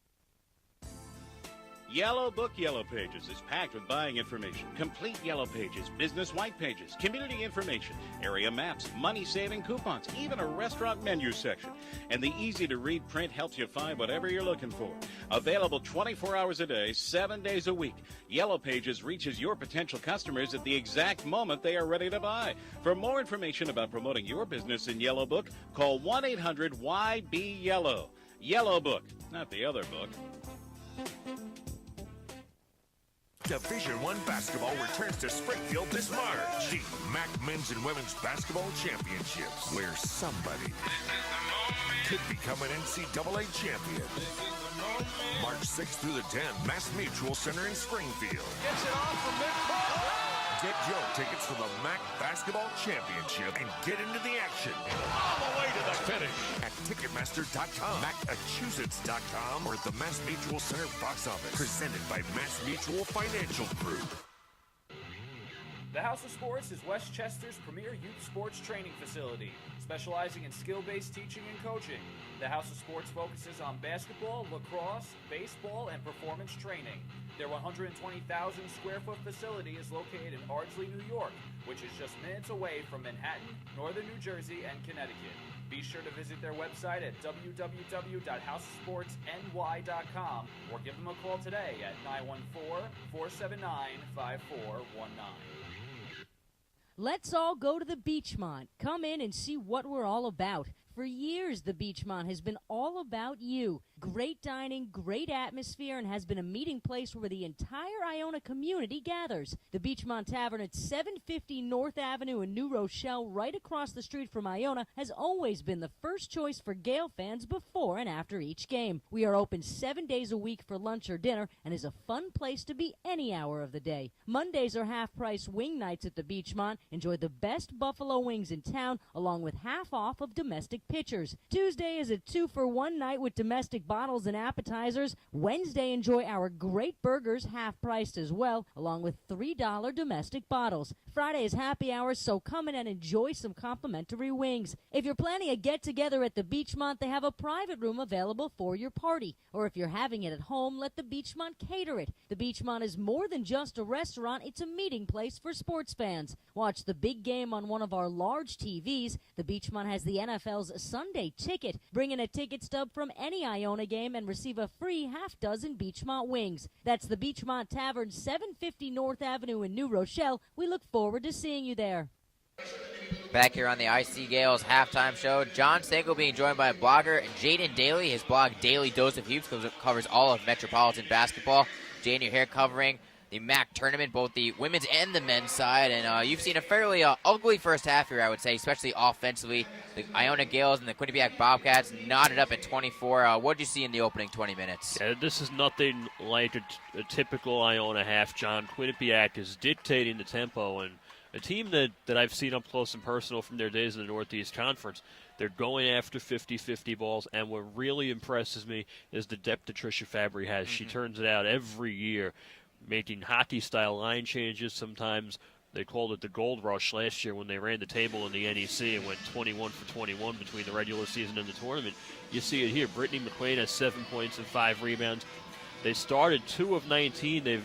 Yellow Book Yellow Pages is packed with buying information, complete Yellow Pages, business white pages, community information, area maps, money-saving coupons, even a restaurant menu section. And the easy-to-read print helps you find whatever you're looking for. Available 24 hours a day, 7 days a week. Yellow Pages reaches your potential customers at the exact moment they are ready to buy. For more information about promoting your business in Yellow Book, call 1-800-YB-YELLOW. Yellow Book, not the other book. Division I basketball returns to Springfield this March. The MAAC Men's and Women's Basketball Championships, where somebody could become an NCAA champion. March 6th through the 10th, Mass Mutual Center in Springfield. Gets it off from midcourt. Get your tickets for the MAAC Basketball Championship and get into the action. All the way to the finish. At Ticketmaster.com, Massachusetts.com, or the Mass Mutual Center box office. Presented by Mass Mutual Financial Group. The House of Sports is Westchester's premier youth sports training facility, specializing in skill-based teaching and coaching. The House of Sports focuses on basketball, lacrosse, baseball, and performance training. Their 120,000 square foot facility is located in Ardsley, New York, which is just minutes away from Manhattan, Northern New Jersey, and Connecticut. Be sure to visit their website at www.houseofsportsny.com or give them a call today at 914-479-5419. Let's all go to the Beachmont. Come in and see what we're all about. For years, the Beachmont has been all about you. Great dining, great atmosphere, and has been a meeting place where the entire Iona community gathers. The Beachmont Tavern at 750 North Avenue in New Rochelle, right across the street from Iona, has always been the first choice for Gale fans before and after each game. We are open 7 days a week for lunch or dinner and is a fun place to be any hour of the day. Mondays are half-price wing nights at the Beachmont. Enjoy the best buffalo wings in town, along with half off of domestic pitchers. Tuesday is a 2-for-1 night with domestic bottles and appetizers. Wednesday, enjoy our great burgers, half-priced as well, along with $3 domestic bottles. Friday is happy hours, so come in and enjoy some complimentary wings. If you're planning a get-together at the Beachmont, they have a private room available for your party. Or if you're having it at home, let the Beachmont cater it. The Beachmont is more than just a restaurant, it's a meeting place for sports fans. Watch the big game on one of our large TVs. The Beachmont has the NFL's Sunday Ticket. Bring in a ticket stub from any Iona game and receive a free half-dozen Beachmont wings. That's the Beachmont Tavern, 750 North Avenue in New Rochelle. We look forward to seeing you there. Back here on the IC Gales halftime show, John Stanko being joined by blogger Jaden Daly. His blog, Daily Dose of Hoops, covers all of Metropolitan basketball. Jaden, you're here covering the MAAC tournament, both the women's and the men's side, and you've seen a fairly ugly first half here, I would say, especially offensively. The Iona Gales and the Quinnipiac Bobcats knotted up at 24. What did you see in the opening 20 minutes? Yeah, this is nothing like a typical Iona half, John. Quinnipiac is dictating the tempo, and a team that I've seen up close and personal from their days in the Northeast Conference. They're going after 50-50 balls, and what really impresses me is the depth that Tricia Fabry has. She turns it out every year, making hockey-style line changes. Sometimes they called it the gold rush last year when they ran the table in the NEC and went 21 for 21 between the regular season and the tournament. You see it here. Brittany McQuain has 7 points and 5 rebounds. They started 2 of 19. They've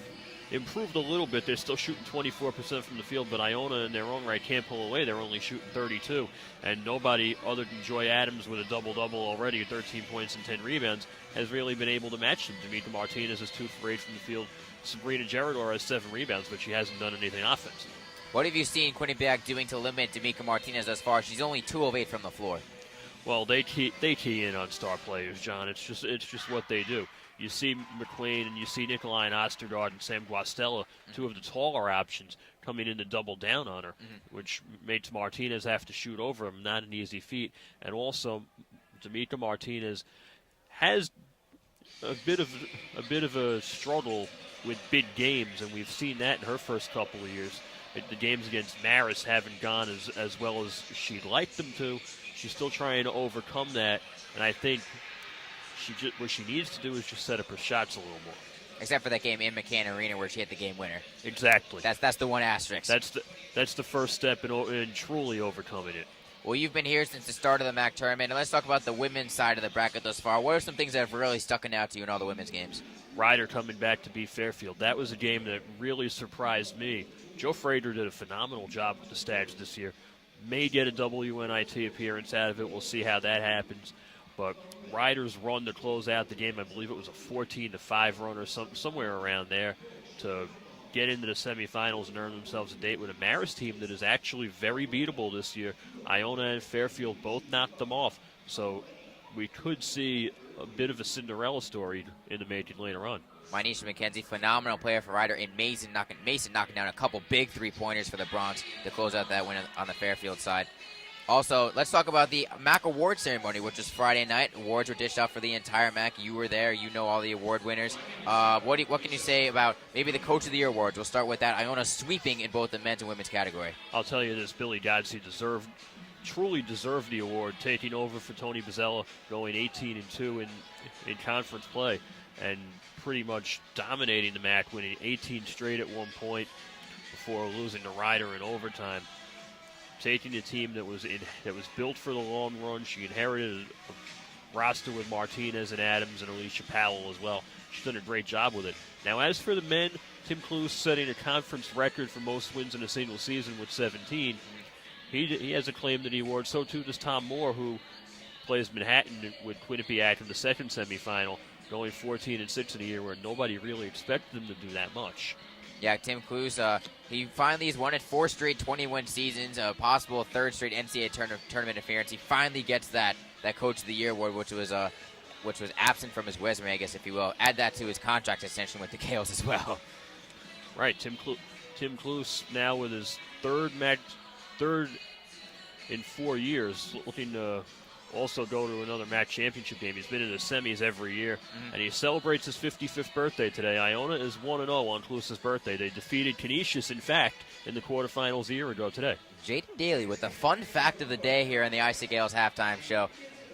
improved a little bit. They're still shooting 24% from the field, but Iona in their own right can't pull away. They're only shooting 32, and nobody other than Joy Adams with a double-double already, 13 points and 10 rebounds, has really been able to match them. D'Amica Martinez is 2 for 8 from the field. Sabrina Gerador has 7 rebounds, but she hasn't done anything offensively. What have you seen Quinnipiac doing to limit D'Amica Martinez thus far? She's only 2 of 8 from the floor. Well, they key in on star players, John. It's just what they do. You see McQuain and you see Nikolai Ostergaard and Sam Guastella, 2 of the taller options, coming in to double down on her, which makes Martinez have to shoot over him. Not an easy feat. And also, D'Amica Martinez has a bit of a struggle with big games, and we've seen that in her first couple of years. The games against Marist haven't gone as well as she'd like them to. She's still trying to overcome that, and I think what she needs to do is just set up her shots a little more. Except for that game in McCann Arena where she hit the game winner. Exactly. That's the one asterisk. That's the first step in truly overcoming it. Well, you've been here since the start of the MAAC tournament, and let's talk about the women's side of the bracket thus far. What are some things that have really stuck out to you in all the women's games? Ryder coming back to beat Fairfield. That was a game that really surprised me. Joe Frater did a phenomenal job with the Stags this year. May get a WNIT appearance out of it. We'll see how that happens. But Ryder's run to close out the game, I believe it was a 14-5 run or somewhere around there, to get into the semifinals and earn themselves a date with a Marist team that is actually very beatable this year. Iona and Fairfield both knocked them off. So we could see a bit of a Cinderella story in the making later on. Mynisha McKenzie, phenomenal player for Ryder, and Mason knocking down a couple big three-pointers for the Bronx to close out that win on the Fairfield side. Also, let's talk about the MAAC award ceremony, which was Friday night. Awards were dished out for the entire MAAC. You were there. You know all the award winners. What can you say about maybe the Coach of the Year awards? We'll start with that. Iona sweeping in both the men's and women's category. I'll tell you this, Billy Godsey truly deserved the award, taking over for Tony Bozzella, going 18-2 in conference play, and pretty much dominating the MAAC, winning 18 straight at one point before losing to Ryder in overtime. Taking a team that was built for the long run. She inherited a roster with Martinez and Adams and Alicia Powell as well. She's done a great job with it. Now, as for the men, Tim Cluse setting a conference record for most wins in a single season with 17. He has a claim to the award. So too does Tom Moore, who plays Manhattan with Quinnipiac in the second semifinal, going 14-6 in a year where nobody really expected them to do that much. Yeah, Tim Cluse, he finally has won it 4 straight 21 seasons, a possible 3rd straight NCAA tournament appearance. He finally gets that Coach of the Year award, which was absent from his resume, I guess, if you will. Add that to his contract extension with the Gales as well. Right, Tim Cluse now with his third in 4 years, looking to also go to another MAAC championship game. He's been in the semis every year, and he celebrates his 55th birthday today. Iona is 1-0 on Cluse's birthday. They defeated Canisius, in fact, in the quarterfinals a year ago today. Jaden Daly with the fun fact of the day here on the IC Gales halftime show.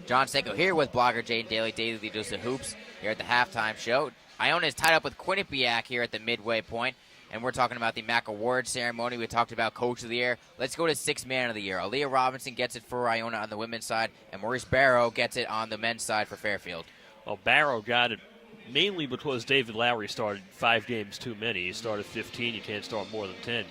John Seco here with blogger Jaden Daly. Daily does the hoops here at the halftime show. Iona is tied up with Quinnipiac here at the midway point. And we're talking about the MAAC Award ceremony. We talked about Coach of the Year. Let's go to Sixth Man of the Year. Aaliyah Robinson gets it for Iona on the women's side, and Maurice Barrow gets it on the men's side for Fairfield. Well, Barrow got it mainly because David Lowry started 5 games too many. He started 15. You can't start more than 10.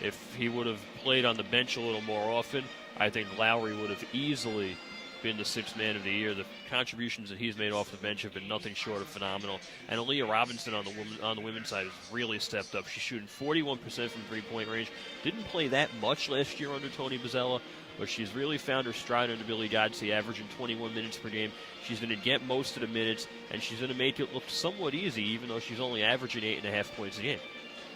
If he would have played on the bench a little more often, I think Lowry would have easily been the Sixth Man of the Year. The contributions that he's made off the bench have been nothing short of phenomenal. And Aaliyah Robinson on the women's side has really stepped up. She's shooting 41% from three-point range. Didn't play that much last year under Tony Bozzella, but she's really found her stride under Billy Godsey, averaging 21 minutes per game. She's going to get most of the minutes, and she's going to make it look somewhat easy, even though she's only averaging 8.5 points a game.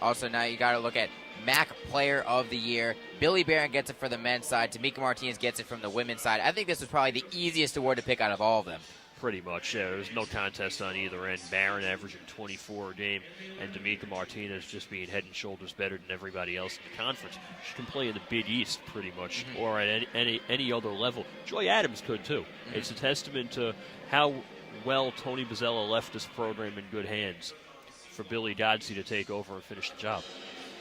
Also, now you got to look at MAAC Player of the Year. Billy Barron gets it for the men's side. Tamika Martinez gets it from the women's side. I think this was probably the easiest award to pick out of all of them. Pretty much, yeah. There's no contest on either end. Barron averaging 24 a game, and Tamika Martinez just being head and shoulders better than everybody else in the conference. She can play in the Big East pretty much, or at any other level. Joy Adams could too. It's a testament to how well Tony Bozzella left this program in good hands for Billy Godsey to take over and finish the job.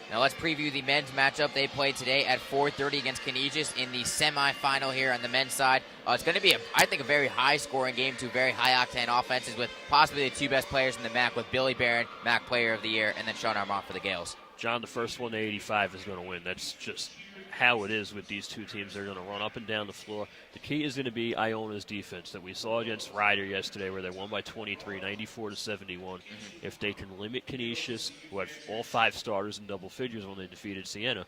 Now let's preview the men's matchup. They play today at 4:30 against Canisius in the semifinal here on the men's side. It's going to be, I think, a very high-scoring game, 2 very high-octane offenses with possibly the 2 best players in the MAAC, with Billy Barron, MAAC Player of the Year, and then Sean Armand for the Gales. John, the first one to 85 is going to win. That's just how it is with these two teams. They're going to run up and down the floor. The key is going to be Iona's defense that we saw against Ryder yesterday, where they won by 23, 94-71. If they can limit Canisius, who had all 5 starters in double figures when they defeated Siena,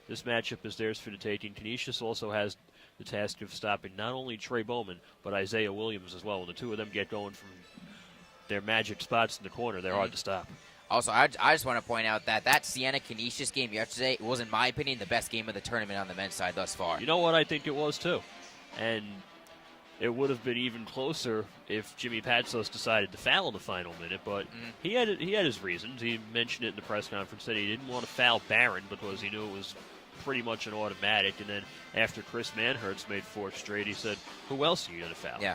this matchup is theirs for the taking. Canisius also has the task of stopping not only Trey Bowman, but Isaiah Williams as well. When the two of them get going from their magic spots in the corner, they're hard to stop. Also, I just want to point out that Siena-Canisius game yesterday was, in my opinion, the best game of the tournament on the men's side thus far. You know what? I think it was, too. And it would have been even closer if Jimmy Patsos decided to foul in the final minute, but he had his reasons. He mentioned it in the press conference that he didn't want to foul Barron because he knew it was pretty much an automatic. And then after Chris Manhertz made 4 straight, he said, who else are you going to foul? Yeah.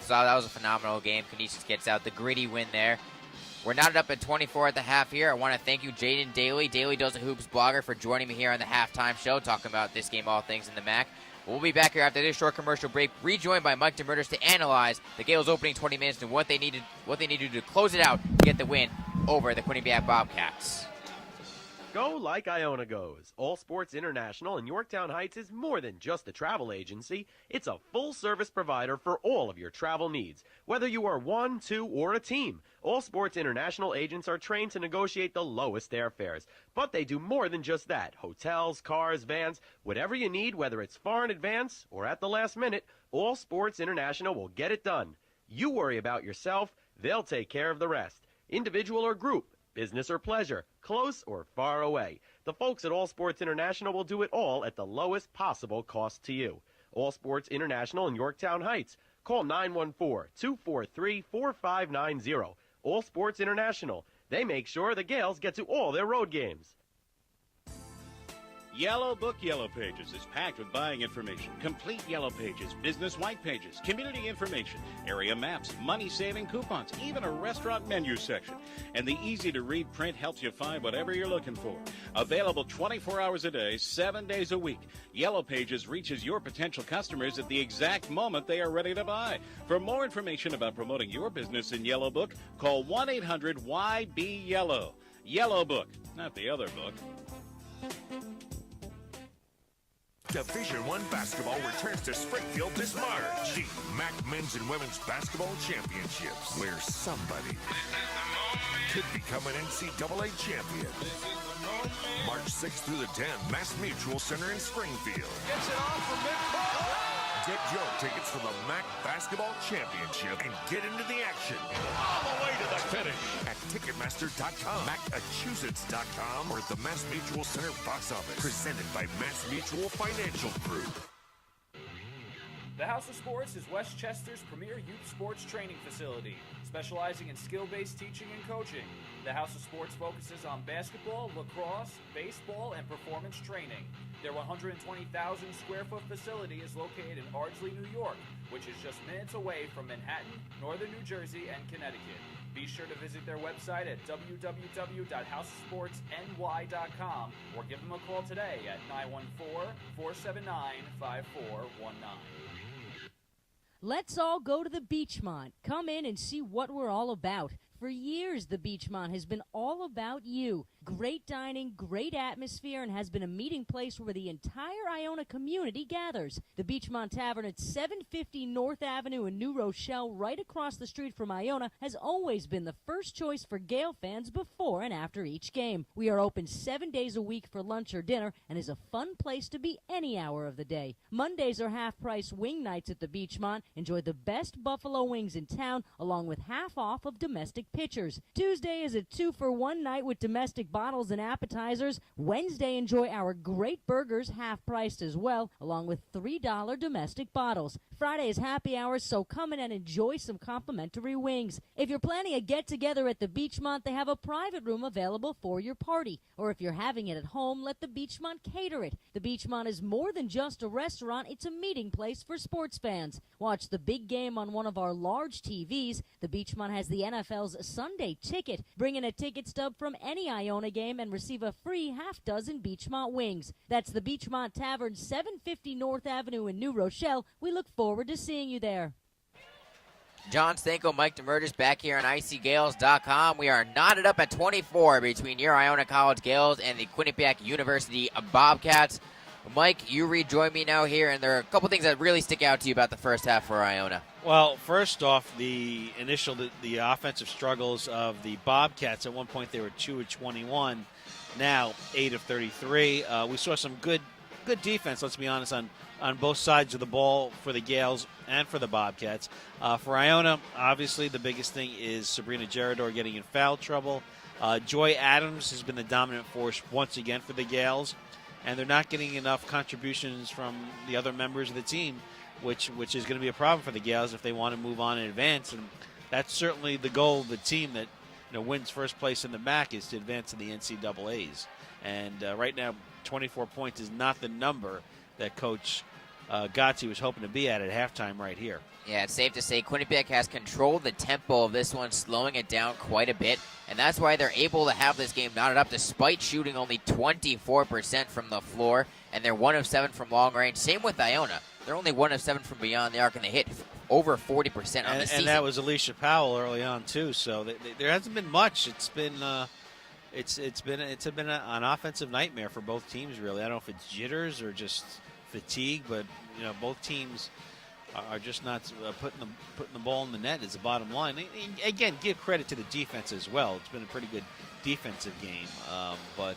So that was a phenomenal game. Canisius gets out the gritty win there. We're knotted up at 24 at the half here. I want to thank you, Jaden Daly, Daily Does the Hoops blogger, for joining me here on the halftime show, talking about this game, all things in the MAAC. We'll be back here after this short commercial break, rejoined by Mike DeMurders to analyze the Gales' opening 20 minutes and what they need to do to close it out to get the win over the Quinnipiac Bobcats. Go like Iona goes. All Sports International in Yorktown Heights is more than just a travel agency. It's a full-service provider for all of your travel needs. Whether you are 1, 2, or a team, All Sports International agents are trained to negotiate the lowest airfares. But they do more than just that. Hotels, cars, vans, whatever you need, whether it's far in advance or at the last minute, All Sports International will get it done. You worry about yourself, they'll take care of the rest. Individual or group, business or pleasure, close or far away. The folks at All Sports International will do it all at the lowest possible cost to you. All Sports International in Yorktown Heights. Call 914-243-4590. All Sports International. They make sure the Gales get to all their road games. Yellow Book Yellow Pages is packed with buying information, complete Yellow Pages, business white pages, community information, area maps, money-saving coupons, even a restaurant menu section. And the easy-to-read print helps you find whatever you're looking for. Available 24 hours a day, 7 days a week. Yellow Pages reaches your potential customers at the exact moment they are ready to buy. For more information about promoting your business in Yellow Book, call 1-800-YB-YELLOW. Yellow Book, not the other book. Division I basketball returns to Springfield this March. The MAAC Men's and Women's Basketball Championships, where somebody could become an NCAA champion. March 6th through the 10th, Mass Mutual Center in Springfield. Gets it off from midcourt. Get your tickets for the MAAC Basketball Championship and get into the action All the way to the finish. at Ticketmaster.com, Massachusetts.com, or the Mass Mutual Center box office. Presented by Mass Mutual Financial Group. The House of Sports is Westchester's premier youth sports training facility, specializing in skill-based teaching and coaching. The House of Sports focuses on basketball, lacrosse, baseball, and performance training. Their 120,000 square foot facility is located in Ardsley, New York, which is just minutes away from Manhattan, northern New Jersey, and Connecticut. Be sure to visit their website at www.houseofsportsny.com or give them a call today at 914-479-5419. Let's all go to the Beachmont. Come in and see what we're all about. For years, the Beachmont has been all about you. Great dining, great atmosphere, and has been a meeting place where the entire Iona community gathers. The Beachmont Tavern at 750 North Avenue in New Rochelle, right across the street from Iona, has always been the first choice for Gale fans before and after each game. We are open 7 days a week for lunch or dinner and is a fun place to be any hour of the day. Mondays are half-price wing nights at the Beachmont. Enjoy the best buffalo wings in town, along with half off of domestic pitchers. Tuesday is a 2-for-1 night with domestic bottles and appetizers. Wednesday, enjoy our great burgers, half-priced as well, along with $3 domestic bottles. Friday is happy hour, so come in and enjoy some complimentary wings. If you're planning a get-together at the Beachmont, they have a private room available for your party. Or if you're having it at home, let the Beachmont cater it. The Beachmont is more than just a restaurant, it's a meeting place for sports fans. Watch the big game on one of our large TVs. The Beachmont has the NFL's Sunday Ticket. Bring in a ticket stub from any Iona game and receive a free half-dozen Beachmont wings. That's the Beachmont Tavern, 750 North Avenue in New Rochelle. We look forward to seeing you there. John Stanko, Mike DeMurtis back here on ICGales.com. We are knotted up at 24 between your Iona College Gales and the Quinnipiac University Bobcats. Mike, you rejoin me now here, and there are a couple things that really stick out to you about the first half for Iona. Well, first off, the offensive struggles of the Bobcats. At one point, they were 2 of 21. Now 8 of 33. We saw some good defense. Let's be honest on both sides of the ball for the Gales and for the Bobcats. For Iona, obviously, the biggest thing is Sabrina Gerador getting in foul trouble. Joy Adams has been the dominant force once again for the Gales, and they're not getting enough contributions from the other members of the team, which is going to be a problem for the Gales if they want to move on and advance. And that's certainly the goal of the team that wins first place in the MAAC, is to advance to the NCAAs. And right now, 24 points is not the number that Coach Gotzi was hoping to be at halftime right here. Yeah, it's safe to say Quinnipiac has controlled the tempo of this one, slowing it down quite a bit, and that's why they're able to have this game knotted up despite shooting only 24% from the floor, and they're 1 of 7 from long range. Same with Iona. They're only 1 of 7 from beyond the arc, and they hit over 40% on the season. And that was Alicia Powell early on, too, so there hasn't been much. It's been an offensive nightmare for both teams, really. I don't know if it's jitters or just fatigue, but both teams are just not putting the ball in the net is the bottom line. And again, give credit to the defense as well. It's been a pretty good defensive game, but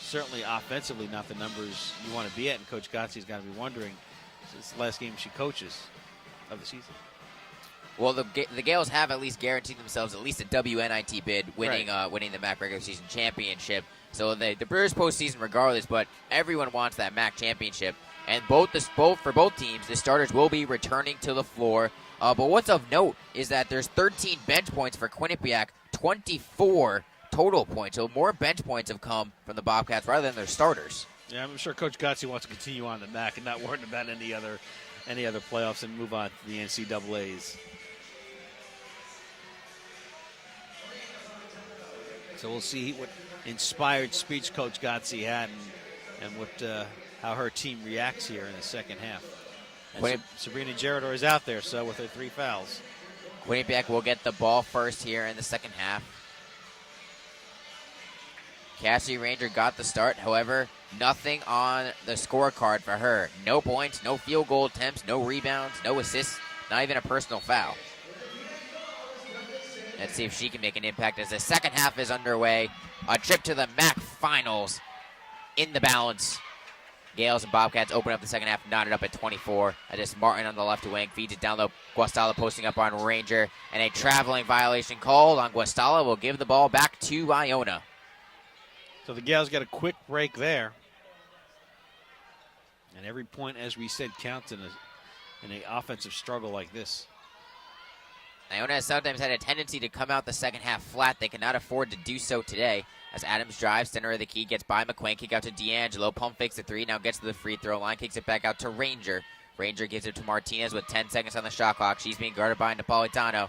certainly offensively not the numbers you want to be at. And Coach Gotzi's got to be wondering, it's the last game she coaches of the season. Well, the Gales have at least guaranteed themselves at least a WNIT bid, winning the MAAC regular season championship. So the Brewers postseason regardless, but everyone wants that MAAC championship. And for both teams, the starters will be returning to the floor. But what's of note is that there's 13 bench points for Quinnipiac, 24 total points. So more bench points have come from the Bobcats rather than their starters. Yeah, I'm sure Coach Gotzi wants to continue on the MAAC and not worry about any other playoffs and move on to the NCAAs. So we'll see what inspired speech Coach Gotzi had and what how her team reacts here in the second half. And Sabrina Gerador is out there, so with her 3 fouls. Quinnipiac will get the ball first here in the second half. Cassie Ranger got the start. However, nothing on the scorecard for her. No points, no field goal attempts, no rebounds, no assists, not even a personal foul. Let's see if she can make an impact as the second half is underway. A trip to the MAAC Finals in the balance. Gales and Bobcats open up the second half, knotted up at 24. Just Martin on the left wing feeds it down low. Guastalla posting up on Ranger, and a traveling violation called on Guastalla will give the ball back to Iona. So the Gales got a quick break there. And every point, as we said, counts in in an offensive struggle like this. Iona has sometimes had a tendency to come out the second half flat. They cannot afford to do so today. As Adams drives, center of the key, gets by McQuain, kick out to D'Angelo, pump fakes the three, now gets to the free throw line, kicks it back out to Ranger. Ranger gives it to Martinez with 10 seconds on the shot clock. She's being guarded by Napolitano.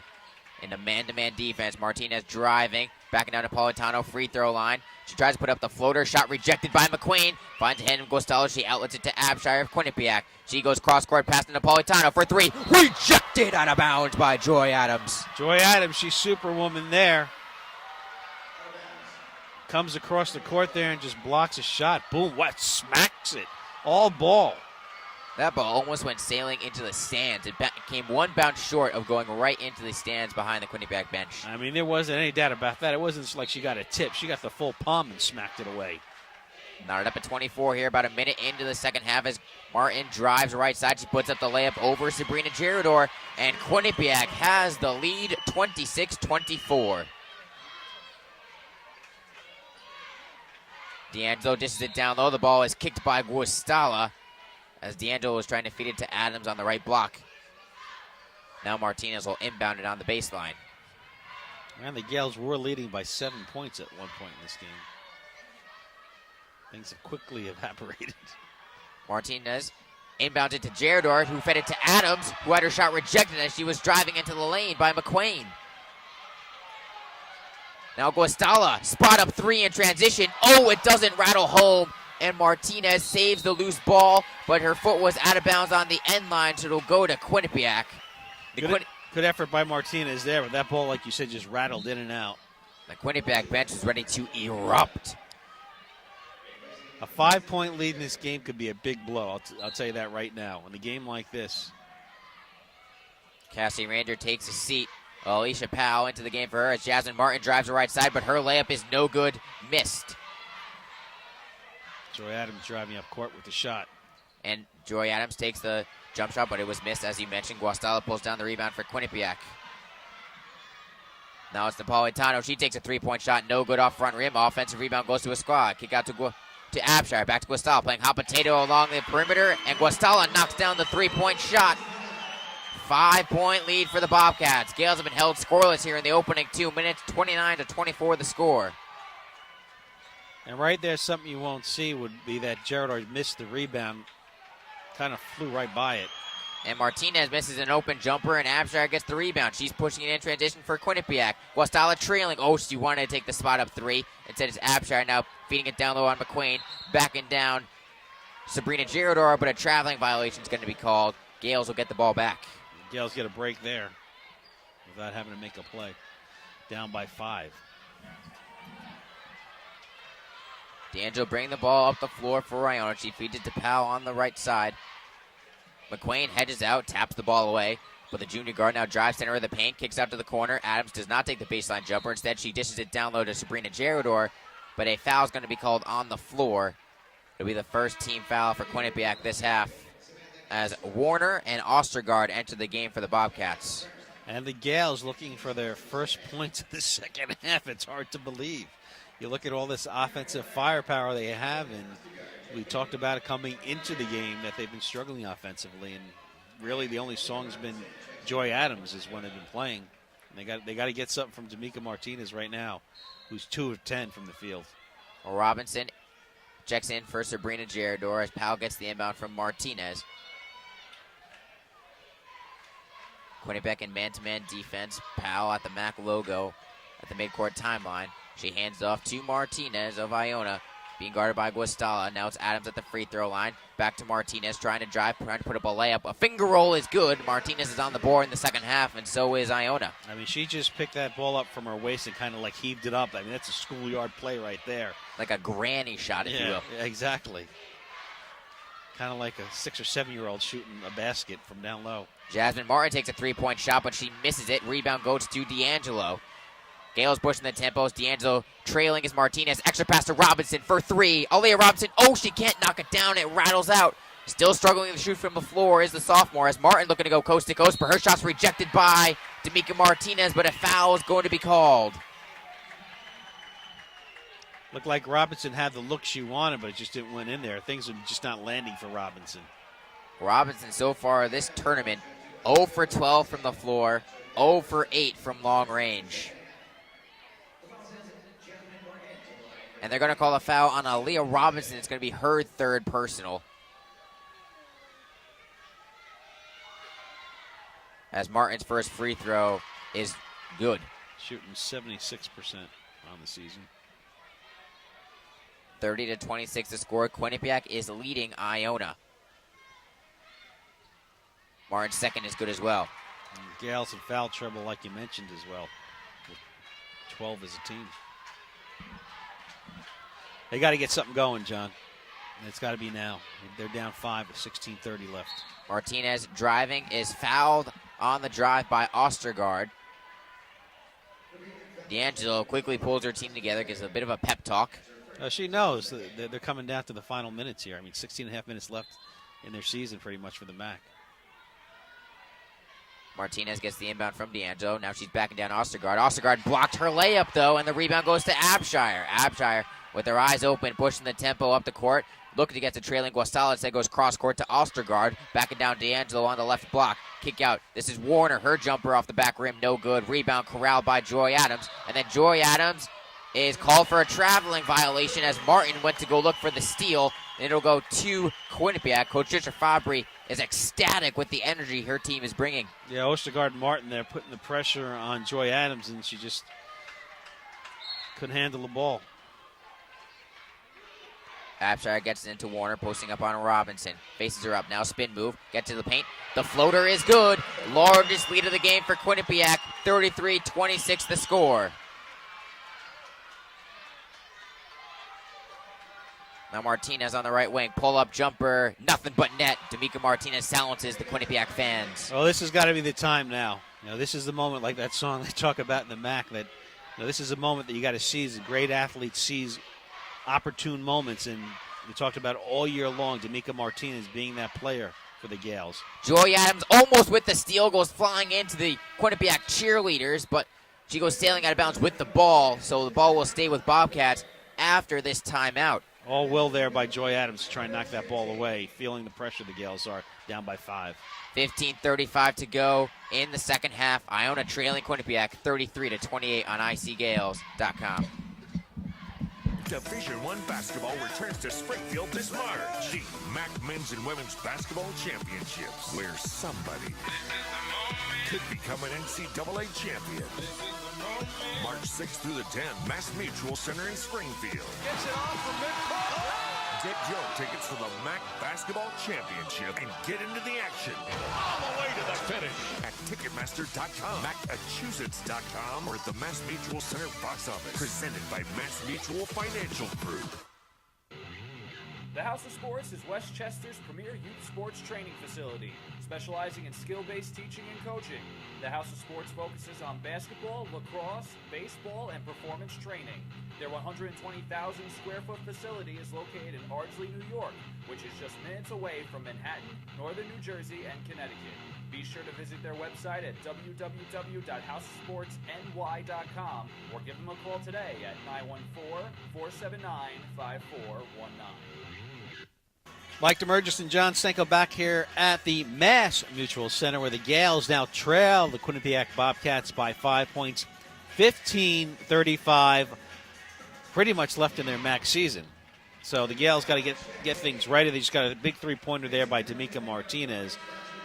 In the man-to-man defense, Martinez driving, backing down Napolitano, free throw line. She tries to put up the floater, shot rejected by McQueen. Finds Hen Gostalo, she outlets it to Abshire of Quinnipiac. She goes cross-court past to Napolitano for three. Rejected out of bounds by Joy Adams. Joy Adams, she's superwoman there. Comes across the court there and just blocks a shot. Boom, what? Smacks it. All ball. That ball almost went sailing into the stands. It came one bounce short of going right into the stands behind the Quinnipiac bench. I mean, there wasn't any doubt about that. It wasn't like she got a tip. She got the full palm and smacked it away. Knotted up at 24 here, about a minute into the second half as Martin drives right side. She puts up the layup over Sabrina Girador, and Quinnipiac has the lead 26-24. D'Angelo dishes it down low. The ball is kicked by Guastalla as D'Angelo was trying to feed it to Adams on the right block. Now Martinez will inbound it on the baseline. And the Gales were leading by 7 points at one point in this game. Things have quickly evaporated. Martinez inbounds it to Girador, who fed it to Adams, who had her shot rejected as she was driving into the lane by McQuain. Now Guastalla, spot up three in transition. Oh, it doesn't rattle home. And Martinez saves the loose ball, but her foot was out of bounds on the end line, so it'll go to Quinnipiac. Good effort by Martinez there, but that ball, like you said, just rattled in and out. The Quinnipiac bench is ready to erupt. A 5-point lead in this game could be a big blow. I'll tell you that right now. In a game like this. Cassie Ranger takes a seat. Alicia Powell into the game for her as Jasmine Martin drives the right side, but her layup is no good. Missed. Joy Adams driving up court with the shot. And Joy Adams takes the jump shot, but it was missed, as you mentioned. Guastalla pulls down the rebound for Quinnipiac. Now it's Napolitano. She takes a three-point shot. No good off front rim. Offensive rebound goes to a squad. Kick out to Abshire. Back to Guastalla playing hot potato along the perimeter. And Guastalla knocks down the three-point shot. 5-point lead for the Bobcats. Gales have been held scoreless here in the opening 2 minutes. 29-24 the score. And right there, something you won't see would be that Girador missed the rebound. Kind of flew right by it. And Martinez misses an open jumper, and Abshire gets the rebound. She's pushing it in transition for Quinnipiac. Guastalla trailing. Oh, she wanted to take the spot up three. Instead, it's Abshire now feeding it down low on McQuain. Backing down Sabrina Girador, but a traveling violation is going to be called. Gales will get the ball back. Gales get a break there without having to make a play. Down by 5. D'Angelo bringing the ball up the floor for Iona. She feeds it to Powell on the right side. McQuain hedges out, taps the ball away. But the junior guard now drives center of the paint, kicks out to the corner. Adams does not take the baseline jumper. Instead, she dishes it down low to Sabrina Girador. But a foul is going to be called on the floor. It'll be the first team foul for Quinnipiac this half, as Warner and Ostergaard enter the game for the Bobcats. And the Gales looking for their first points of the second half. It's hard to believe. You look at all this offensive firepower they have, and we talked about it coming into the game that they've been struggling offensively, and really the only song's been Joy Adams is when they've been playing. And they got to get something from D'Amica Martinez right now, who's 2 of 10 from the field. Well, Robinson checks in for Sabrina Girador as Powell gets the inbound from Martinez. Quinnipiac in man-to-man defense. Powell at the MAAC logo at the midcourt timeline. She hands it off to Martinez of Iona, being guarded by Guastalla. Now it's Adams at the free throw line. Back to Martinez, trying to drive, trying to put up a layup. A finger roll is good. Martinez is on the board in the second half, and so is Iona. I mean, she just picked that ball up from her waist and kind of like heaved it up. I mean, that's a schoolyard play right there. Like a granny shot, if you will. Yeah, exactly. Kind of like a 6 or 7-year-old shooting a basket from down low. Jasmine Martin takes a three-point shot, but she misses it. Rebound goes to D'Angelo. Gales pushing the tempos. D'Angelo trailing as Martinez. Extra pass to Robinson for three. Aaliyah Robinson. Oh, she can't knock it down. It rattles out. Still struggling to shoot from the floor is the sophomore as Martin looking to go coast to coast, but her shot's rejected by D'Amica Martinez, but a foul is going to be called. Looked like Robinson had the look she wanted, but it just didn't went in there. Things are just not landing for Robinson. Robinson so far this tournament, 0 for 12 from the floor, 0 for 8 from long range. And they're going to call a foul on Aaliyah Robinson. It's going to be her third personal. As Martin's first free throw is good. Shooting 76% on the season. 30-26 the score. Quinnipiac is leading Iona. Martin's second is good as well. And Gales in foul trouble, like you mentioned, as well. With 12 as a team. They got to get something going, John. And it's got to be now. They're down 5 with 16:30 left. Martinez driving is fouled on the drive by Ostergaard. D'Angelo quickly pulls her team together, gives a bit of a pep talk. She knows that they're coming down to the final minutes here. I mean, 16 and a half minutes left in their season pretty much for the MAAC. Martinez gets the inbound from D'Angelo. Now she's backing down Ostergaard. Ostergaard blocked her layup, though, and the rebound goes to Abshire. Abshire, with her eyes open, pushing the tempo up the court. Looking to get the trailing Guasales. That goes cross-court to Ostergaard. Backing down D'Angelo on the left block. Kick out. This is Warner. Her jumper off the back rim. No good. Rebound corralled by Joy Adams. And then Joy Adams is called for a traveling violation as Martin went to go look for the steal. And it'll go to Quinnipiac. Coach Richard Fabry is ecstatic with the energy her team is bringing. Yeah, Ostergaard and Martin there putting the pressure on Joy Adams, and she just couldn't handle the ball. Abshire gets it into Warner, posting up on Robinson. Faces her up now, spin move, get to the paint. The floater is good. Largest lead of the game for Quinnipiac, 33-26 the score. Now Martinez on the right wing, pull-up jumper, nothing but net. D'Amica Martinez silences the Quinnipiac fans. Well, this has got to be the time now. You know, this is the moment, like that song they talk about in the MAAC, that this is a moment that you got to seize. A great athlete sees opportune moments, and we talked about all year long D'Amica Martinez being that player for the Gales. Joy Adams almost with the steal, goes flying into the Quinnipiac cheerleaders, but she goes sailing out of bounds with the ball, so the ball will stay with Bobcats after this timeout. All will there by Joy Adams to try and knock that ball away, feeling the pressure the Gales are down by 5. 15:35 to go in the second half. Iona trailing Quinnipiac 33-28 on icgales.com. Division I basketball returns to Springfield this March. The MAAC Men's and Women's Basketball Championships, where somebody could become an NCAA champion. March 6th through the 10th, Mass Mutual Center in Springfield. Gets it off from midcourt. Get your tickets for the MAAC Basketball Championship and get into the action. All the way to the finish. At Ticketmaster.com, Massachusetts.com, or the Mass Mutual Center box office. Presented by Mass Mutual Financial Group. The House of Sports is Westchester's premier youth sports training facility, specializing in skill-based teaching and coaching. The House of Sports focuses on basketball, lacrosse, baseball, and performance training. Their 120,000-square-foot facility is located in Ardsley, New York, which is just minutes away from Manhattan, northern New Jersey, and Connecticut. Be sure to visit their website at www.houseofsportsny.com or give them a call today at 914-479-5419. Mike DeMurgis and John Stenko back here at the Mass Mutual Center, where the Gales now trail the Quinnipiac Bobcats by 5 points, 15-35, pretty much left in their MAAC season. So the Gales got to get things right. They just got a big three-pointer there by D'Amica Martinez,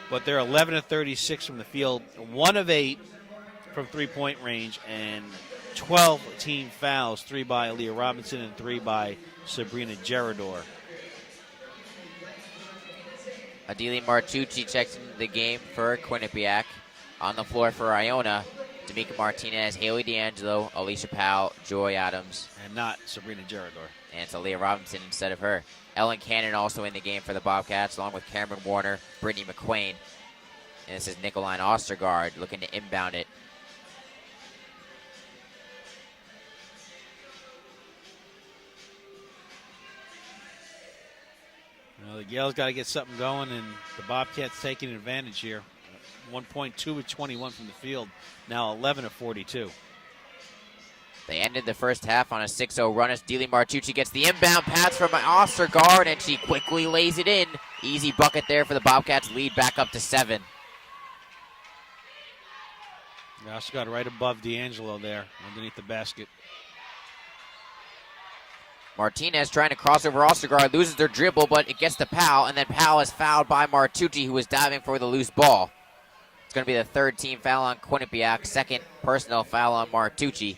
but they're 11 of 36 from the field, 1 of 8 from three-point range, and 12 team fouls, 3 by Aaliyah Robinson and 3 by Sabrina Gerador. Adili Martucci checks into the game for Quinnipiac. On the floor for Iona, D'Amica Martinez, Haley D'Angelo, Alicia Powell, Joy Adams. And not Sabrina Gerador. And it's Aaliyah Robinson instead of her. Ellen Cannon also in the game for the Bobcats, along with Cameron Warner, Brittany McQuain. And this is Nicoline Ostergaard looking to inbound it. Well, the Gales got to get something going, and the Bobcats taking advantage here. 1 point, 2 of 21 from the field, now 11 of 42. They ended the first half on a 6-0 run as Dealey Martucci gets the inbound pass from Ostergaard, and she quickly lays it in. Easy bucket there for the Bobcats, lead back up to 7. Ostergaard right above D'Angelo there, underneath the basket. Martinez trying to cross over Ostergaard, loses their dribble, but it gets to Powell, and then Powell is fouled by Martucci, who was diving for the loose ball. It's going to be the third team foul on Quinnipiac, second personal foul on Martucci.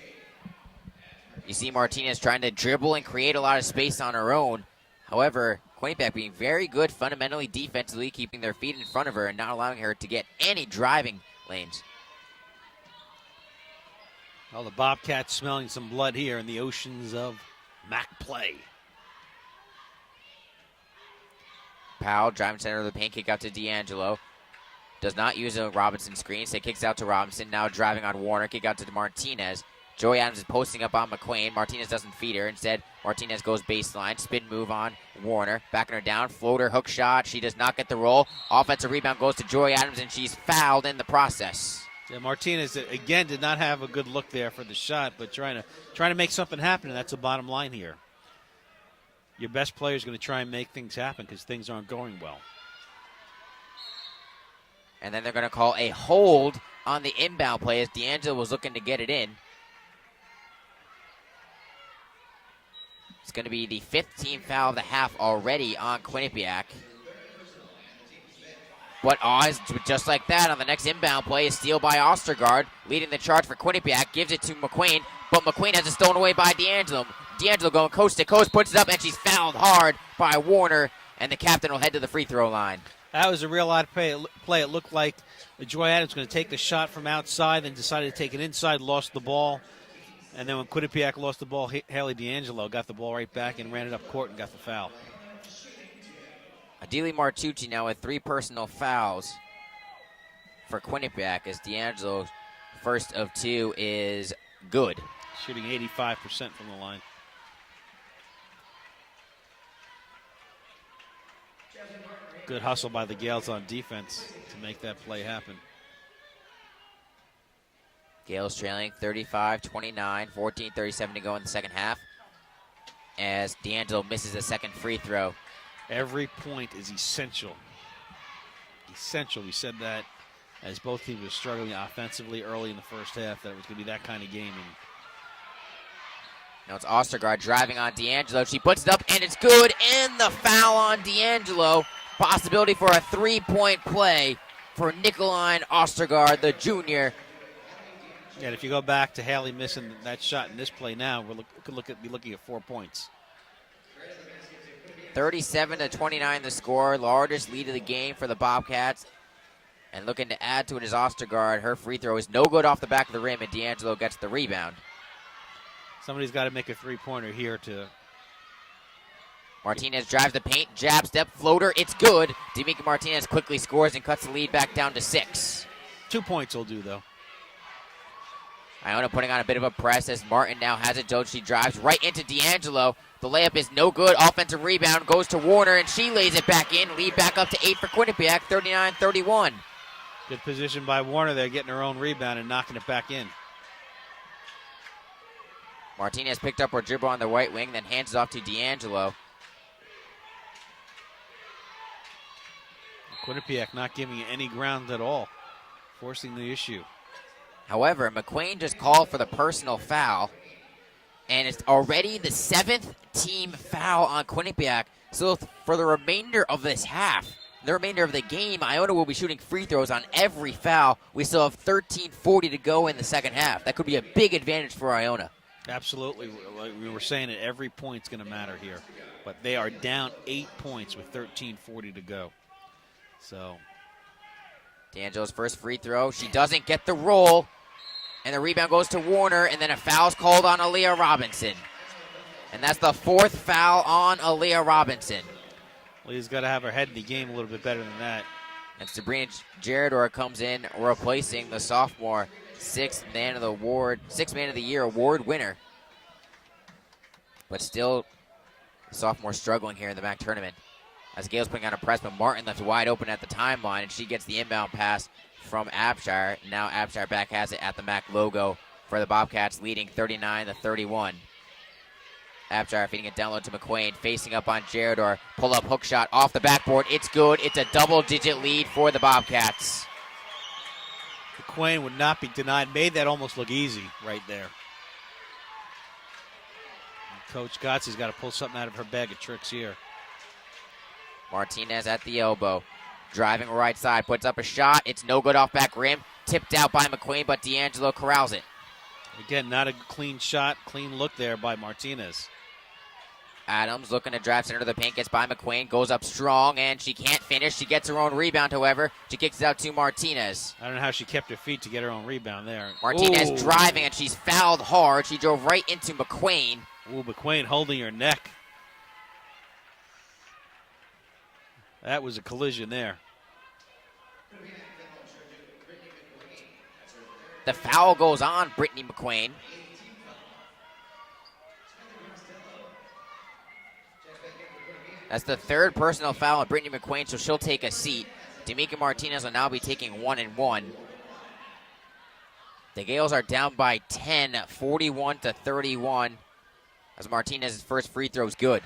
You see Martinez trying to dribble and create a lot of space on her own. However, Quinnipiac being very good fundamentally defensively, keeping their feet in front of her and not allowing her to get any driving lanes. Well, the Bobcats smelling some blood here in the oceans of MAAC play. Powell driving center of the paint, kick out to D'Angelo. Does not use a Robinson screen, so kicks out to Robinson. Now driving on Warner, kick out to Martinez. Joey Adams is posting up on McQuain. Martinez doesn't feed her. Instead, Martinez goes baseline. Spin move on Warner. Backing her down. Floater, hook shot. She does not get the roll. Offensive rebound goes to Joey Adams, and she's fouled in the process. Yeah, Martinez, again, did not have a good look there for the shot, but trying to make something happen, and that's the bottom line here. Your best player is going to try and make things happen because things aren't going well. And then they're going to call a hold on the inbound play as D'Angelo was looking to get it in. It's going to be the 15th foul of the half already on Quinnipiac. But just like that, on the next inbound play, a steal by Ostergaard, leading the charge for Quinnipiac, gives it to McQuain, but McQuain has it stolen away by D'Angelo. D'Angelo going coast to coast, puts it up, and she's fouled hard by Warner, and the captain will head to the free throw line. That was a real odd play. It looked like Joy Adams was going to take the shot from outside, then decided to take it inside, lost the ball. And then when Quinnipiac lost the ball, Haley D'Angelo got the ball right back and ran it up court and got the foul. Adili Martucci now with 3 personal fouls for Quinnipiac as D'Angelo's first of 2 is good. Shooting 85% from the line. Good hustle by the Gales on defense to make that play happen. Gales trailing 35-29, 14:37 to go in the second half as D'Angelo misses the second free throw. Every point is essential. Essential. We said that as both teams were struggling offensively early in the first half, that it was going to be that kind of game. And now it's Ostergaard driving on D'Angelo. She puts it up, and it's good, and the foul on D'Angelo. Possibility for a 3-point play for Nicolai Ostergaard, the junior. Yeah, if you go back to Haley missing that shot in this play now, we could be looking at 4 points. 37-29 the score, largest lead of the game for the Bobcats. And looking to add to it is Ostergaard. Her free throw is no good off the back of the rim, and D'Angelo gets the rebound. Somebody's got to make a three-pointer here to... Martinez drives the paint, jab step, floater, it's good. D'Amico Martinez quickly scores and cuts the lead back down to 6. 2 points will do, though. Iona putting on a bit of a press as Martin now has it. She drives right into D'Angelo. The layup is no good. Offensive rebound goes to Warner, and she lays it back in. Lead back up to 8 for Quinnipiac, 39-31. Good position by Warner there, getting her own rebound and knocking it back in. Martinez picked up her dribble on the right wing, then hands it off to D'Angelo. Quinnipiac not giving you any ground at all, forcing the issue. However, McQuain just called for the personal foul, and it's already the 7th team foul on Quinnipiac. So for the remainder of this half, the remainder of the game, Iona will be shooting free throws on every foul. We still have 13:40 to go in the second half. That could be a big advantage for Iona. Absolutely. Like we were saying, that every point's going to matter here. But they are down 8 points with 13:40 to go. So D'Angelo's first free throw. She doesn't get the roll. And the rebound goes to Warner, and then a foul's called on Aaliyah Robinson. And that's the 4th foul on Aaliyah Robinson. Leah's got to have her head in the game a little bit better than that. And Sabrina Jarador comes in, replacing the sophomore 6th Man of the Year award winner. But still, the sophomore struggling here in the MAAC tournament. As Gale's putting on a press, but Martin left wide open at the timeline, and she gets the inbound pass from Abshire. Now Abshire back has it at the MAAC logo for the Bobcats, leading 39-31. Abshire feeding it down low to McQuain, facing up on Gerador. Pull-up hook shot off the backboard. It's good. It's a double-digit lead for the Bobcats. McQuain would not be denied. Made that almost look easy right there. And Coach Gottsy's got to pull something out of her bag of tricks here. Martinez at the elbow. Driving right side, puts up a shot. It's no good off back rim. Tipped out by McQuain, but D'Angelo corrals it. Again, not a clean shot, clean look there by Martinez. Adams looking to drive center of the paint, gets by McQuain, goes up strong, and she can't finish. She gets her own rebound, however. She kicks it out to Martinez. I don't know how she kept her feet to get her own rebound there. Martinez Ooh. driving, and she's fouled hard. She drove right into McQuain. Ooh, McQuain holding her neck. That was a collision there. The foul goes on Brittany McQuain. That's the third personal foul on Brittany McQuain, so she'll take a seat. D'Amica Martinez will now be taking 1-1. The Gales are down by 10, 41-31, as Martinez's first free throw is good.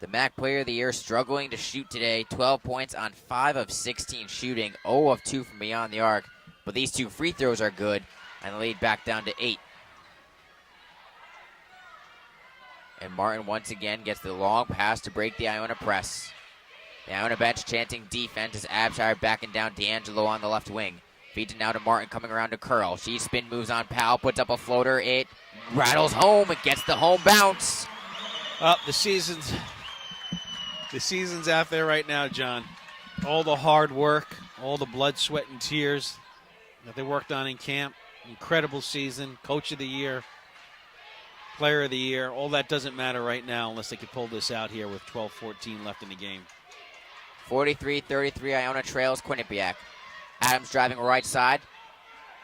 The MAAC Player of the Year struggling to shoot today. 12 points on 5 of 16 shooting. 0 of 2 from beyond the arc. But these 2 free throws are good, and the lead back down to 8. And Martin once again gets the long pass to break the Iona press. The Iona bench chanting defense as Abshire backing down D'Angelo on the left wing. Feeds it now to Martin coming around to Curl. She spin moves on Powell, puts up a floater. It rattles home. It gets the home bounce. The season's out there right now, John. All the hard work, all the blood, sweat, and tears that they worked on in camp. Incredible season, Coach of the Year, Player of the Year. All that doesn't matter right now unless they could pull this out here with 12-14 left in the game. 43-33, Iona trails Quinnipiac. Adams driving right side,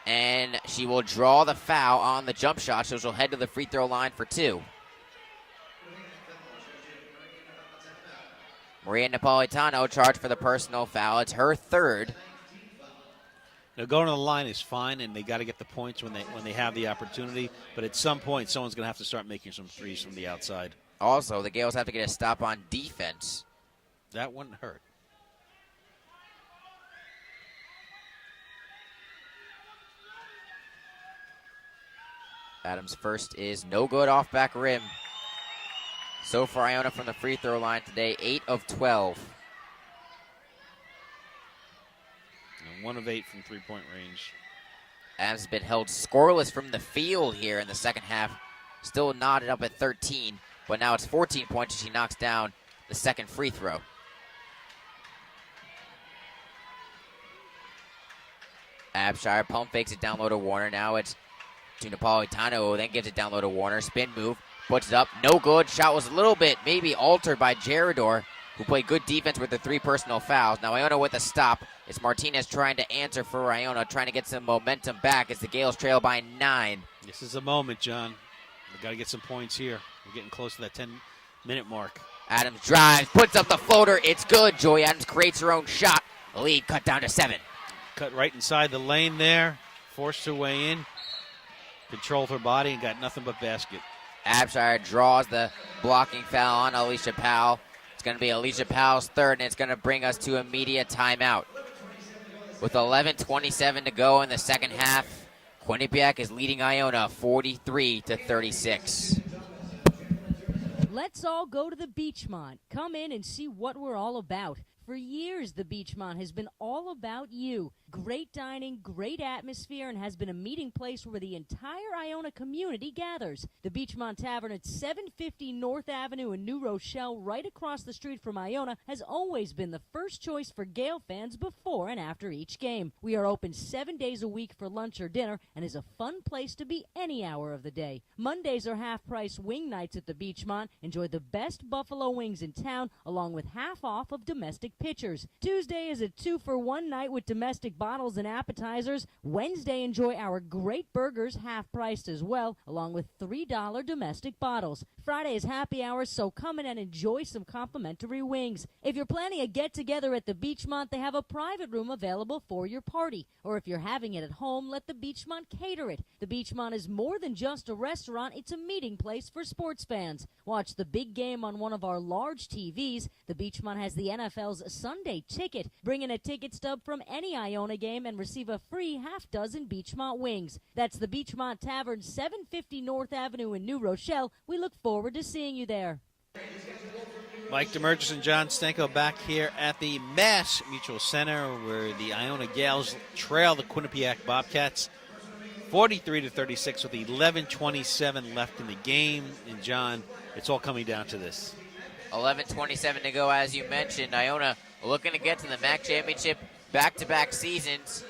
and she will draw the foul on the jump shot, so she'll head to the free throw line for 2. Maria Napolitano charged for the personal foul. It's her third. Now, going to the line is fine, and they got to get the points when they have the opportunity. But at some point, someone's going to have to start making some threes from the outside. Also, the Gales have to get a stop on defense. That wouldn't hurt. Adams' first is no good off back rim. So far, Iona from the free throw line today, 8 of 12. And 1 of 8 from three-point range. Adams has been held scoreless from the field here in the second half. Still knotted up at 13, but now it's 14 points as she knocks down the second free throw. Abshire pump fakes it down low to Warner. Now it's to Napolitano, then gives it down low to Warner. Spin move, puts it up, no good. Shot was a little bit maybe altered by Gerador, who played good defense with the 3 personal fouls. Now Iona with a stop. It's Martinez trying to answer for Iona, trying to get some momentum back as the Gales trail by 9. This is the moment, John. We've got to get some points here. We're getting close to that 10-minute mark. Adams drives, puts up the floater. It's good. Joy Adams creates her own shot. The lead cut down to 7. Cut right inside the lane there. Forced her way in. Controlled her body and got nothing but basket. Abshire draws the blocking foul on Alicia Powell. It's going to be Alicia Powell's third, and it's going to bring us to immediate timeout. With 11:27 to go in the second half, Quinnipiac is leading Iona 43-36. Let's all go to the Beachmont. Come in and see what we're all about. For years, the Beachmont has been all about you. Great dining, great atmosphere, and has been a meeting place where the entire Iona community gathers. The Beachmont Tavern at 750 North Avenue in New Rochelle, right across the street from Iona, has always been the first choice for Gale fans before and after each game. We are open 7 days a week for lunch or dinner and is a fun place to be any hour of the day. Mondays are half-price wing nights at the Beachmont. Enjoy the best buffalo wings in town, along with half off of domestic pitchers. Tuesday is a 2-for-1 night with domestic bottles and appetizers. Wednesday, enjoy our great burgers, half-priced as well, along with $3 domestic bottles. Friday is happy hours, so come in and enjoy some complimentary wings. If you're planning a get-together at the Beachmont, they have a private room available for your party. Or if you're having it at home, let the Beachmont cater it. The Beachmont is more than just a restaurant, it's a meeting place for sports fans. Watch the big game on one of our large TVs. The Beachmont has the NFL's Sunday Ticket. Bring in a ticket stub from any Iona game and receive a free half-dozen Beachmont wings. That's the Beachmont Tavern, 750 North Avenue in New Rochelle. We look forward to seeing you there. Mike DeMurgis and John Stenko back here at the Mass Mutual Center, where the Iona Gales trail the Quinnipiac Bobcats 43-36 with 11:27 left in the game. And John, it's all coming down to this. 11:27 to go, as you mentioned. Iona looking to get to the MAAC championship back-to-back seasons,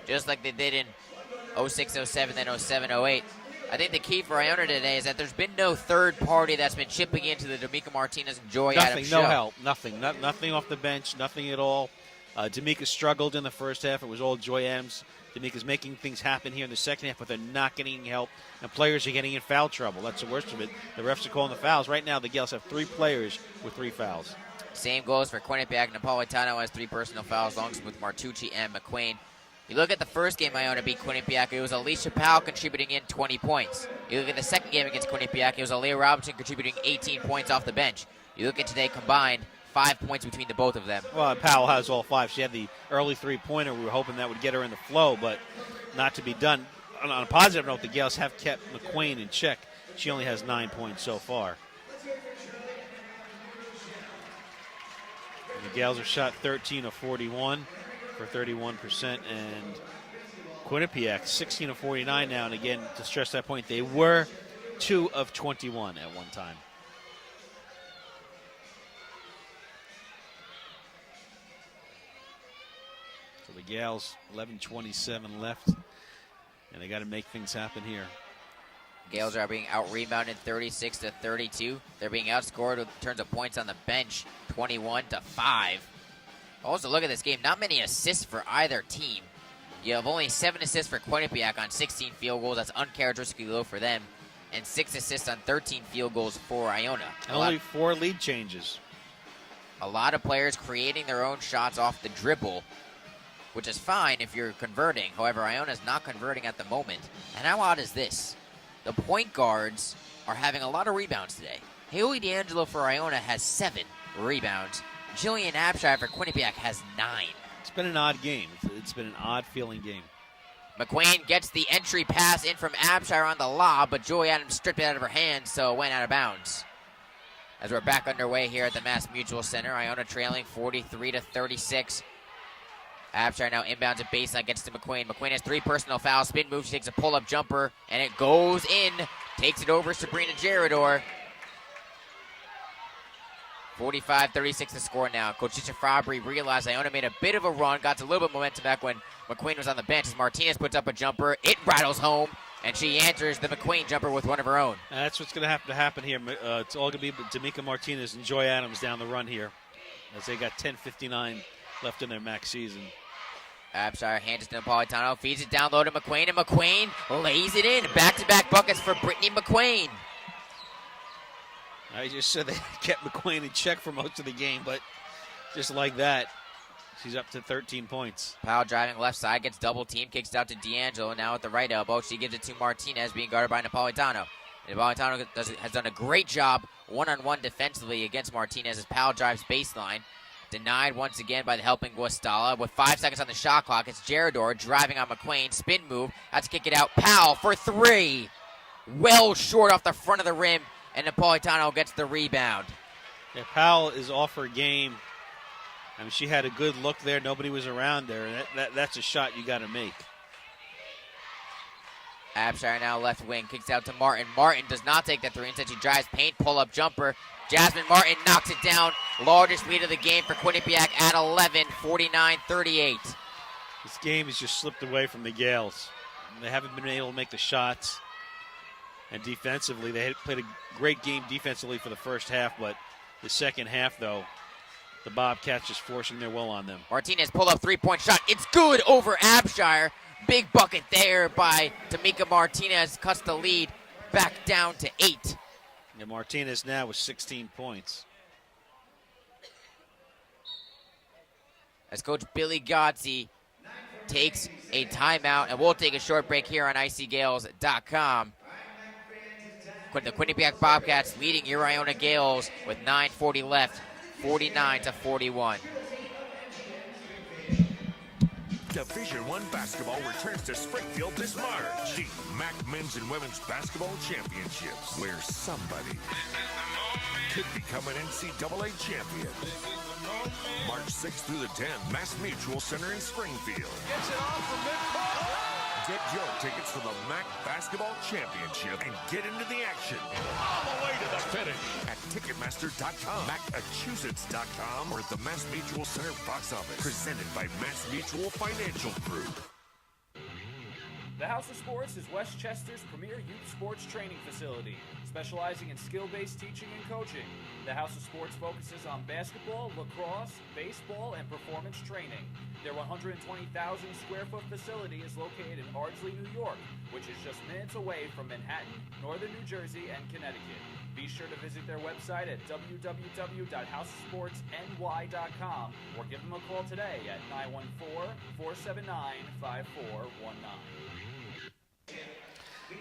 just like they did in 06-07, then 07-08. I think the key for Iona today is that there's been no third party that's been chipping into the D'Amica Martinez and Joy Adams show. No help, nothing off the bench, nothing at all. D'Amica struggled in the first half. It was all Joy Adams. D'Amica's making things happen here in the second half, but they're not getting help, and players are getting in foul trouble. That's the worst of it. The refs are calling the fouls. Right now, the Gales have 3 players with 3 fouls. Same goes for Quinnipiac. Napolitano has 3 personal fouls, along with Martucci and McQueen. You look at the first game Iona beat Quinnipiac, it was Alicia Powell contributing in 20 points. You look at the second game against Quinnipiac, it was Aaliyah Robinson contributing 18 points off the bench. You look at today combined, 5 points between the both of them. Well, Powell has all 5. She had the early 3-pointer. We were hoping that would get her in the flow, but not to be done. On a positive note, the Gales have kept McQueen in check. She only has 9 points so far. And the Gales have shot 13 of 41 for 31%, and Quinnipiac 16 of 49 now. And again, to stress that point, they were 2 of 21 at one time. So the Gales 11:27 left, and they got to make things happen here. Gales are being out-rebounded 36-32. They're being outscored in terms of points on the bench, 21-5. Also, look at this game. Not many assists for either team. You have only 7 assists for Quinnipiac on 16 field goals. That's uncharacteristically low for them. And 6 assists on 13 field goals for Iona. Only 4 lead changes. A lot of players creating their own shots off the dribble, which is fine if you're converting. However, Iona's not converting at the moment. And how odd is this? The point guards are having a lot of rebounds today. Haley D'Angelo for Iona has 7 rebounds. Jillian Abshire for Quinnipiac has 9. It's been an odd game. It's been an odd-feeling game. McQueen gets the entry pass in from Abshire on the lob, but Joy Adams stripped it out of her hands, so it went out of bounds. As we're back underway here at the Mass Mutual Center, Iona trailing 43-36. Abshire now inbounds at baseline, gets to McQueen. McQueen has 3 personal fouls, spin move, she takes a pull-up jumper, and it goes in. Takes it over Sabrina Gerador. 45-36 to score now. Coach Fabry realized Iona made a bit of a run, got a little bit of momentum back when McQueen was on the bench. As Martinez puts up a jumper, it rattles home, and she answers the McQueen jumper with one of her own. That's what's going to have to happen here. It's all going to be D'Amica Martinez and Joy Adams down the run here, as they got 10:59 left in their MAAC season. Abshire hands it to Napolitano, feeds it down low to McQueen, and McQueen lays it in. Back-to-back buckets for Brittany McQueen. I just said they kept McQueen in check for most of the game, but just like that, she's up to 13 points. Powell driving left side, gets double team, kicks it out to D'Angelo. Now at the right elbow, she gives it to Martinez, being guarded by Napolitano. Napolitano has done a great job one-on-one defensively against Martinez as Powell drives baseline. Denied once again by the helping Guastalla. With 5 seconds on the shot clock, it's Gerador driving on McQueen. Spin move, has to kick it out. Powell for 3. Well short off the front of the rim, and Napolitano gets the rebound. Yeah, Powell is off her game. I mean, she had a good look there. Nobody was around there. That's a shot you got to make. Abshire now left wing, kicks out to Martin. Martin does not take the 3. Instead, she drives paint, pull-up jumper. Jasmine Martin knocks it down. Largest lead of the game for Quinnipiac at 11, 49-38. This game has just slipped away from the Gales. They haven't been able to make the shots. And defensively, they had played a great game defensively for the first half, but the second half, though, the Bobcats just forcing their will on them. Martinez pull up three-point shot. It's good over Abshire. Big bucket there by Tamika Martinez. Cuts the lead back down to 8. And Martinez now with 16 points. As Coach Billy Gotzi takes a timeout, and we'll take a short break here on icgales.com. The Quinnipiac Bobcats leading your Iona Gales with 9:40 left, 49-41. Division I basketball returns to Springfield this March. The MAAC Men's and Women's Basketball Championships, where somebody could become an NCAA champion. March 6th through the 10th, Mass Mutual Center in Springfield. Gets it off from midcourt. Get your tickets for the MAAC Basketball Championship and get into the action. All the way to the finish. At Ticketmaster.com, Massachusetts.com, or at the Mass Mutual Center box office. Presented by Mass Mutual Financial Group. The House of Sports is Westchester's premier youth sports training facility, specializing in skill-based teaching and coaching. The House of Sports focuses on basketball, lacrosse, baseball, and performance training. Their 120,000 square foot facility is located in Ardsley, New York, which is just minutes away from Manhattan, northern New Jersey, and Connecticut. Be sure to visit their website at www.houseofsportsny.com or give them a call today at 914-479-5419.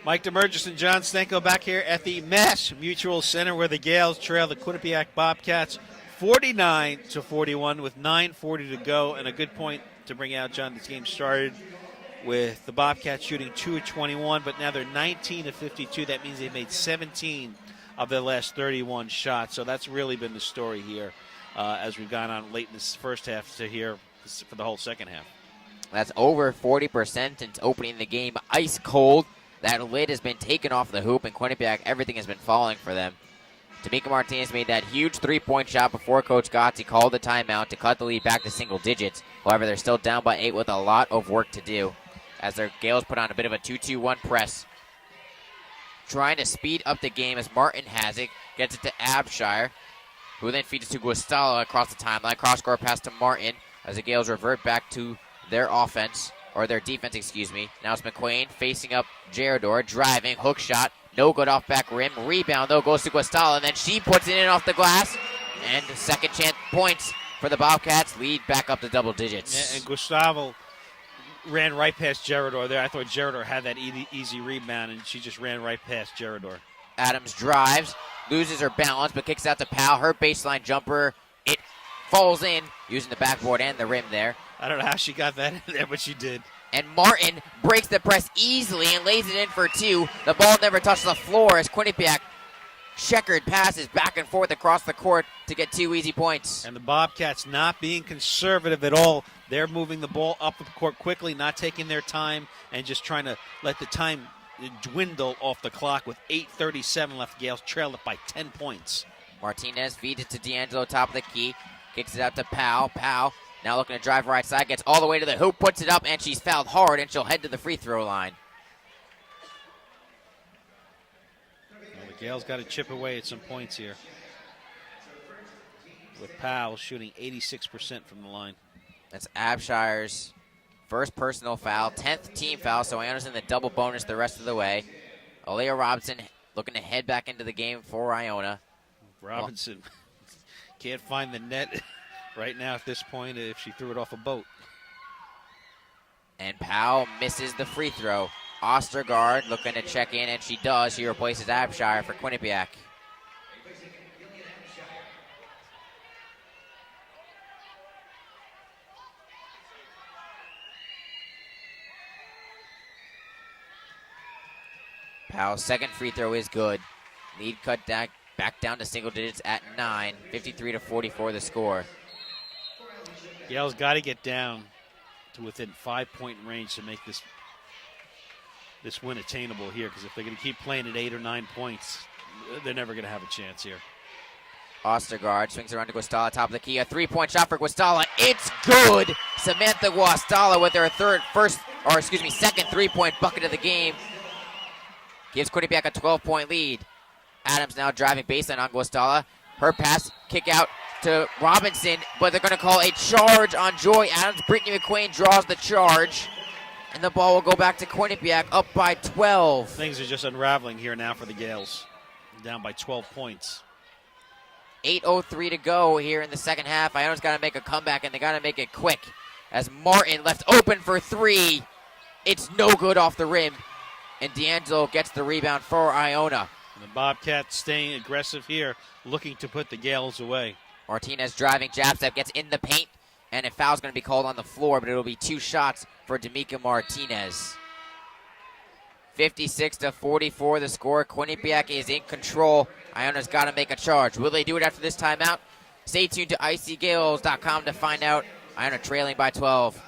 Mike DeMurgis and John Stenko back here at the Mass Mutual Center where the Gales trail the Quinnipiac Bobcats 49-41 with 9:40 to go. And a good point to bring out, John, this game started with the Bobcats shooting 2 of 21, but now they're 19 of 52. That means they've made 17 of their last 31 shots. So that's really been the story here as we've gone on late in this first half to here for the whole second half. That's over 40% since opening the game ice cold. That lid has been taken off the hoop, and Quinnipiac, everything has been falling for them. Tamika Martinez made that huge three-point shot before Coach Gotzi called the timeout to cut the lead back to single digits. However, they're still down by 8 with a lot of work to do as their Gales put on a bit of a 2-2-1 press. Trying to speed up the game as Martin has it, gets it to Abshire, who then feeds it to Guastalla across the timeline. Cross-court pass to Martin as the Gales revert back to their offense. Or their defense, excuse me. Now it's McQuain facing up Gerador, driving, hook shot, no good off back rim. Rebound, though, goes to Guastalla, and then she puts it in off the glass. And second chance points for the Bobcats, lead back up to double digits. And Gustavo ran right past Gerador there. I thought Gerador had that easy rebound, and she just ran right past Gerador. Adams drives, loses her balance, but kicks out to Powell. Her baseline jumper, it falls in, using the backboard and the rim there. I don't know how she got that in there, but she did. And Martin breaks the press easily and lays it in for 2. The ball never touched the floor as Quinnipiac checkered passes back and forth across the court to get 2 easy points. And the Bobcats not being conservative at all. They're moving the ball up the court quickly, not taking their time, and just trying to let the time dwindle off the clock with 8:37 left. Gales trail it by 10 points. Martinez feeds it to D'Angelo, top of the key. Kicks it out to Powell. Powell now looking to drive right side, gets all the way to the hoop, puts it up, and she's fouled hard, and she'll head to the free throw line. Well, the Gales got to chip away at some points here, with Powell shooting 86% from the line. That's Abshire's first personal foul, 10th team foul, so Iona's in the double bonus the rest of the way. Aaliyah Robinson looking to head back into the game for Iona. Robinson can't find the net right now at this point if she threw it off a boat. And Powell misses the free throw. Ostergaard looking to check in, and she does. She replaces Abshire for Quinnipiac. Powell's second free throw is good. Lead cut back down to single digits at 9. 53-44 the score. Gales got to get down to within 5-point range to make this win attainable here, because if they're going to keep playing at 8 or 9 points, they're never going to have a chance here. Ostergaard swings around to Guastalla, top of the key. A three-point shot for Guastalla. It's good. Samantha Guastalla with her second three-point bucket of the game. Gives Quinnipiac a 12-point lead. Adams now driving baseline on Guastalla. Her pass, kick out to Robinson, but they're going to call a charge on Joy Adams. Brittany McQueen draws the charge, and the ball will go back to Quinnipiac, up by 12. Things are just unraveling here now for the Gales. Down by 12 points. 8:03 to go here in the second half. Iona's got to make a comeback, and they got to make it quick. As Martin left open for three, it's no good off the rim, and D'Angelo gets the rebound for Iona. And the Bobcats staying aggressive here, looking to put the Gales away. Martinez driving, jab step, gets in the paint, and a foul's going to be called on the floor, but it'll be 2 shots for D'Amica Martinez. 56-44 the score. Quinnipiac is in control. Iona's got to make a charge. Will they do it after this timeout? Stay tuned to icgales.com to find out. Iona trailing by 12.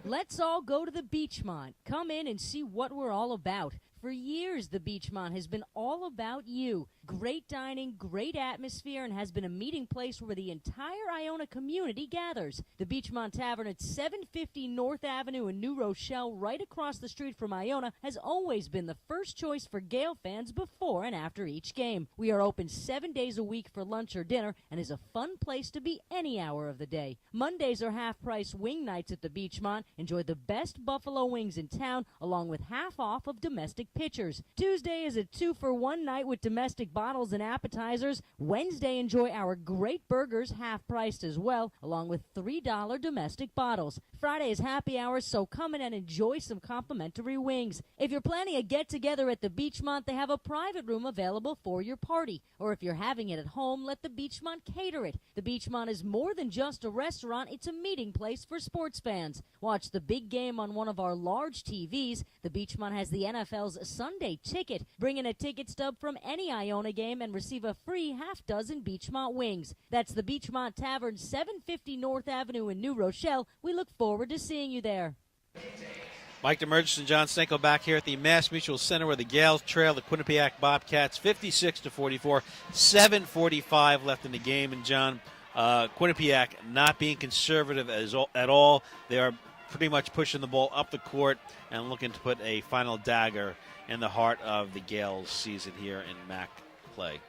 Let's all go to the Beachmont. Come in and see what we're all about. For years, the Beachmont has been all about you. Great dining, great atmosphere, and has been a meeting place where the entire Iona community gathers. The Beachmont Tavern at 750 North Avenue in New Rochelle, right across the street from Iona, has always been the first choice for Gale fans before and after each game. We are open 7 days a week for lunch or dinner and is a fun place to be any hour of the day. Mondays are half-price wing nights at the Beachmont. Enjoy the best buffalo wings in town, along with half off of domestic pitchers. Tuesday is a 2-for-1 night with domestic bottles and appetizers. Wednesday, enjoy our great burgers, half-priced as well, along with $3 domestic bottles. Friday is happy hour, so come in and enjoy some complimentary wings. If you're planning a get-together at the Beachmont, they have a private room available for your party. Or if you're having it at home, let the Beachmont cater it. The Beachmont is more than just a restaurant, it's a meeting place for sports fans. Watch the big game on one of our large TVs. The Beachmont has the NFL's Sunday Ticket. Bring in a ticket stub from any Iona game and receive a free half-dozen Beachmont wings. That's the Beachmont Tavern, 750 North Avenue in New Rochelle. We look forward to seeing you there. Mike DeMurgis and John Stanko back here at the Mass Mutual Center where the Gales trail the Quinnipiac Bobcats 56-44. 7:45 left in the game. And, John, Quinnipiac not being conservative at all. They are pretty much pushing the ball up the court and looking to put a final dagger in the heart of the Gales season here in MAAC play.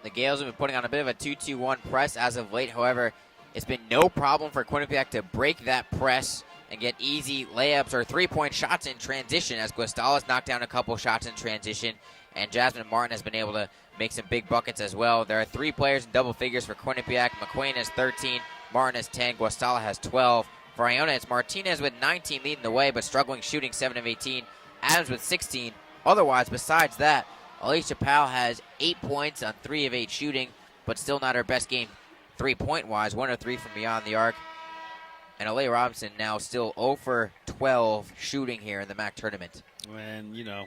The Gales have been putting on a bit of a 2-2-1 press as of late. However, it's been no problem for Quinnipiac to break that press and get easy layups or three-point shots in transition, as Guastala's knocked down a couple shots in transition, and Jasmine Martin has been able to make some big buckets as well. There are 3 players in double figures for Quinnipiac. McQueen has 13, Martin has 10, Guastala has 12. For Iona, it's Martinez with 19 leading the way, but struggling shooting 7 of 18. Adams with 16. Otherwise, besides that, Alicia Powell has 8 points on 3 of 8 shooting, but still not her best game 3-point-wise. 1 of 3 from beyond the arc. And Alea Robinson now still 0 for 12 shooting here in the MAAC tournament. And, you know,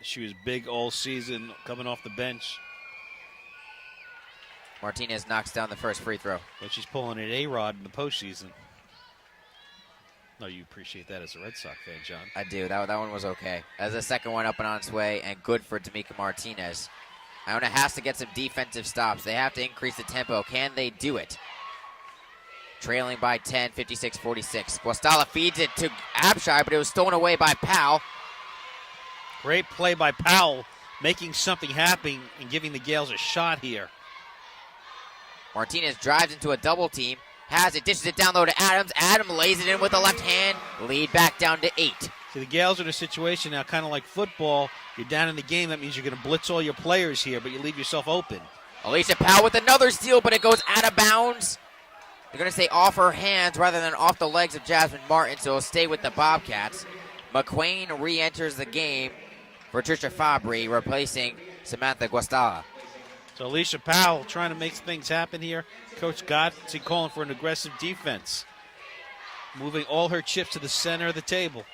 she was big all season coming off the bench. Martinez knocks down the first free throw. But she's pulling an A-Rod in the postseason. No, you appreciate that as a Red Sox fan, John. I do. That one was okay. As the second one up and on its way, and good for D'Amica Martinez. Iona has to get some defensive stops. They have to increase the tempo. Can they do it? Trailing by 10, 56-46. Guastala feeds it to Abshire, but it was stolen away by Powell. Great play by Powell, making something happen and giving the Gales a shot here. Martinez drives into a double team. Has it, dishes it down low to Adams. Adams lays it in with the left hand. Lead back down to 8. So the Gales are in a situation now, kind of like football. You're down in the game. That means you're going to blitz all your players here, but you leave yourself open. Alicia Powell with another steal, but it goes out of bounds. They're going to say off her hands rather than off the legs of Jasmine Martin, so it'll stay with the Bobcats. McQueen re-enters the game for Trisha Fabry, replacing Samantha Guastala. So Alicia Powell trying to make things happen here. Coach Godson calling for an aggressive defense. Moving all her chips to the center of the table.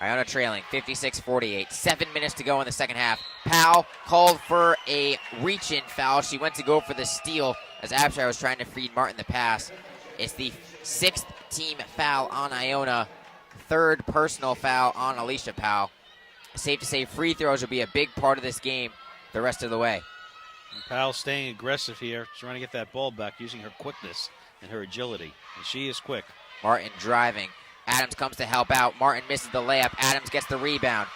Iona trailing 56-48. 7 minutes to go in the second half. Powell called for a reach-in foul. She went to go for the steal as Abshire was trying to feed Martin the pass. It's the 6th team foul on Iona. 3rd personal foul on Alicia Powell. Safe to say free throws will be a big part of this game the rest of the way. And Powell staying aggressive here, trying to get that ball back using her quickness and her agility. And she is quick. Martin driving. Adams comes to help out. Martin misses the layup. Adams gets the rebound.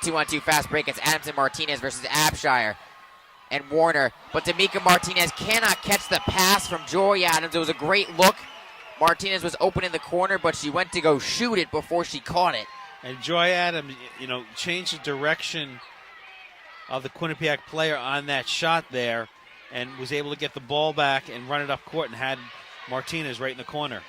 2-on-2 fast break. It's Adams and Martinez versus Abshire. and Warner. But D'Amica Martinez cannot catch the pass from Joy Adams. It was a great look. Martinez was open in the corner, but she went to go shoot it before she caught it. And Joy Adams, changed the direction of the Quinnipiac player on that shot there and was able to get the ball back and run it up court and had Martinez right in the corner.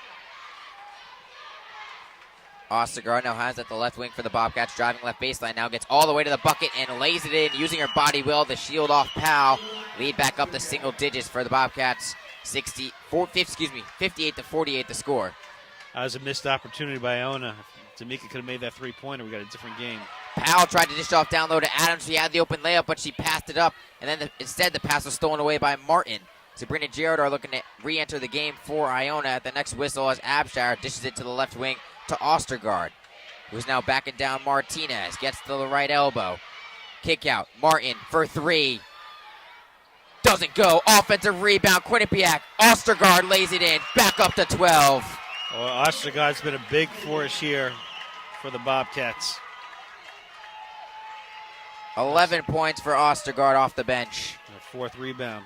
Ostergaard now has at the left wing for the Bobcats, driving left baseline, now gets all the way to the bucket and lays it in, using her body well to shield off Powell. Lead back up to single digits for the Bobcats, 58-48 the score. That was a missed opportunity by Iona. If D'Amica could have made that three-pointer, we got a different game. Powell tried to dish off down low to Adams. She had the open layup, but she passed it up, and then instead the pass was stolen away by Martin. Sabrina Girard are looking to re-enter the game for Iona at the next whistle as Abshire dishes it to the left wing to Ostergaard, who's now backing down Martinez. Gets to the right elbow. Kick out. Martin for three. Doesn't go. Offensive rebound. Quinnipiac. Ostergaard lays it in. Back up to 12. Well, Ostergaard's been a big force here for the Bobcats. 11 points for Ostergaard off the bench. A fourth rebound.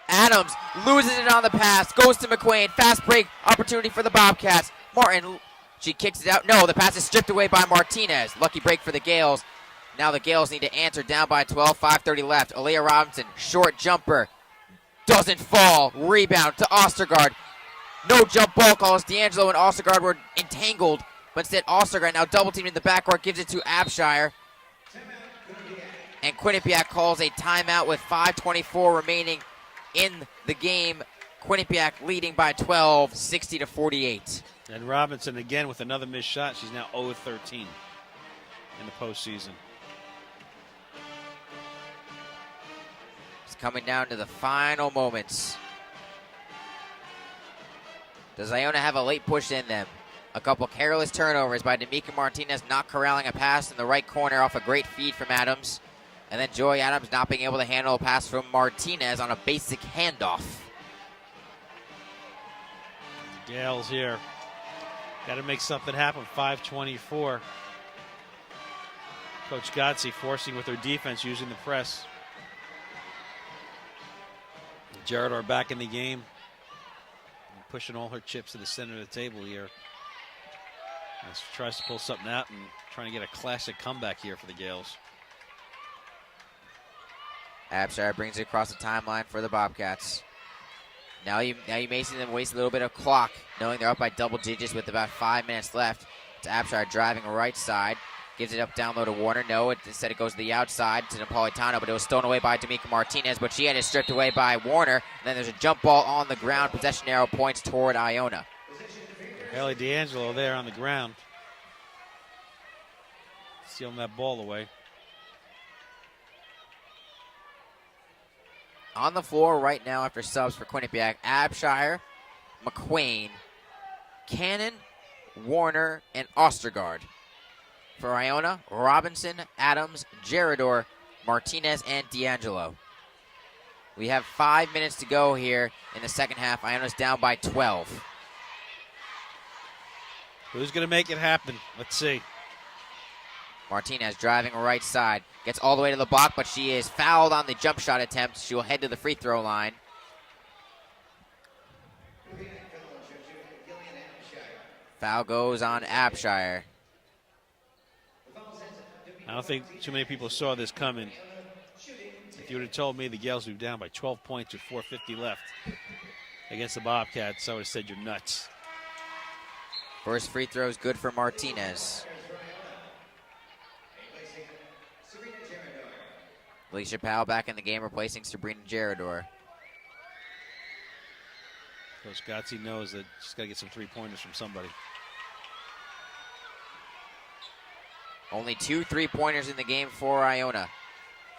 Adams loses it on the pass, goes to McQuain. Fast break opportunity for the Bobcats. Martin, she kicks it out. No, the pass is stripped away by Martinez. Lucky break for the Gales. Now the Gales need to answer, down by 12, 5:30 left. Aaliyah Robinson, short jumper. Doesn't fall. Rebound to Ostergaard. No jump ball calls. D'Angelo and Ostergaard were entangled, but instead Ostergaard now double teamed in the backcourt, gives it to Abshire. And Quinnipiac calls a timeout with 5:24 remaining in the game. Quinnipiac leading by 12, 60-48. And Robinson again with another missed shot. She's now 0-13 in the postseason. It's coming down to the final moments. Does Iona have a late push in them? A couple careless turnovers by D'Amica Martinez, not corralling a pass in the right corner off a great feed from Adams. And then Joy Adams not being able to handle a pass from Martinez on a basic handoff. Gales here. Got to make something happen. 5:24. Coach Gotze forcing with her defense, using the press. Jared are back in the game. Pushing all her chips to the center of the table here. As she tries to pull something out and trying to get a classic comeback here for the Gales. Abshire brings it across the timeline for the Bobcats. Now you may see them waste a little bit of clock, knowing they're up by double digits with about 5 minutes left. It's Abshire driving right side. Gives it up down low to Warner. No, instead it goes to the outside to Napolitano, but it was stolen away by D'Amica Martinez, but she had it stripped away by Warner. And then there's a jump ball on the ground. Possession arrow points toward Iona. Haley D'Angelo there on the ground. Stealing that ball away. On the floor right now after subs for Quinnipiac, Abshire, McQuain, Cannon, Warner, and Ostergaard. For Iona, Robinson, Adams, Gerador, Martinez, and D'Angelo. We have 5 minutes to go here in the second half. Iona's down by 12. Who's going to make it happen? Let's see. Martinez driving right side. Gets all the way to the block, but she is fouled on the jump shot attempt. She will head to the free throw line. Foul goes on Abshire. I don't think too many people saw this coming. If you would have told me the Gales would be down by 12 points with 4:50 left against the Bobcats, I would have said you're nuts. First free throw is good for Martinez. Alicia Powell back in the game, replacing Sabrina Gerador. Coach Gotze knows that she's got to get some three-pointers from somebody. Only 2 3-pointers in the game for Iona.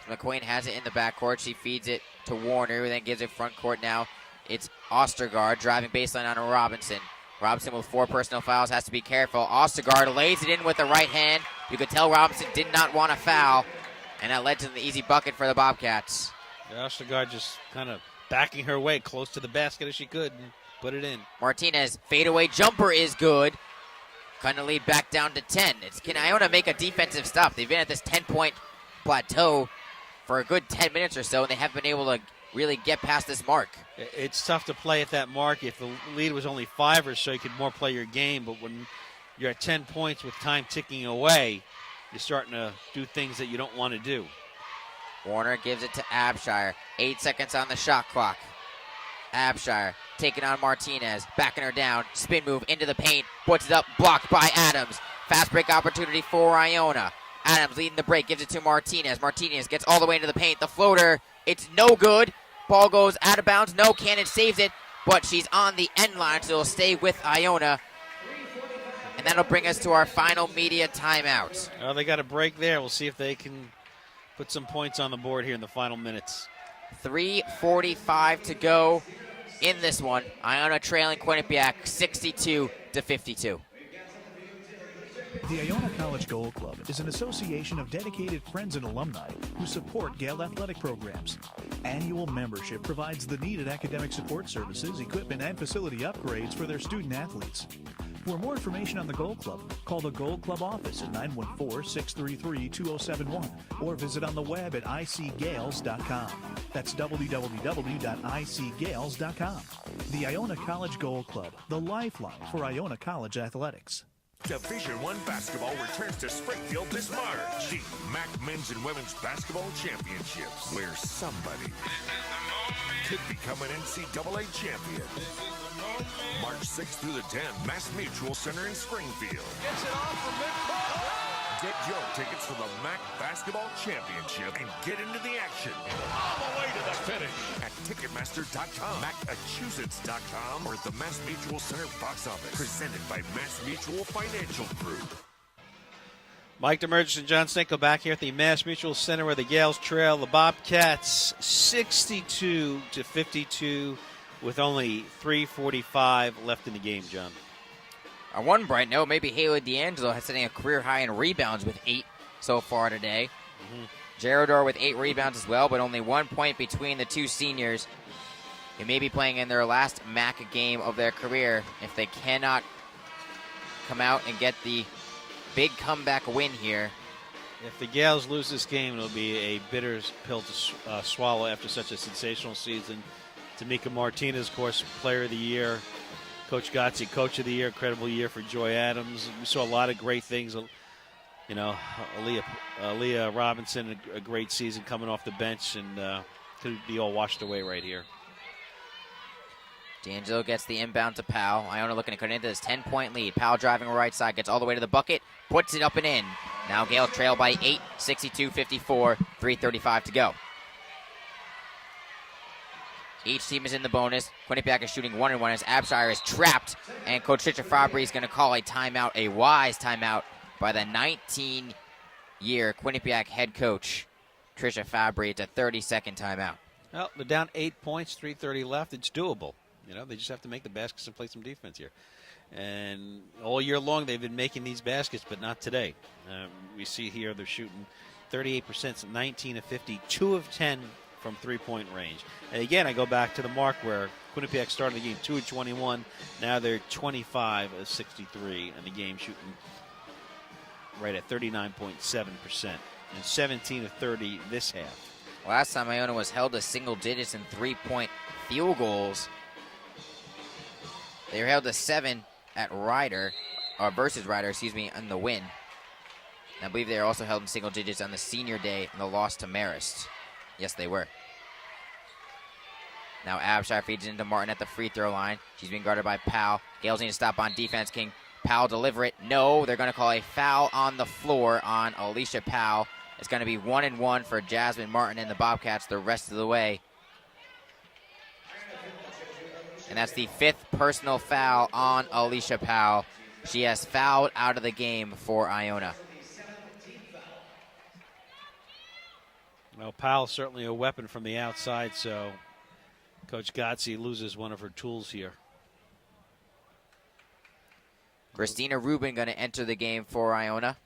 McQuain has it in the backcourt. She feeds it to Warner, who then gives it front court now. It's Ostergaard driving baseline on Robinson. Robinson with 4 personal fouls, has to be careful. Ostergaard lays it in with the right hand. You could tell Robinson did not want a foul, and that led to the easy bucket for the Bobcats. Ostergaard just kind of backing her way close to the basket as she could and put it in. Martinez, fadeaway jumper is good. Kind of lead back down to 10. Can Iona make a defensive stop? They've been at this 10-point plateau for a good 10 minutes or so, and they haven't been able to really get past this mark. It's tough to play at that mark. If the lead was only 5 or so, you could more play your game. But when you're at 10 points with time ticking away, you're starting to do things that you don't want to do. Warner gives it to Abshire. 8 seconds on the shot clock. Abshire taking on Martinez, backing her down. Spin move into the paint, puts it up, blocked by Adams. Fast break opportunity for Iona. Adams leading the break, gives it to Martinez. Martinez gets all the way into the paint. The floater, it's no good. Ball goes out of bounds. No, Cannon saves it, but she's on the end line, so it'll stay with Iona. And that'll bring us to our final media timeout. Well, they got a break there. We'll see if they can put some points on the board here in the final minutes. 3:45 to go in this one. Iona trailing Quinnipiac 62-52. The Iona College Gold Club is an association of dedicated friends and alumni who support Gale athletic programs. Annual membership provides the needed academic support services, equipment, and facility upgrades for their student athletes. For more information on the Gold Club, call the Gold Club office at 914-633-2071 or visit on the web at icgales.com. That's www.icgales.com. The Iona College Gold Club, the lifeline for Iona College athletics. Division I basketball returns to Springfield this March. The MAAC Men's and Women's Basketball Championships, where somebody could become an NCAA champion. March 6th through the 10th, Mass Mutual Center in Springfield. Gets it off from midcourt. Get your tickets for the MAAC Basketball Championship and get into the action. All the way to the finish. At Ticketmaster.com, Massachusetts.com, or the Mass Mutual Center box office. Presented by Mass Mutual Financial Group. Mike Demergis and John Stenko back here at the Mass Mutual Center where the Gales trail the Bobcats 62-52 with only 3:45 left in the game, John. On one bright note, maybe Haley D'Angelo has setting a career high in rebounds with 8 so far today. Gerador with 8 rebounds as well, but only 1 point between the two seniors. They may be playing in their last MAAC game of their career if they cannot come out and get the big comeback win here. If the Gales lose this game, it'll be a bitter pill to swallow after such a sensational season. Tamika Martinez, of course, Player of the Year. Coach Gotze, Coach of the Year, incredible year for Joy Adams. We saw a lot of great things. You know, Aaliyah Robinson, a great season coming off the bench, and could be all washed away right here. D'Angelo gets the inbound to Powell. Iona looking to cut into this 10-point lead. Powell driving right side, gets all the way to the bucket, puts it up and in. Now Gales trail by 8, 62-54, 3:35 to go. Each team is in the bonus. Quinnipiac is shooting 1-1 as Abshire is trapped, and Coach Trisha Fabry is going to call a timeout, a wise timeout, by the 19-year Quinnipiac head coach, Trisha Fabry. It's a 30-second timeout. Well, they're down 8 points, 3:30 left. It's doable. You know, they just have to make the baskets and play some defense here. And all year long they've been making these baskets, but not today. We see here they're shooting 38%, 19 of 50, 2 of 10 from three-point range. And again, I go back to the mark where Quinnipiac started the game 2 of 21. Now they're 25 of 63, and the game shooting right at 39.7%, and 17 of 30 this half. Last time Iona was held to single digits in three-point field goals. They were held to 7 at Ryder, or versus Ryder, in the win. And I believe they were also held in single digits on the senior day in the loss to Marist. Yes, they were. Now Abshire feeds it into Martin at the free throw line. She's being guarded by Powell. Gales need to stop on defense. Can Powell deliver it? No, they're going to call a foul on the floor on Alicia Powell. It's going to be 1-1 for Jasmine Martin and the Bobcats the rest of the way. And that's the 5th personal foul on Alicia Powell. She has fouled out of the game for Iona. Well, Powell's certainly a weapon from the outside, so Coach Gotze loses one of her tools here. Christina Rubin going to enter the game for Iona.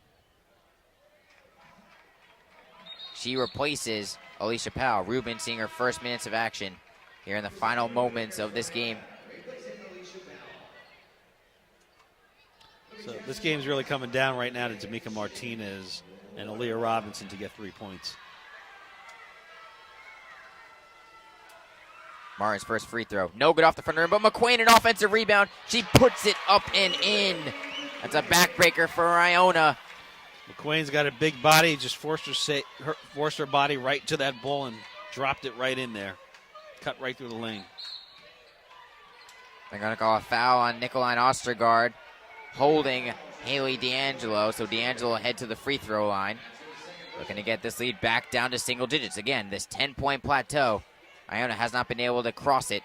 She replaces Alicia Powell. Rubin seeing her first minutes of action here in the final moments of this game. So this game's really coming down right now to Tamika Martinez and Aaliyah Robinson to get 3 points. Martin's first free throw. No good off the front rim, but McQueen an offensive rebound. She puts it up and in. That's a backbreaker for Iona. McQueen's got a big body. Just forced her body right to that ball and dropped it right in there. Cut right through the lane. They're going to call a foul on Nicolene Ostergaard, holding Haley D'Angelo. So D'Angelo head to the free throw line. Looking to get this lead back down to single digits. Again, this 10-point plateau. Iona has not been able to cross it.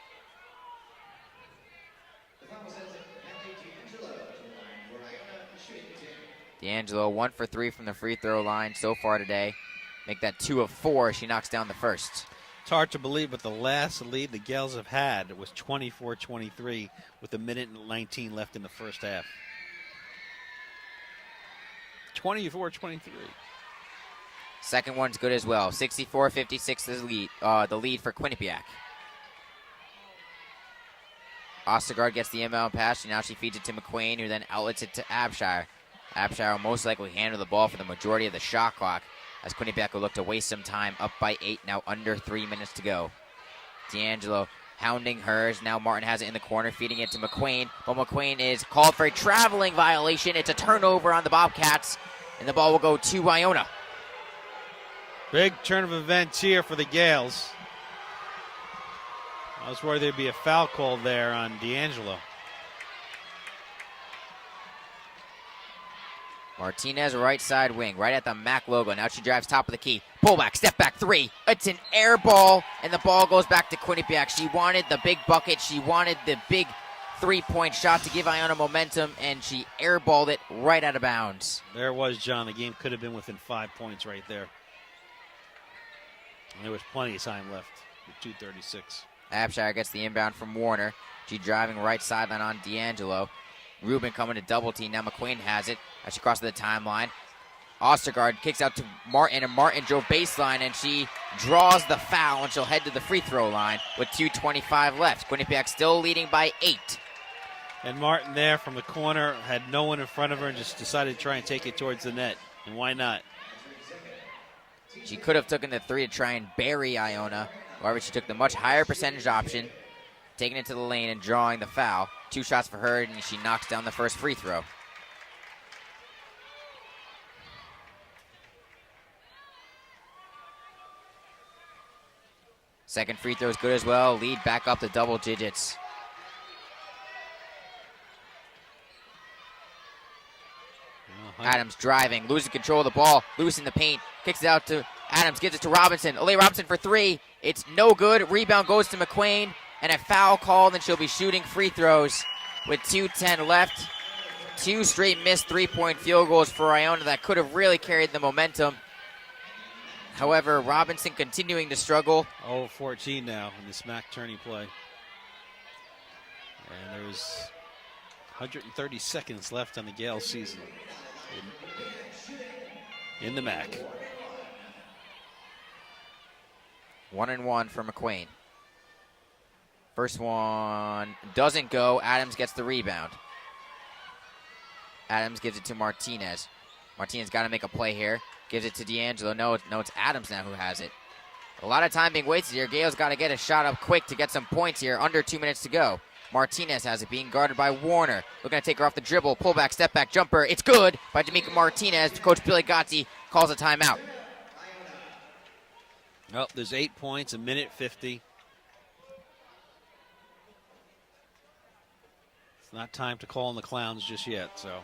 D'Angelo 1 for 3 from the free throw line so far today. Make that 2 of 4. She knocks down the first. It's hard to believe, but the last lead the Gales have had was 24-23 with a minute and 19 left in the first half. 24-23. Second one's good as well. 64-56 is the lead for Quinnipiac. Ostergaard gets the inbound pass, and now she feeds it to McQueen, who then outlets it to Abshire. Abshire will most likely handle the ball for the majority of the shot clock, as Quinnipiac will look to waste some time, up by 8, now under 3 minutes to go. D'Angelo hounding hers. Now Martin has it in the corner, feeding it to McQueen, but McQueen is called for a traveling violation. It's a turnover on the Bobcats, and the ball will go to Iona. Big turn of events here for the Gales. I was worried there'd be a foul call there on D'Angelo. Martinez, right side wing, right at the MAAC logo. Now she drives top of the key. Pullback, step back 3. It's an air ball, and the ball goes back to Quinnipiac. She wanted the big bucket. She wanted the big three-point shot to give Iona momentum, and she airballed it right out of bounds. There it was, John. The game could have been within 5 points right there. And there was plenty of time left with 2:36. Abshire gets the inbound from Warner. She driving right sideline on D'Angelo. Rubin coming to double team. Now McQueen has it as she crosses the timeline. Ostergaard kicks out to Martin, and Martin drove baseline, and she draws the foul, and she'll head to the free throw line with 2:25 left. Quinnipiac still leading by 8. And Martin there from the corner had no one in front of her and just decided to try and take it towards the net. And why not? She could have taken the 3 to try and bury Iona. However, she took the much higher percentage option, taking it to the lane and drawing the foul. 2 shots for her, and she knocks down the first free throw. Second free throw is good as well. Lead back up to double digits. Adams driving, losing control of the ball, loose in the paint, kicks it out to Adams, gives it to Robinson. Alea Robinson for 3. It's no good. Rebound goes to McQueen, and a foul called, and she'll be shooting free throws with 2:10 left. 2 straight missed 3-point field goals for Iona that could have really carried the momentum. However, Robinson continuing to struggle. 0-14 now in this MAAC tourney play. And there's 130 seconds left on the Gales season in the MAAC. 1-1 for McQueen. First one doesn't go. Adams gets the rebound. Adams gives it to Martinez. Martinez got to make a play here. Gives it to D'Angelo. No, it's Adams now who has it. A lot of time being wasted here. Gale's got to get a shot up quick to get some points here. Under 2 minutes to go. Martinez has it, being guarded by Warner. Looking to take her off the dribble. Pull back, step back, jumper. It's good by D'Amica Martinez. Coach Billy Gotzi calls a timeout. Oh, there's 8 points, a minute 50. It's not time to call in the clowns just yet, so.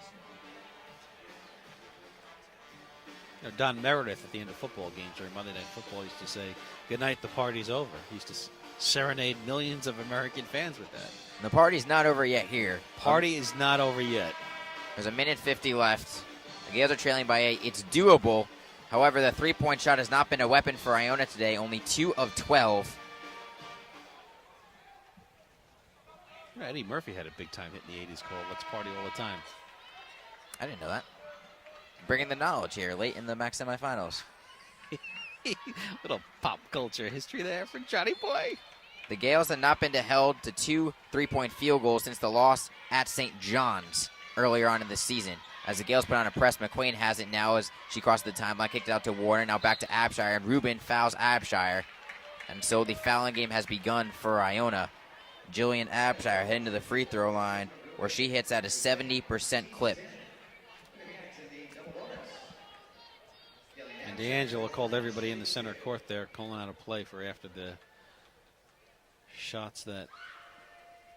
You know, Don Meredith at the end of football games during Monday Night Football used to say, "Good night, the party's over." He used to serenade millions of American fans with that. The party's not over yet here. Party is not over yet. There's a minute 50 left. The Gales are trailing by 8. It's doable. However, the three-point shot has not been a weapon for Iona today. Only 2 of 12. Eddie Murphy had a big time hit in the 80s called "Let's Party All the Time." I didn't know that. Bringing the knowledge here late in the MAAC semifinals. Little pop culture history there for Johnny Boy. The Gales have not been held to 2 3-point field goals since the loss at St. John's earlier on in the season. As the Gales put on a press, McQueen has it now as she crosses the timeline, kicked it out to Warner, now back to Abshire, and Rubin fouls Abshire. And so the fouling game has begun for Iona. Jillian Abshire heading to the free throw line where she hits at a 70% clip. And D'Angelo called everybody in the center court there, calling out a play for after the shots that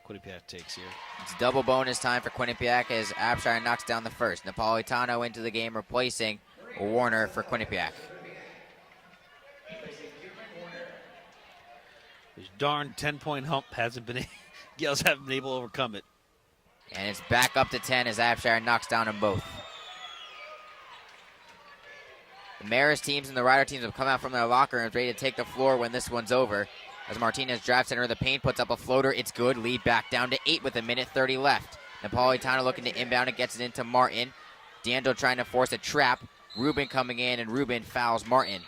Quinnipiac takes here. It's double bonus time for Quinnipiac as Abshire knocks down the first. Napolitano into the game, replacing Warner for Quinnipiac. This darn 10-point hump Gales haven't been able to overcome it. And it's back up to 10 as Abshire knocks down them both. The Marist teams and the Rider teams have come out from their locker rooms ready to take the floor when this one's over. As Martinez drives center of the paint, puts up a floater, it's good. Lead back down to 8 with 1:30 left. Napolitano looking to inbound and gets it into Martin. D'Angelo trying to force a trap. Rubin coming in, and Rubin fouls Martin.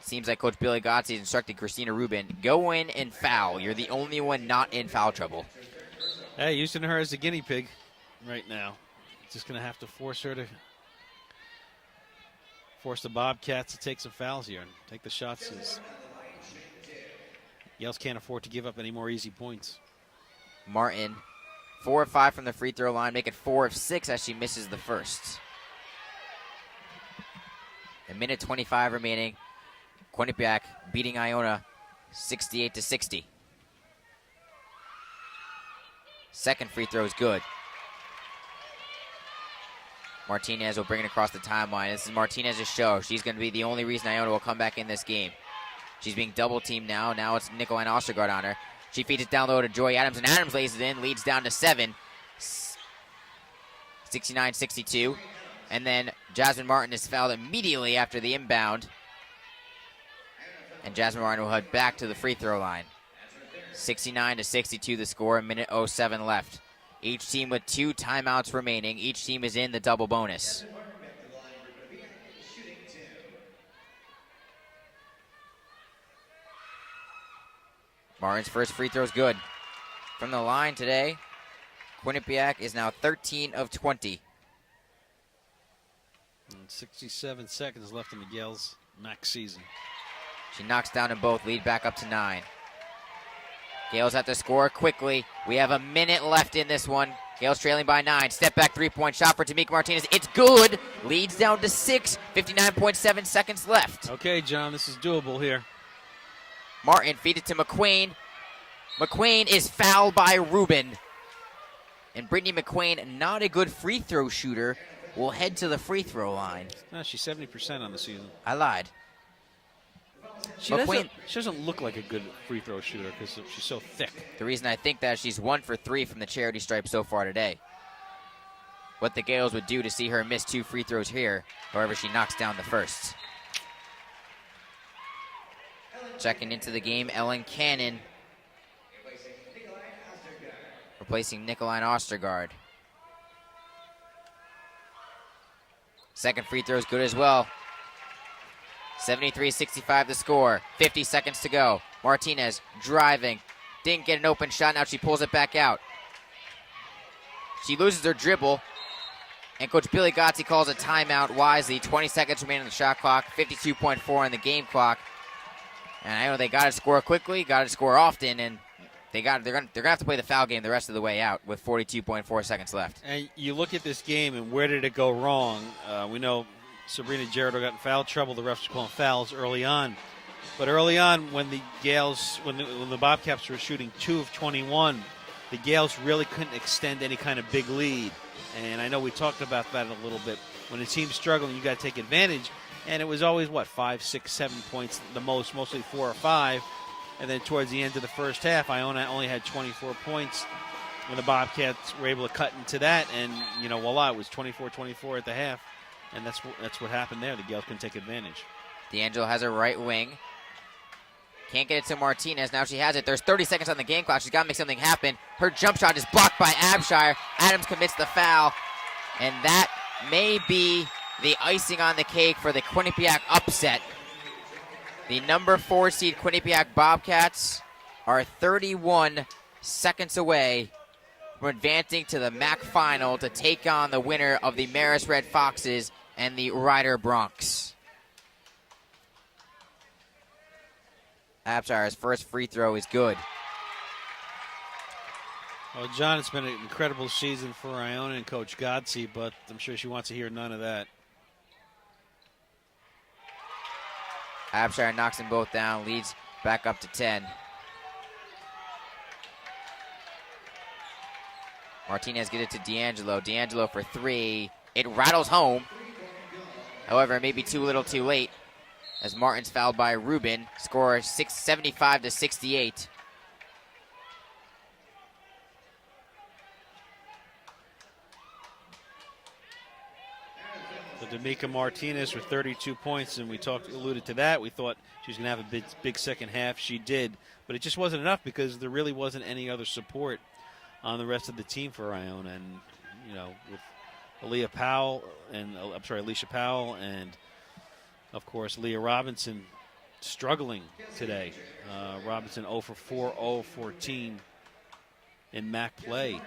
Seems like Coach Billy Gotzi has instructed Christina Rubin, go in and foul. You're the only one not in foul trouble. Hey, using her as a guinea pig right now. Just going to have to force the Bobcats to take some fouls here and take the shots. Yales can't afford to give up any more easy points. Martin, 4 of 5 from the free throw line, make it 4 of 6 as she misses the first. 1:25 remaining. Quinnipiac beating Iona 68-60. Second free throw is good. Martinez will bring it across the timeline. This is Martinez's show. She's going to be the only reason Iona will come back in this game. She's being double teamed now. Now it's Nicoline Ostergaard on her. She feeds it down low to Joy Adams, and Adams lays it in, leads down to 7. 69-62. And then Jasmine Martin is fouled immediately after the inbound. And Jasmine Martin will head back to the free throw line. 69-62 the score, 1:07 left. Each team with 2 timeouts remaining. Each team is in the double bonus. Martin's first free throw is good. From the line today, Quinnipiac is now 13 of 20. And 67 seconds left in the Gales MAAC season. She knocks down them both, lead back up to 9. Gales have to score quickly. We have a minute left in this one. Gales trailing by 9. Step back 3-point shot for Tamika Martinez. It's good. Leads down to 6. 59.7 seconds left. Okay, John, this is doable here. Martin feed it to McQueen. McQueen is fouled by Rubin. And Brittany McQueen, not a good free throw shooter, will head to the free throw line. No, she's 70% on the season. I lied. She doesn't look like a good free throw shooter because she's so thick. The reason I think that she's 1 for 3 from the charity stripe so far today. What the Gales would do to see her miss 2 free throws here, however she knocks down the first. Checking into the game, Ellen Cannon replacing Nicoline Ostergaard. Second free throw is good as well. 73-65 the score. 50 seconds to go. Martinez driving. Didn't get an open shot. Now she pulls it back out. She loses her dribble. And Coach Billy Gotzi calls a timeout wisely. 20 seconds remaining on the shot clock. 52.4 on the game clock. And I know they got to score quickly, got to score often, and they're gonna have to play the foul game the rest of the way out with 42.4 seconds left. And you look at this game, and where did it go wrong? We know Sabrina Gerardo got in foul trouble. The refs were calling fouls early on. But early on, when the Gales, when the Bobcats were shooting 2 of 21, the Gales really couldn't extend any kind of big lead. And I know we talked about that a little bit. When a team's struggling, you got to take advantage. And it was always, 5, 6, 7 points the most, mostly 4 or 5. And then towards the end of the first half, Iona only had 24 points when the Bobcats were able to cut into that. And, voila, it was 24-24 at the half. And that's what happened there. The Gales couldn't take advantage. D'Angelo has her right wing. Can't get it to Martinez. Now she has it. There's 30 seconds on the game clock. She's got to make something happen. Her jump shot is blocked by Abshire. Adams commits the foul. And that may be the icing on the cake for the Quinnipiac upset. The number 4 seed Quinnipiac Bobcats are 31 seconds away from advancing to the MAAC final to take on the winner of the Marist Red Foxes and the Rider Bronx. Abshire's first free throw is good. Well, John, it's been an incredible season for Iona and Coach Godsey, but I'm sure she wants to hear none of that. Abshire knocks them both down, leads back up to 10. Martinez gets it to D'Angelo. D'Angelo for three. It rattles home. However, maybe too little too late as Martin's fouled by Rubin. Score 75-68. So D'Amica Martinez with 32 points, and we alluded to that. We thought she was going to have a big second half. She did, but it just wasn't enough because there really wasn't any other support on the rest of the team for Iona. And, with Alicia Powell, and, of course, Leah Robinson struggling today. Robinson 0 for 4, 0 for 14 in MAAC play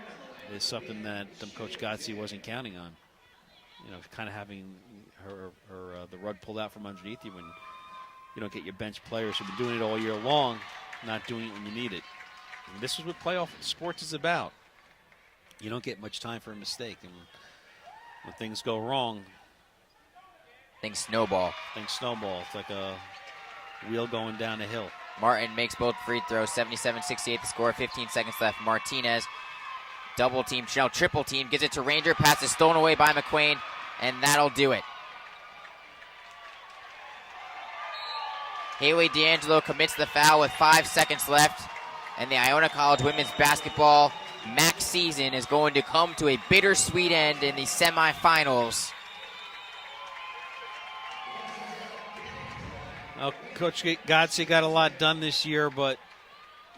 is something that Coach Godsey wasn't counting on. Kind of having the rug pulled out from underneath you when you don't get your bench players who've been doing it all year long, not doing it when you need it. And this is what playoff sports is about. You don't get much time for a mistake, and when things go wrong, things snowball. It's like a wheel going down a hill. Martin makes both free throws, 77-68 the score, 15 seconds left. Martinez double team, triple team, gives it to Ranger, pass is stolen away by McQuain, and that'll do it. Haley D'Angelo commits the foul with 5 seconds left, and the Iona College women's basketball MAAC season is going to come to a bittersweet end in the semifinals. Well, Coach Godsey got a lot done this year, but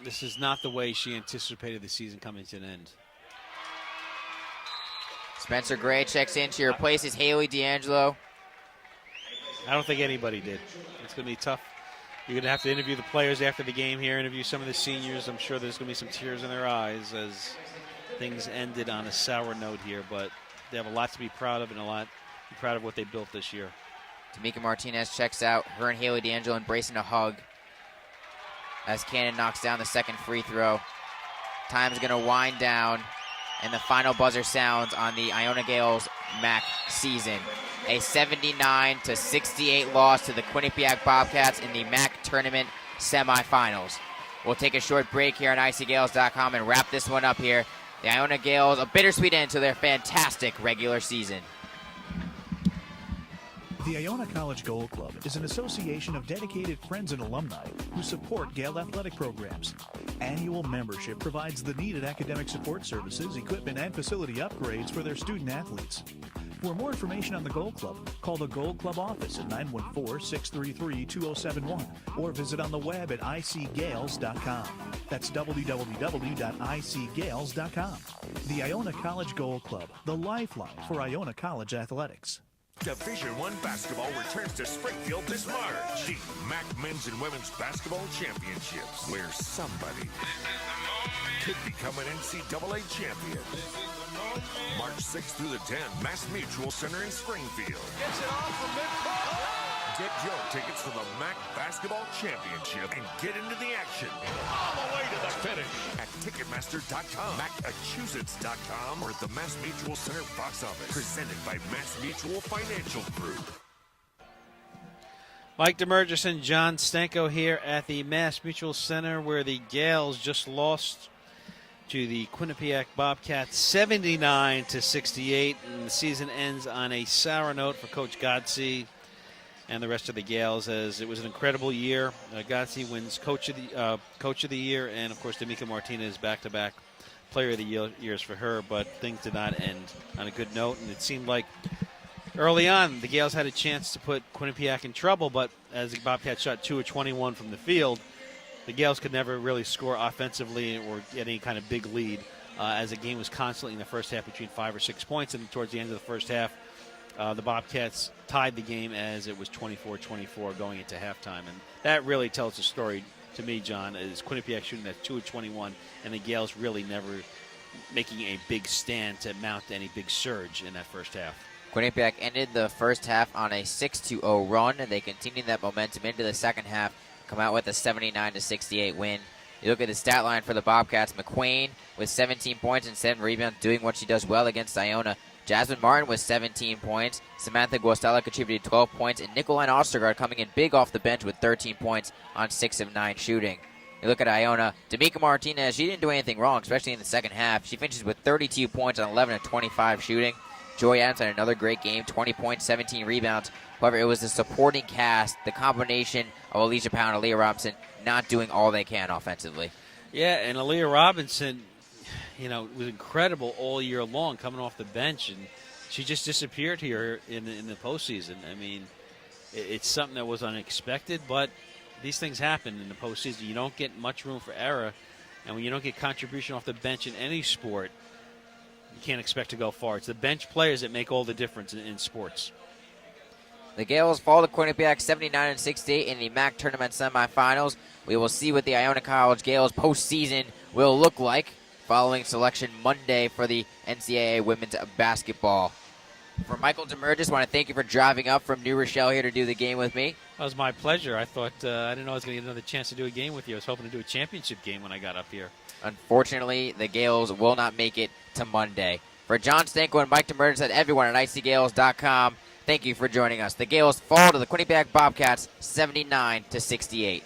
this is not the way she anticipated the season coming to an end. Spencer Gray checks in. She replaces Haley D'Angelo. I don't think anybody did. It's going to be tough. You're going to have to interview the players after the game here, interview some of the seniors. I'm sure there's going to be some tears in their eyes as things ended on a sour note here, but they have a lot to be proud of and a lot to be proud of what they built this year. D'Amica Martinez checks out. Her and Haley D'Angelo embracing a hug as Cannon knocks down the second free throw. Time's going to wind down, and the final buzzer sounds on the Iona Gales MAAC season. A 79-68 loss to the Quinnipiac Bobcats in the MAAC tournament semifinals. We'll take a short break here on icgales.com and wrap this one up here. The Iona Gales, a bittersweet end to their fantastic regular season. The Iona College Goal Club is an association of dedicated friends and alumni who support Gale athletic programs. Annual membership provides the needed academic support services, equipment, and facility upgrades for their student athletes. For more information on the Goal Club, call the Goal Club office at 914-633-2071 or visit on the web at icgales.com. That's www.icgales.com. The Iona College Goal Club, the lifeline for Iona College athletics. Division I basketball returns to Springfield this March. The MAAC Men's and Women's Basketball Championships, where somebody could become an NCAA champion. March 6th through the 10th, Mass Mutual Center in Springfield. Gets it off from midcourt. Get your tickets for the MAAC Basketball Championship and get into the action. All the way to the finish. At Ticketmaster.com, Massachusetts.com, or at the Mass Mutual Center box office. Presented by Mass Mutual Financial Group. Mike DeMurgis and John Stanko here at the Mass Mutual Center, where the Gales just lost to the Quinnipiac Bobcats 79-68, and the season ends on a sour note for Coach Godsey and the rest of the Gales, as it was an incredible year. Godsey wins Coach of the Year, and of course D'Amica Martinez back-to-back Player of the Years for her. But things did not end on a good note, and it seemed like early on the Gales had a chance to put Quinnipiac in trouble. But as the Bobcats shot 2 of 21 from the field, the Gales could never really score offensively or get any kind of big lead, as the game was constantly in the first half between 5 or 6 points, and towards the end of the first half, the Bobcats tied the game as it was 24-24 going into halftime. And that really tells the story to me, John, is Quinnipiac shooting that 2 of 21, and the Gales really never making a big stand to mount any big surge in that first half. Quinnipiac ended the first half on a 6-0 run, and they continued that momentum into the second half, come out with a 79-68 win. You look at the stat line for the Bobcats. McQueen with 17 points and 7 rebounds, doing what she does well against Iona. Jasmine Martin with 17 points. Samantha Guastella contributed 12 points. And Nicolene Ostergaard coming in big off the bench with 13 points on 6 of 9 shooting. You look at Iona. D'Amica Martinez, she didn't do anything wrong, especially in the second half. She finishes with 32 points on 11 of 25 shooting. Joy Adams had another great game, 20 points, 17 rebounds. However, it was the supporting cast, the combination of Alicia Powell and Aaliyah Robinson not doing all they can offensively. Yeah, and Aaliyah Robinson, was incredible all year long coming off the bench, and she just disappeared here in the postseason. I mean, it's something that was unexpected, but these things happen in the postseason. You don't get much room for error, and when you don't get contribution off the bench in any sport, you can't expect to go far. It's the bench players that make all the difference in sports. The Gales fall to Quinnipiac 79-68 in the MAAC tournament semifinals. We will see what the Iona College Gales postseason will look like following selection Monday for the NCAA women's basketball. For Michael Demergis, I want to thank you for driving up from New Rochelle here to do the game with me. That was my pleasure. I thought I didn't know I was going to get another chance to do a game with you. I was hoping to do a championship game when I got up here. Unfortunately, the Gales will not make it to Monday. For John Stanko and Mike Demergis and everyone at icgales.com, thank you for joining us. The Gales fall to the Quinnipiac Bobcats 79-68.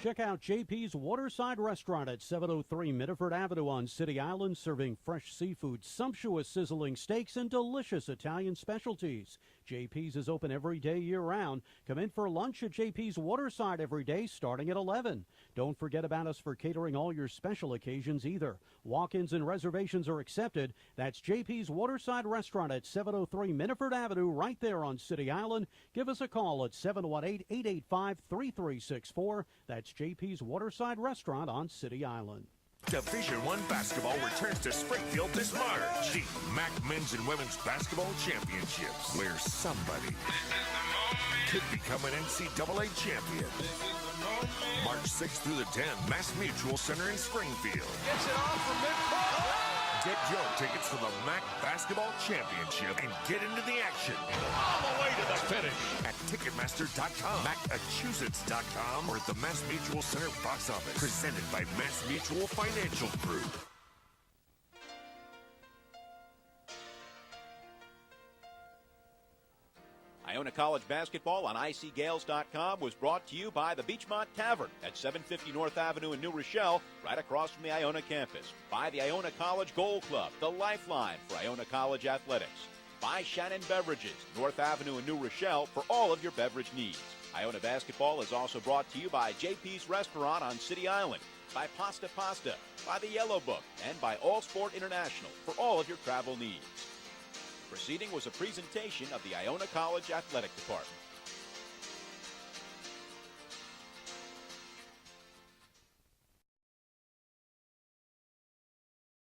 Check out JP's Waterside Restaurant at 703 Mitterford Avenue on City Island, serving fresh seafood, sumptuous sizzling steaks, and delicious Italian specialties. JP's is open every day year-round. Come in for lunch at JP's Waterside every day starting at 11. Don't forget about us for catering all your special occasions either. Walk-ins and reservations are accepted. That's JP's Waterside Restaurant at 703 Mitterford Avenue right there on City Island. Give us a call at 718-885-3364. That's JP's Waterside Restaurant on City Island. Division I basketball returns to Springfield this March. The MAAC Men's and Women's Basketball Championships, where somebody could become an NCAA champion. March 6th through the 10th, Mass Mutual Center in Springfield. Gets it off from midcourt. Get your tickets for the MAAC Basketball Championship and get into the action. All the way to the finish. At Ticketmaster.com, Massachusetts.com, or at the Mass Mutual Center box office. Presented by Mass Mutual Financial Group. Iona College basketball on icgales.com was brought to you by the Beachmont Tavern at 750 North Avenue in New Rochelle, right across from the Iona campus. By the Iona College Goal Club, the lifeline for Iona College athletics. By Shannon Beverages, North Avenue in New Rochelle, for all of your beverage needs. Iona basketball is also brought to you by JP's Restaurant on City Island, by Pasta Pasta, by the Yellow Book, and by All Sport International for all of your travel needs. Proceeding was a presentation of the Iona College Athletic Department.